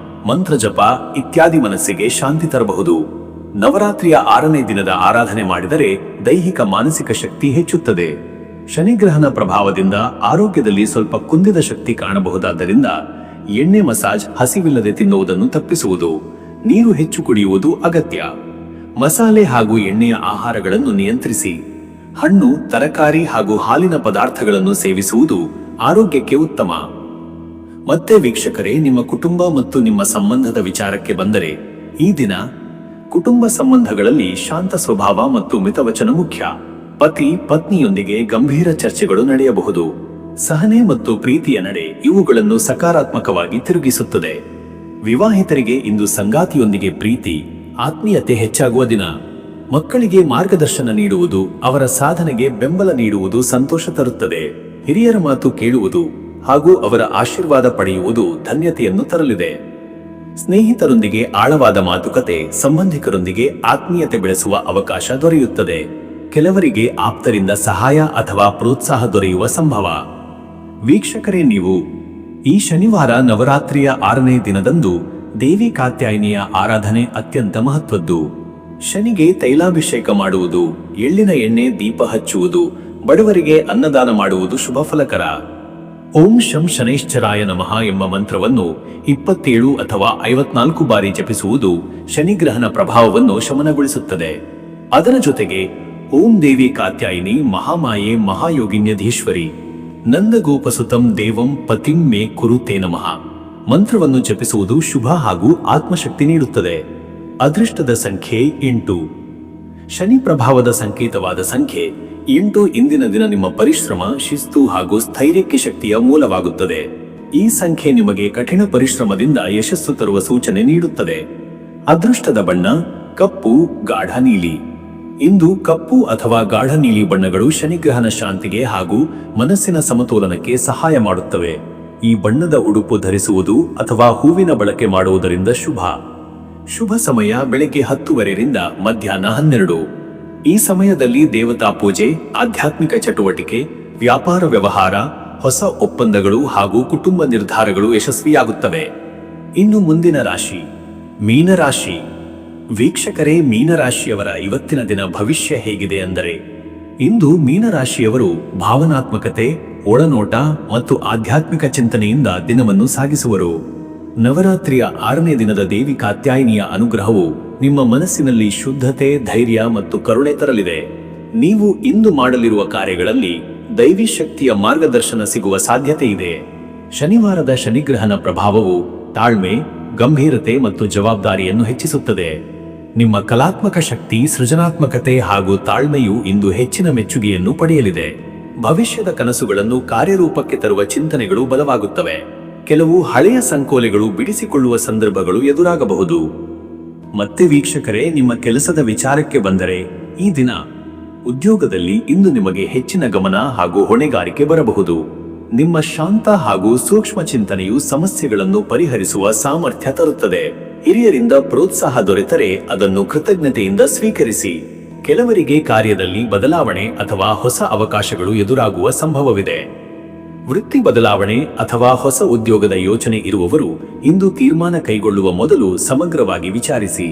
ಮಂತ್ರಜಪ ಇತ್ಯಾದಿ ಮನಸ್ಸಿಗೆ ಶಾಂತಿ ತರಬಹುದು. ನವರಾತ್ರಿಯ 6ನೇ ದಿನದ ಆರಾಧನೆ ಮಾಡಿದರೆ ದೈಹಿಕ ಮಾನಸಿಕ ಶಕ್ತಿ ಹೆಚ್ಚುತ್ತದೆ. ಶನಿಗ್ರಹಣ ಪ್ರಭಾವದಿಂದ ಆರೋಗ್ಯದಲ್ಲಿ ಸ್ವಲ್ಪ ಕುಂದಿದ ಶಕ್ತಿ ಕಾಣಬಹುದಾದ್ದರಿಂದ ಎಣ್ಣೆ ಮಸಾಜ್, ಹಸಿವಿಲ್ಲದೆ ತಿನ್ನುವುದನ್ನು ತಪ್ಪಿಸುವುದು. ನೀರು ಹೆಚ್ಚು ಕುಡಿಯುವುದು ಅಗತ್ಯ. ಮಸಾಲೆ ಹಾಗೂ ಎಣ್ಣೆಯ ಆಹಾರಗಳನ್ನು ನಿಯಂತ್ರಿಸಿ. ಹಣ್ಣು, ತರಕಾರಿ ಹಾಗೂ ಹಾಲಿನ ಪದಾರ್ಥಗಳನ್ನು ಸೇವಿಸುವುದು ಆರೋಗ್ಯಕ್ಕೆ ಉತ್ತಮ. ಮತ್ತೆ ವೀಕ್ಷಕರೇ, ನಿಮ್ಮ ಕುಟುಂಬ ಮತ್ತು ನಿಮ್ಮ ಸಂಬಂಧದ ವಿಚಾರಕ್ಕೆ ಬಂದರೆ, ಈ ದಿನ ಕುಟುಂಬ ಸಂಬಂಧಗಳಲ್ಲಿ ಶಾಂತ ಸ್ವಭಾವ ಮತ್ತು ಮಿತವಚನ ಮುಖ್ಯ. ಪತಿ ಪತ್ನಿಯೊಂದಿಗೆ ಗಂಭೀರ ಚರ್ಚೆಗಳು ನಡೆಯಬಹುದು. ಸಹನೆ ಮತ್ತು ಪ್ರೀತಿಯ ನಡೆ ಇವುಗಳನ್ನು ಸಕಾರಾತ್ಮಕವಾಗಿ ತಿರುಗಿಸುತ್ತದೆ. ವಿವಾಹಿತರಿಗೆ ಇಂದು ಸಂಗಾತಿಯೊಂದಿಗೆ ಪ್ರೀತಿ, ಆತ್ಮೀಯತೆ ಹೆಚ್ಚಾಗುವ ದಿನ. ಮಕ್ಕಳಿಗೆ ಮಾರ್ಗದರ್ಶನ ನೀಡುವುದು, ಅವರ ಸಾಧನೆಗೆ ಬೆಂಬಲ ನೀಡುವುದು ಸಂತೋಷ ತರುತ್ತದೆ. ಹಿರಿಯರ ಮಾತು ಕೇಳುವುದು ಹಾಗೂ ಅವರ ಆಶೀರ್ವಾದ ಪಡೆಯುವುದು ಧನ್ಯತೆಯನ್ನು ತರಲಿದೆ. ಸ್ನೇಹಿತರೊಂದಿಗೆ ಆಳವಾದ ಮಾತುಕತೆ, ಸಂಬಂಧಿಕರೊಂದಿಗೆ ಆತ್ಮೀಯತೆ ಬೆಳೆಸುವ ಅವಕಾಶ ದೊರೆಯುತ್ತದೆ. ಕೆಲವರಿಗೆ ಆಪ್ತರಿಂದ ಸಹಾಯ ಅಥವಾ ಪ್ರೋತ್ಸಾಹ ದೊರೆಯುವ ಸಂಭವ. ವೀಕ್ಷಕರೇ, ನೀವು ಈ ಶನಿವಾರ ನವರಾತ್ರಿಯ 6ನೇ ದಿನದಂದು ದೇವಿ ಕಾತ್ಯಾಯಿನಿಯ ಆರಾಧನೆ ಅತ್ಯಂತ ಮಹತ್ವದ್ದು. ಶನಿಗೆ ತೈಲಾಭಿಷೇಕ ಮಾಡುವುದು, ಎಳ್ಳಿನ ಎಣ್ಣೆ ದೀಪ ಹಚ್ಚುವುದು, ಬಡವರಿಗೆ ಅನ್ನದಾನ ಮಾಡುವುದು ಶುಭ ಫಲಕರ. ಓಂ ಶಂ ಶನೈಶ್ಚರಾಯ ನಮಃ ಎಂಬ ಮಂತ್ರವನ್ನು 27 ಅಥವಾ 54 ಬಾರಿ ಜಪಿಸುವುದು ಶನಿಗ್ರಹಣ ಪ್ರಭಾವವನ್ನು ಶಮನಗೊಳಿಸುತ್ತದೆ. ಅದರ ಜೊತೆಗೆ ಓಂ ದೇವಿ ಕಾತ್ಯಾಯಿನಿ ಮಹಾಮಾಯೆ ಮಹಾಯೋಗಿನ್ಯಧೀಶ್ವರಿ ನಂದಗೋಪಸುತಂ ದೇವಂ ಪತಿಂ ಮೇ ಕುರುತೇ ನಮಃ ಮಂತ್ರವನ್ನು ಜಪಿಸುವುದು ಶುಭ ಹಾಗೂ ಆತ್ಮಶಕ್ತಿ ನೀಡುತ್ತದೆ. ಅದೃಷ್ಟದ ಸಂಖ್ಯೆ 8. ಶನಿ ಪ್ರಭಾವದ ಸಂಕೇತವಾದ ಸಂಖ್ಯೆ 8 ಇಂದಿನ ದಿನ ನಿಮ್ಮ ಪರಿಶ್ರಮ, ಶಿಸ್ತು ಹಾಗೂ ಸ್ಥೈರ್ಯಕ್ಕೆ ಶಕ್ತಿಯ ಮೂಲವಾಗುತ್ತದೆ. ಈ ಸಂಖ್ಯೆ ನಿಮಗೆ ಕಠಿಣ ಪರಿಶ್ರಮದಿಂದ ಯಶಸ್ಸು ತರುವ ಸೂಚನೆ ನೀಡುತ್ತದೆ. ಅದೃಷ್ಟದ ಬಣ್ಣ ಕಪ್ಪು, ಗಾಢ ನೀಲಿ. ಇಂದು ಕಪ್ಪು ಅಥವಾ ಗಾಢ ನೀಲಿ ಬಣ್ಣಗಳು ಶನಿಗ್ರಹನ ಶಾಂತಿಗೆ ಹಾಗೂ ಮನಸ್ಸಿನ ಸಮತೋಲನಕ್ಕೆ ಸಹಾಯ ಮಾಡುತ್ತವೆ. ಈ ಬಣ್ಣದ ಉಡುಪು ಧರಿಸುವುದು ಅಥವಾ ಹೂವಿನ ಬಳಕೆ ಮಾಡುವುದರಿಂದ ಶುಭ ಸಮಯ ಬೆಳಗ್ಗೆ 10:30 ಮಧ್ಯಾಹ್ನ 12. ಈ ಸಮಯದಲ್ಲಿ ದೇವತಾ ಪೂಜೆ, ಆಧ್ಯಾತ್ಮಿಕ ಚಟುವಟಿಕೆ, ವ್ಯಾಪಾರ ವ್ಯವಹಾರ, ಹೊಸ ಒಪ್ಪಂದಗಳು ಹಾಗೂ ಕುಟುಂಬ ನಿರ್ಧಾರಗಳು ಯಶಸ್ವಿಯಾಗುತ್ತವೆ. ಇನ್ನು ಮುಂದಿನ ರಾಶಿ ಮೀನರಾಶಿ. ವೀಕ್ಷಕರೇ, ಮೀನರಾಶಿಯವರ ಇವತ್ತಿನ ದಿನ ಭವಿಷ್ಯ ಹೇಗಿದೆ ಅಂದರೆ, ಇಂದು ಮೀನರಾಶಿಯವರು ಭಾವನಾತ್ಮಕತೆ, ಒಳನೋಟ ಮತ್ತು ಆಧ್ಯಾತ್ಮಿಕ ಚಿಂತನೆಯಿಂದ ದಿನವನ್ನು ಸಾಗಿಸುವರು. ನವರಾತ್ರಿಯ 6ನೇ ದಿನದ ದೇವಿ ಕಾತ್ಯಾಯಿನಿಯ ಅನುಗ್ರಹವು ನಿಮ್ಮ ಮನಸ್ಸಿನಲ್ಲಿ ಶುದ್ಧತೆ, ಧೈರ್ಯ ಮತ್ತು ಕರುಣೆ ತರಲಿದೆ. ನೀವು ಇಂದು ಮಾಡಲಿರುವ ಕಾರ್ಯಗಳಲ್ಲಿ ದೈವಿ ಶಕ್ತಿಯ ಮಾರ್ಗದರ್ಶನ ಸಿಗುವ ಸಾಧ್ಯತೆ ಇದೆ. ಶನಿವಾರದ ಶನಿಗ್ರಹನ ಪ್ರಭಾವವು ತಾಳ್ಮೆ, ಗಂಭೀರತೆ ಮತ್ತು ಜವಾಬ್ದಾರಿಯನ್ನು ಹೆಚ್ಚಿಸುತ್ತದೆ. ನಿಮ್ಮ ಕಲಾತ್ಮಕ ಶಕ್ತಿ, ಸೃಜನಾತ್ಮಕತೆ ಹಾಗೂ ತಾಳ್ಮೆಯು ಇಂದು ಹೆಚ್ಚಿನ ಮೆಚ್ಚುಗೆಯನ್ನು ಪಡೆಯಲಿದೆ. ಭವಿಷ್ಯದ ಕನಸುಗಳನ್ನು ಕಾರ್ಯರೂಪಕ್ಕೆ ತರುವ ಚಿಂತನೆಗಳು ಬಲವಾಗುತ್ತವೆ. ಕೆಲವು ಹಳೆಯ ಸಂಕೋಲೆಗಳು ಬಿಡಿಸಿಕೊಳ್ಳುವ ಸಂದರ್ಭಗಳು ಎದುರಾಗಬಹುದು. ಮತ್ತೆ ವೀಕ್ಷಕರೇ, ನಿಮ್ಮ ಕೆಲಸದ ವಿಚಾರಕ್ಕೆ ಬಂದರೆ, ಈ ದಿನ ಉದ್ಯೋಗದಲ್ಲಿ ಇಂದು ನಿಮಗೆ ಹೆಚ್ಚಿನ ಗಮನ ಹಾಗೂ ಹೊಣೆಗಾರಿಕೆ ಬರಬಹುದು. ನಿಮ್ಮ ಶಾಂತ ಹಾಗೂ ಸೂಕ್ಷ್ಮ ಚಿಂತನೆಯು ಸಮಸ್ಯೆಗಳನ್ನು ಪರಿಹರಿಸುವ ಸಾಮರ್ಥ್ಯ ತರುತ್ತದೆ. ಹಿರಿಯರಿಂದ ಪ್ರೋತ್ಸಾಹ ದೊರೆತರೆ ಅದನ್ನು ಕೃತಜ್ಞತೆಯಿಂದ ಸ್ವೀಕರಿಸಿ. ಕೆಲವರಿಗೆ ಕಾರ್ಯದಲ್ಲಿ ಬದಲಾವಣೆ ಅಥವಾ ಹೊಸ ಅವಕಾಶಗಳು ಎದುರಾಗುವ ಸಂಭವವಿದೆ. ವೃತ್ತಿ ಬದಲಾವಣೆ ಅಥವಾ ಹೊಸ ಉದ್ಯೋಗದ ಯೋಚನೆ ಇರುವವರು ಇಂದು ತೀರ್ಮಾನ ಕೈಗೊಳ್ಳುವ ಮೊದಲು ಸಮಗ್ರವಾಗಿ ವಿಚಾರಿಸಿ.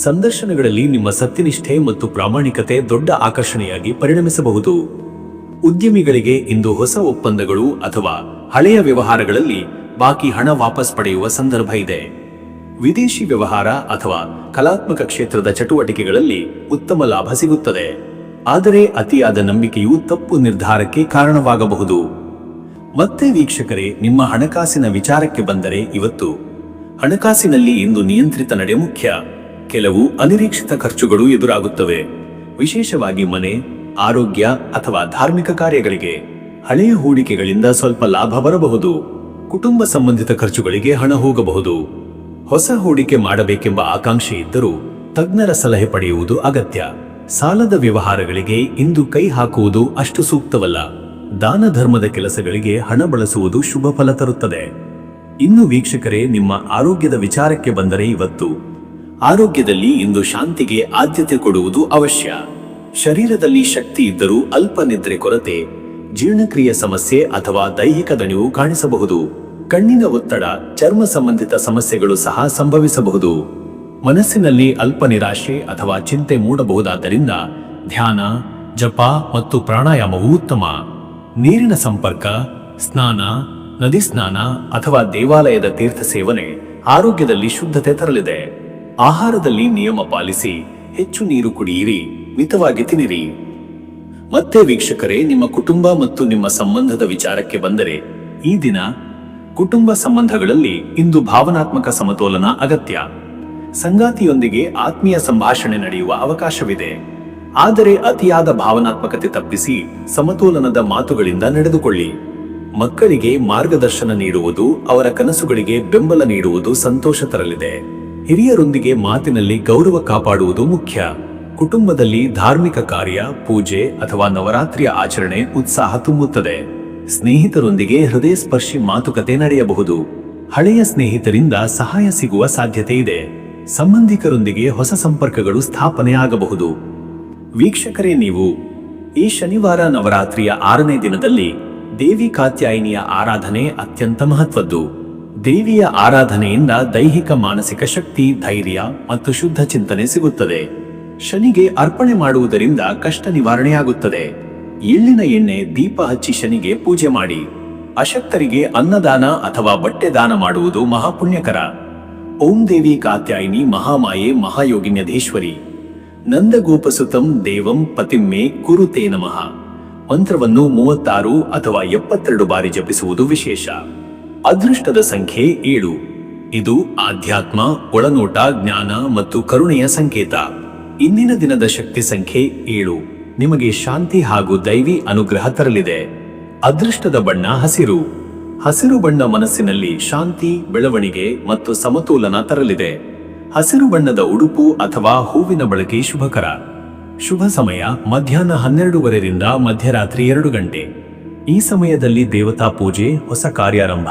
ಸಂದರ್ಶನಗಳಲ್ಲಿ ನಿಮ್ಮ ಸತ್ಯನಿಷ್ಠೆ ಮತ್ತು ಪ್ರಾಮಾಣಿಕತೆ ದೊಡ್ಡ ಆಕರ್ಷಣೆಯಾಗಿ ಪರಿಣಮಿಸಬಹುದು. ಉದ್ಯಮಿಗಳಿಗೆ ಇಂದು ಹೊಸ ಒಪ್ಪಂದಗಳು ಅಥವಾ ಹಳೆಯ ವ್ಯವಹಾರಗಳಲ್ಲಿ ಬಾಕಿ ಹಣ ವಾಪಸ್ ಪಡೆಯುವ ಸಂದರ್ಭ ಇದೆ. ವಿದೇಶಿ ವ್ಯವಹಾರ ಅಥವಾ ಕಲಾತ್ಮಕ ಕ್ಷೇತ್ರದ ಚಟುವಟಿಕೆಗಳಲ್ಲಿ ಉತ್ತಮ ಲಾಭ ಸಿಗುತ್ತದೆ. ಆದರೆ ಅತಿಯಾದ ನಂಬಿಕೆಯು ತಪ್ಪು ನಿರ್ಧಾರಕ್ಕೆ ಕಾರಣವಾಗಬಹುದು. ಮತ್ತೆ ವೀಕ್ಷಕರೇ, ನಿಮ್ಮ ಹಣಕಾಸಿನ ವಿಚಾರಕ್ಕೆ ಬಂದರೆ, ಇವತ್ತು ಹಣಕಾಸಿನಲ್ಲಿ ಇಂದು ನಿಯಂತ್ರಿತ ನಡೆ ಮುಖ್ಯ. ಕೆಲವು ಅನಿರೀಕ್ಷಿತ ಖರ್ಚುಗಳು ಎದುರಾಗುತ್ತವೆ, ವಿಶೇಷವಾಗಿ ಮನೆ, ಆರೋಗ್ಯ ಅಥವಾ ಧಾರ್ಮಿಕ ಕಾರ್ಯಗಳಿಗೆ. ಹಳೆಯ ಹೂಡಿಕೆಗಳಿಂದ ಸ್ವಲ್ಪ ಲಾಭ ಬರಬಹುದು. ಕುಟುಂಬ ಸಂಬಂಧಿತ ಖರ್ಚುಗಳಿಗೆ ಹಣ ಹೋಗಬಹುದು. ಹೊಸ ಹೂಡಿಕೆ ಮಾಡಬೇಕೆಂಬ ಆಕಾಂಕ್ಷೆ ಇದ್ದರೂ ತಜ್ಞರ ಸಲಹೆ ಪಡೆಯುವುದು ಅಗತ್ಯ. ಸಾಲದ ವ್ಯವಹಾರಗಳಿಗೆ ಇಂದು ಕೈ ಹಾಕುವುದು ಅಷ್ಟು ಸೂಕ್ತವಲ್ಲ. ದಾನ ಧರ್ಮದ ಕೆಲಸಗಳಿಗೆ ಹಣ ಬಳಸುವುದು ಶುಭ ಫಲ ತರುತ್ತದೆ. ಇನ್ನು ವೀಕ್ಷಕರೇ, ನಿಮ್ಮ ಆರೋಗ್ಯದ ವಿಚಾರಕ್ಕೆ ಬಂದರೆ, ಇವತ್ತು ಆರೋಗ್ಯದಲ್ಲಿ ಇಂದು ಶಾಂತಿಗೆ ಆದ್ಯತೆ ಕೊಡುವುದು ಅವಶ್ಯ. ಶರೀರದಲ್ಲಿ ಶಕ್ತಿ ಇದ್ದರೂ ಅಲ್ಪ ನಿದ್ರೆ ಕೊರತೆ, ಜೀರ್ಣಕ್ರಿಯೆ ಸಮಸ್ಯೆ ಅಥವಾ ದೈಹಿಕ ದಣಿವು ಕಾಣಿಸಬಹುದು. ಕಣ್ಣಿನ ಒತ್ತಡ, ಚರ್ಮ ಸಂಬಂಧಿತ ಸಮಸ್ಯೆಗಳು ಸಹ ಸಂಭವಿಸಬಹುದು. ಮನಸ್ಸಿನಲ್ಲಿ ಅಲ್ಪ ನಿರಾಶೆ ಅಥವಾ ಚಿಂತೆ ಮೂಡಬಹುದಾದ್ದರಿಂದ ಧ್ಯಾನ, ಜಪ ಮತ್ತು ಪ್ರಾಣಾಯಾಮವು ಉತ್ತಮ. ನೀರಿನ ಸಂಪರ್ಕ, ಸ್ನಾನ, ನದಿ ಸ್ನಾನ ಅಥವಾ ದೇವಾಲಯದ ತೀರ್ಥ ಸೇವನೆ ಆರೋಗ್ಯದಲ್ಲಿ ಶುದ್ಧತೆ ತರಲಿದೆ. ಆಹಾರದಲ್ಲಿ ನಿಯಮ ಪಾಲಿಸಿ, ಹೆಚ್ಚು ನೀರು ಕುಡಿಯಿರಿ, ಮಿತವಾಗಿ ತಿನ್ನಿರಿ. ಮತ್ತೆ ವೀಕ್ಷಕರೇ, ನಿಮ್ಮ ಕುಟುಂಬ ಮತ್ತು ನಿಮ್ಮ ಸಂಬಂಧದ ವಿಚಾರಕ್ಕೆ ಬಂದರೆ, ಈ ದಿನ ಕುಟುಂಬ ಸಂಬಂಧಗಳಲ್ಲಿ ಇಂದು ಭಾವನಾತ್ಮಕ ಸಮತೋಲನ ಅಗತ್ಯ. ಸಂಗಾತಿಯೊಂದಿಗೆ ಆತ್ಮೀಯ ಸಂಭಾಷಣೆ ನಡೆಯುವ ಅವಕಾಶವಿದೆ. ಆದರೆ ಅತಿಯಾದ ಭಾವನಾತ್ಮಕತೆ ತಪ್ಪಿಸಿ ಸಮತೋಲನದ ಮಾತುಗಳಿಂದ ನಡೆದುಕೊಳ್ಳಿ. ಮಕ್ಕಳಿಗೆ ಮಾರ್ಗದರ್ಶನ ನೀಡುವುದು, ಅವರ ಕನಸುಗಳಿಗೆ ಬೆಂಬಲ ನೀಡುವುದು ಸಂತೋಷ ತರಲಿದೆ. ಹಿರಿಯರೊಂದಿಗೆ ಮಾತಿನಲ್ಲಿ ಗೌರವ ಕಾಪಾಡುವುದು ಮುಖ್ಯ. ಕುಟುಂಬದಲ್ಲಿ ಧಾರ್ಮಿಕ ಕಾರ್ಯ, ಪೂಜೆ ಅಥವಾ ನವರಾತ್ರಿಯ ಆಚರಣೆ ಉತ್ಸಾಹ ತುಂಬುತ್ತದೆ. ಸ್ನೇಹಿತರೊಂದಿಗೆ ಹೃದಯ ಸ್ಪರ್ಶಿ ಮಾತುಕತೆ ನಡೆಯಬಹುದು. ಹಳೆಯ ಸ್ನೇಹಿತರಿಂದ ಸಹಾಯ ಸಿಗುವ ಸಾಧ್ಯತೆ ಇದೆ. ಸಂಬಂಧಿಕರೊಂದಿಗೆ ಹೊಸ ಸಂಪರ್ಕಗಳು ಸ್ಥಾಪನೆ ಆಗಬಹುದು. ವೀಕ್ಷಕರೇ, ನೀವು ಈ ಶನಿವಾರ ನವರಾತ್ರಿಯ 6ನೇ ದಿನದಲ್ಲಿ ದೇವಿ ಕಾತ್ಯಾಯಿನಿಯ ಆರಾಧನೆ ಅತ್ಯಂತ ಮಹತ್ವದ್ದು. ದೇವಿಯ ಆರಾಧನೆಯಿಂದ ದೈಹಿಕ ಮಾನಸಿಕ ಶಕ್ತಿ, ಧೈರ್ಯ ಮತ್ತು ಶುದ್ಧ ಚಿಂತನೆ ಸಿಗುತ್ತದೆ. ಶನಿಗೆ ಅರ್ಪಣೆ ಮಾಡುವುದರಿಂದ ಕಷ್ಟ ನಿವಾರಣೆಯಾಗುತ್ತದೆ. ಎಳ್ಳಿನ ಎಣ್ಣೆ ದೀಪ ಹಚ್ಚಿ ಶನಿಗೆ ಪೂಜೆ ಮಾಡಿ. ಅಶಕ್ತರಿಗೆ ಅನ್ನದಾನ ಅಥವಾ ಬಟ್ಟೆ ದಾನ ಮಾಡುವುದು ಮಹಾಪುಣ್ಯಕರ. ಓಂ ದೇವಿ ಕಾತ್ಯಾಯಿನಿ ಮಹಾಮಾಯೆ ಮಹಾಯೋಗಿನ್ಯಧೀಶ್ವರಿ ನಂದಗೋಪಸುತಂ ದೇವಂ ಪತಿಮ್ಮೆ ಕುರುತೇ ನಮಃ ಮಂತ್ರವನ್ನು 36 ಅಥವಾ 72 ಬಾರಿ ಜಪಿಸುವುದು ವಿಶೇಷ. ಅದೃಷ್ಟದ ಸಂಖ್ಯೆ 7. ಇದು ಆಧ್ಯಾತ್ಮ, ಒಳನೋಟ, ಜ್ಞಾನ ಮತ್ತು ಕರುಣೆಯ ಸಂಕೇತ. ಇಂದಿನ ದಿನದ ಶಕ್ತಿ ಸಂಖ್ಯೆ 7 ನಿಮಗೆ ಶಾಂತಿ ಹಾಗೂ ದೈವಿ ಅನುಗ್ರಹ ತರಲಿದೆ. ಅದೃಷ್ಟದ ಬಣ್ಣ ಹಸಿರು. ಹಸಿರು ಬಣ್ಣ ಮನಸ್ಸಿನಲ್ಲಿ ಶಾಂತಿ, ಬೆಳವಣಿಗೆ ಮತ್ತು ಸಮತೋಲನ ತರಲಿದೆ. ಹಸಿರು ಬಣ್ಣದ ಉಡುಪು ಅಥವಾ ಹೂವಿನ ಬಳಕೆ ಶುಭಕರ. ಶುಭ ಸಮಯ ಮಧ್ಯಾಹ್ನ 12:30 ಮಧ್ಯರಾತ್ರಿ 2 ಗಂಟೆ. ಈ ಸಮಯದಲ್ಲಿ ದೇವತಾ ಪೂಜೆ, ಹೊಸ ಕಾರ್ಯಾರಂಭ,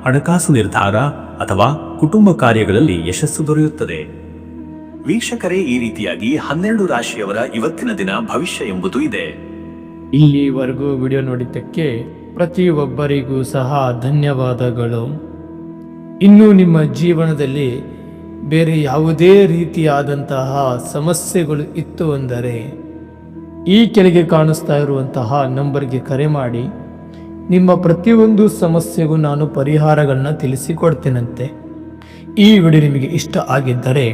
ಹಣಕಾಸು ನಿರ್ಧಾರ ಅಥವಾ ಕುಟುಂಬ ಕಾರ್ಯಗಳಲ್ಲಿ ಯಶಸ್ಸು ದೊರೆಯುತ್ತದೆ. ವೀಕ್ಷಕರೇ, ಈ ರೀತಿಯಾಗಿ 12 ರಾಶಿಯವರ ಇವತ್ತಿನ ದಿನ ಭವಿಷ್ಯ ಎಂಬುದು ಇದೆ. ಇಲ್ಲಿವರೆಗೂ ವಿಡಿಯೋ ನೋಡಿದ್ದಕ್ಕೆ ಪ್ರತಿಯೊಬ್ಬರಿಗೂ ಸಹ ಧನ್ಯವಾದಗಳು. ಇನ್ನು ನಿಮ್ಮ ಜೀವನದಲ್ಲಿ ಬೇರೆ ಯಾವುದೇ ರೀತಿಯಾದಂತಹ ಸಮಸ್ಯೆಗಳು ಇತ್ತು ಅಂದರೆ ಈ ಕೆಳಗೆ ಕಾಣಿಸ್ತಾ ಇರುವಂತಹ ನಂಬರ್ಗೆ ಕರೆ ಮಾಡಿ ನಿಮ್ಮ ಪ್ರತಿಯೊಂದು ಸಮಸ್ಯೆಗೂ ನಾನು ಪರಿಹಾರಗಳನ್ನ ತಿಳಿಸಿಕೊಡ್ತೇನಂತೆ. ಈ ವಿಡಿಯೋ ನಿಮಗೆ ಇಷ್ಟ ಆಗಿದ್ದರೆ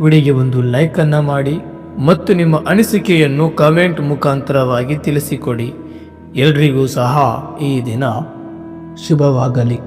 ವಿಡಿಯೋಗೆ ಒಂದು ಲೈಕನ್ನು ಮಾಡಿ ಮತ್ತು ನಿಮ್ಮ ಅನಿಸಿಕೆಯನ್ನು ಕಮೆಂಟ್ ಮುಖಾಂತರವಾಗಿ ತಿಳಿಸಿಕೊಡಿ. ಎಲ್ರಿಗೂ ಸಹ ಈ ದಿನ ಶುಭವಾಗಲಿ.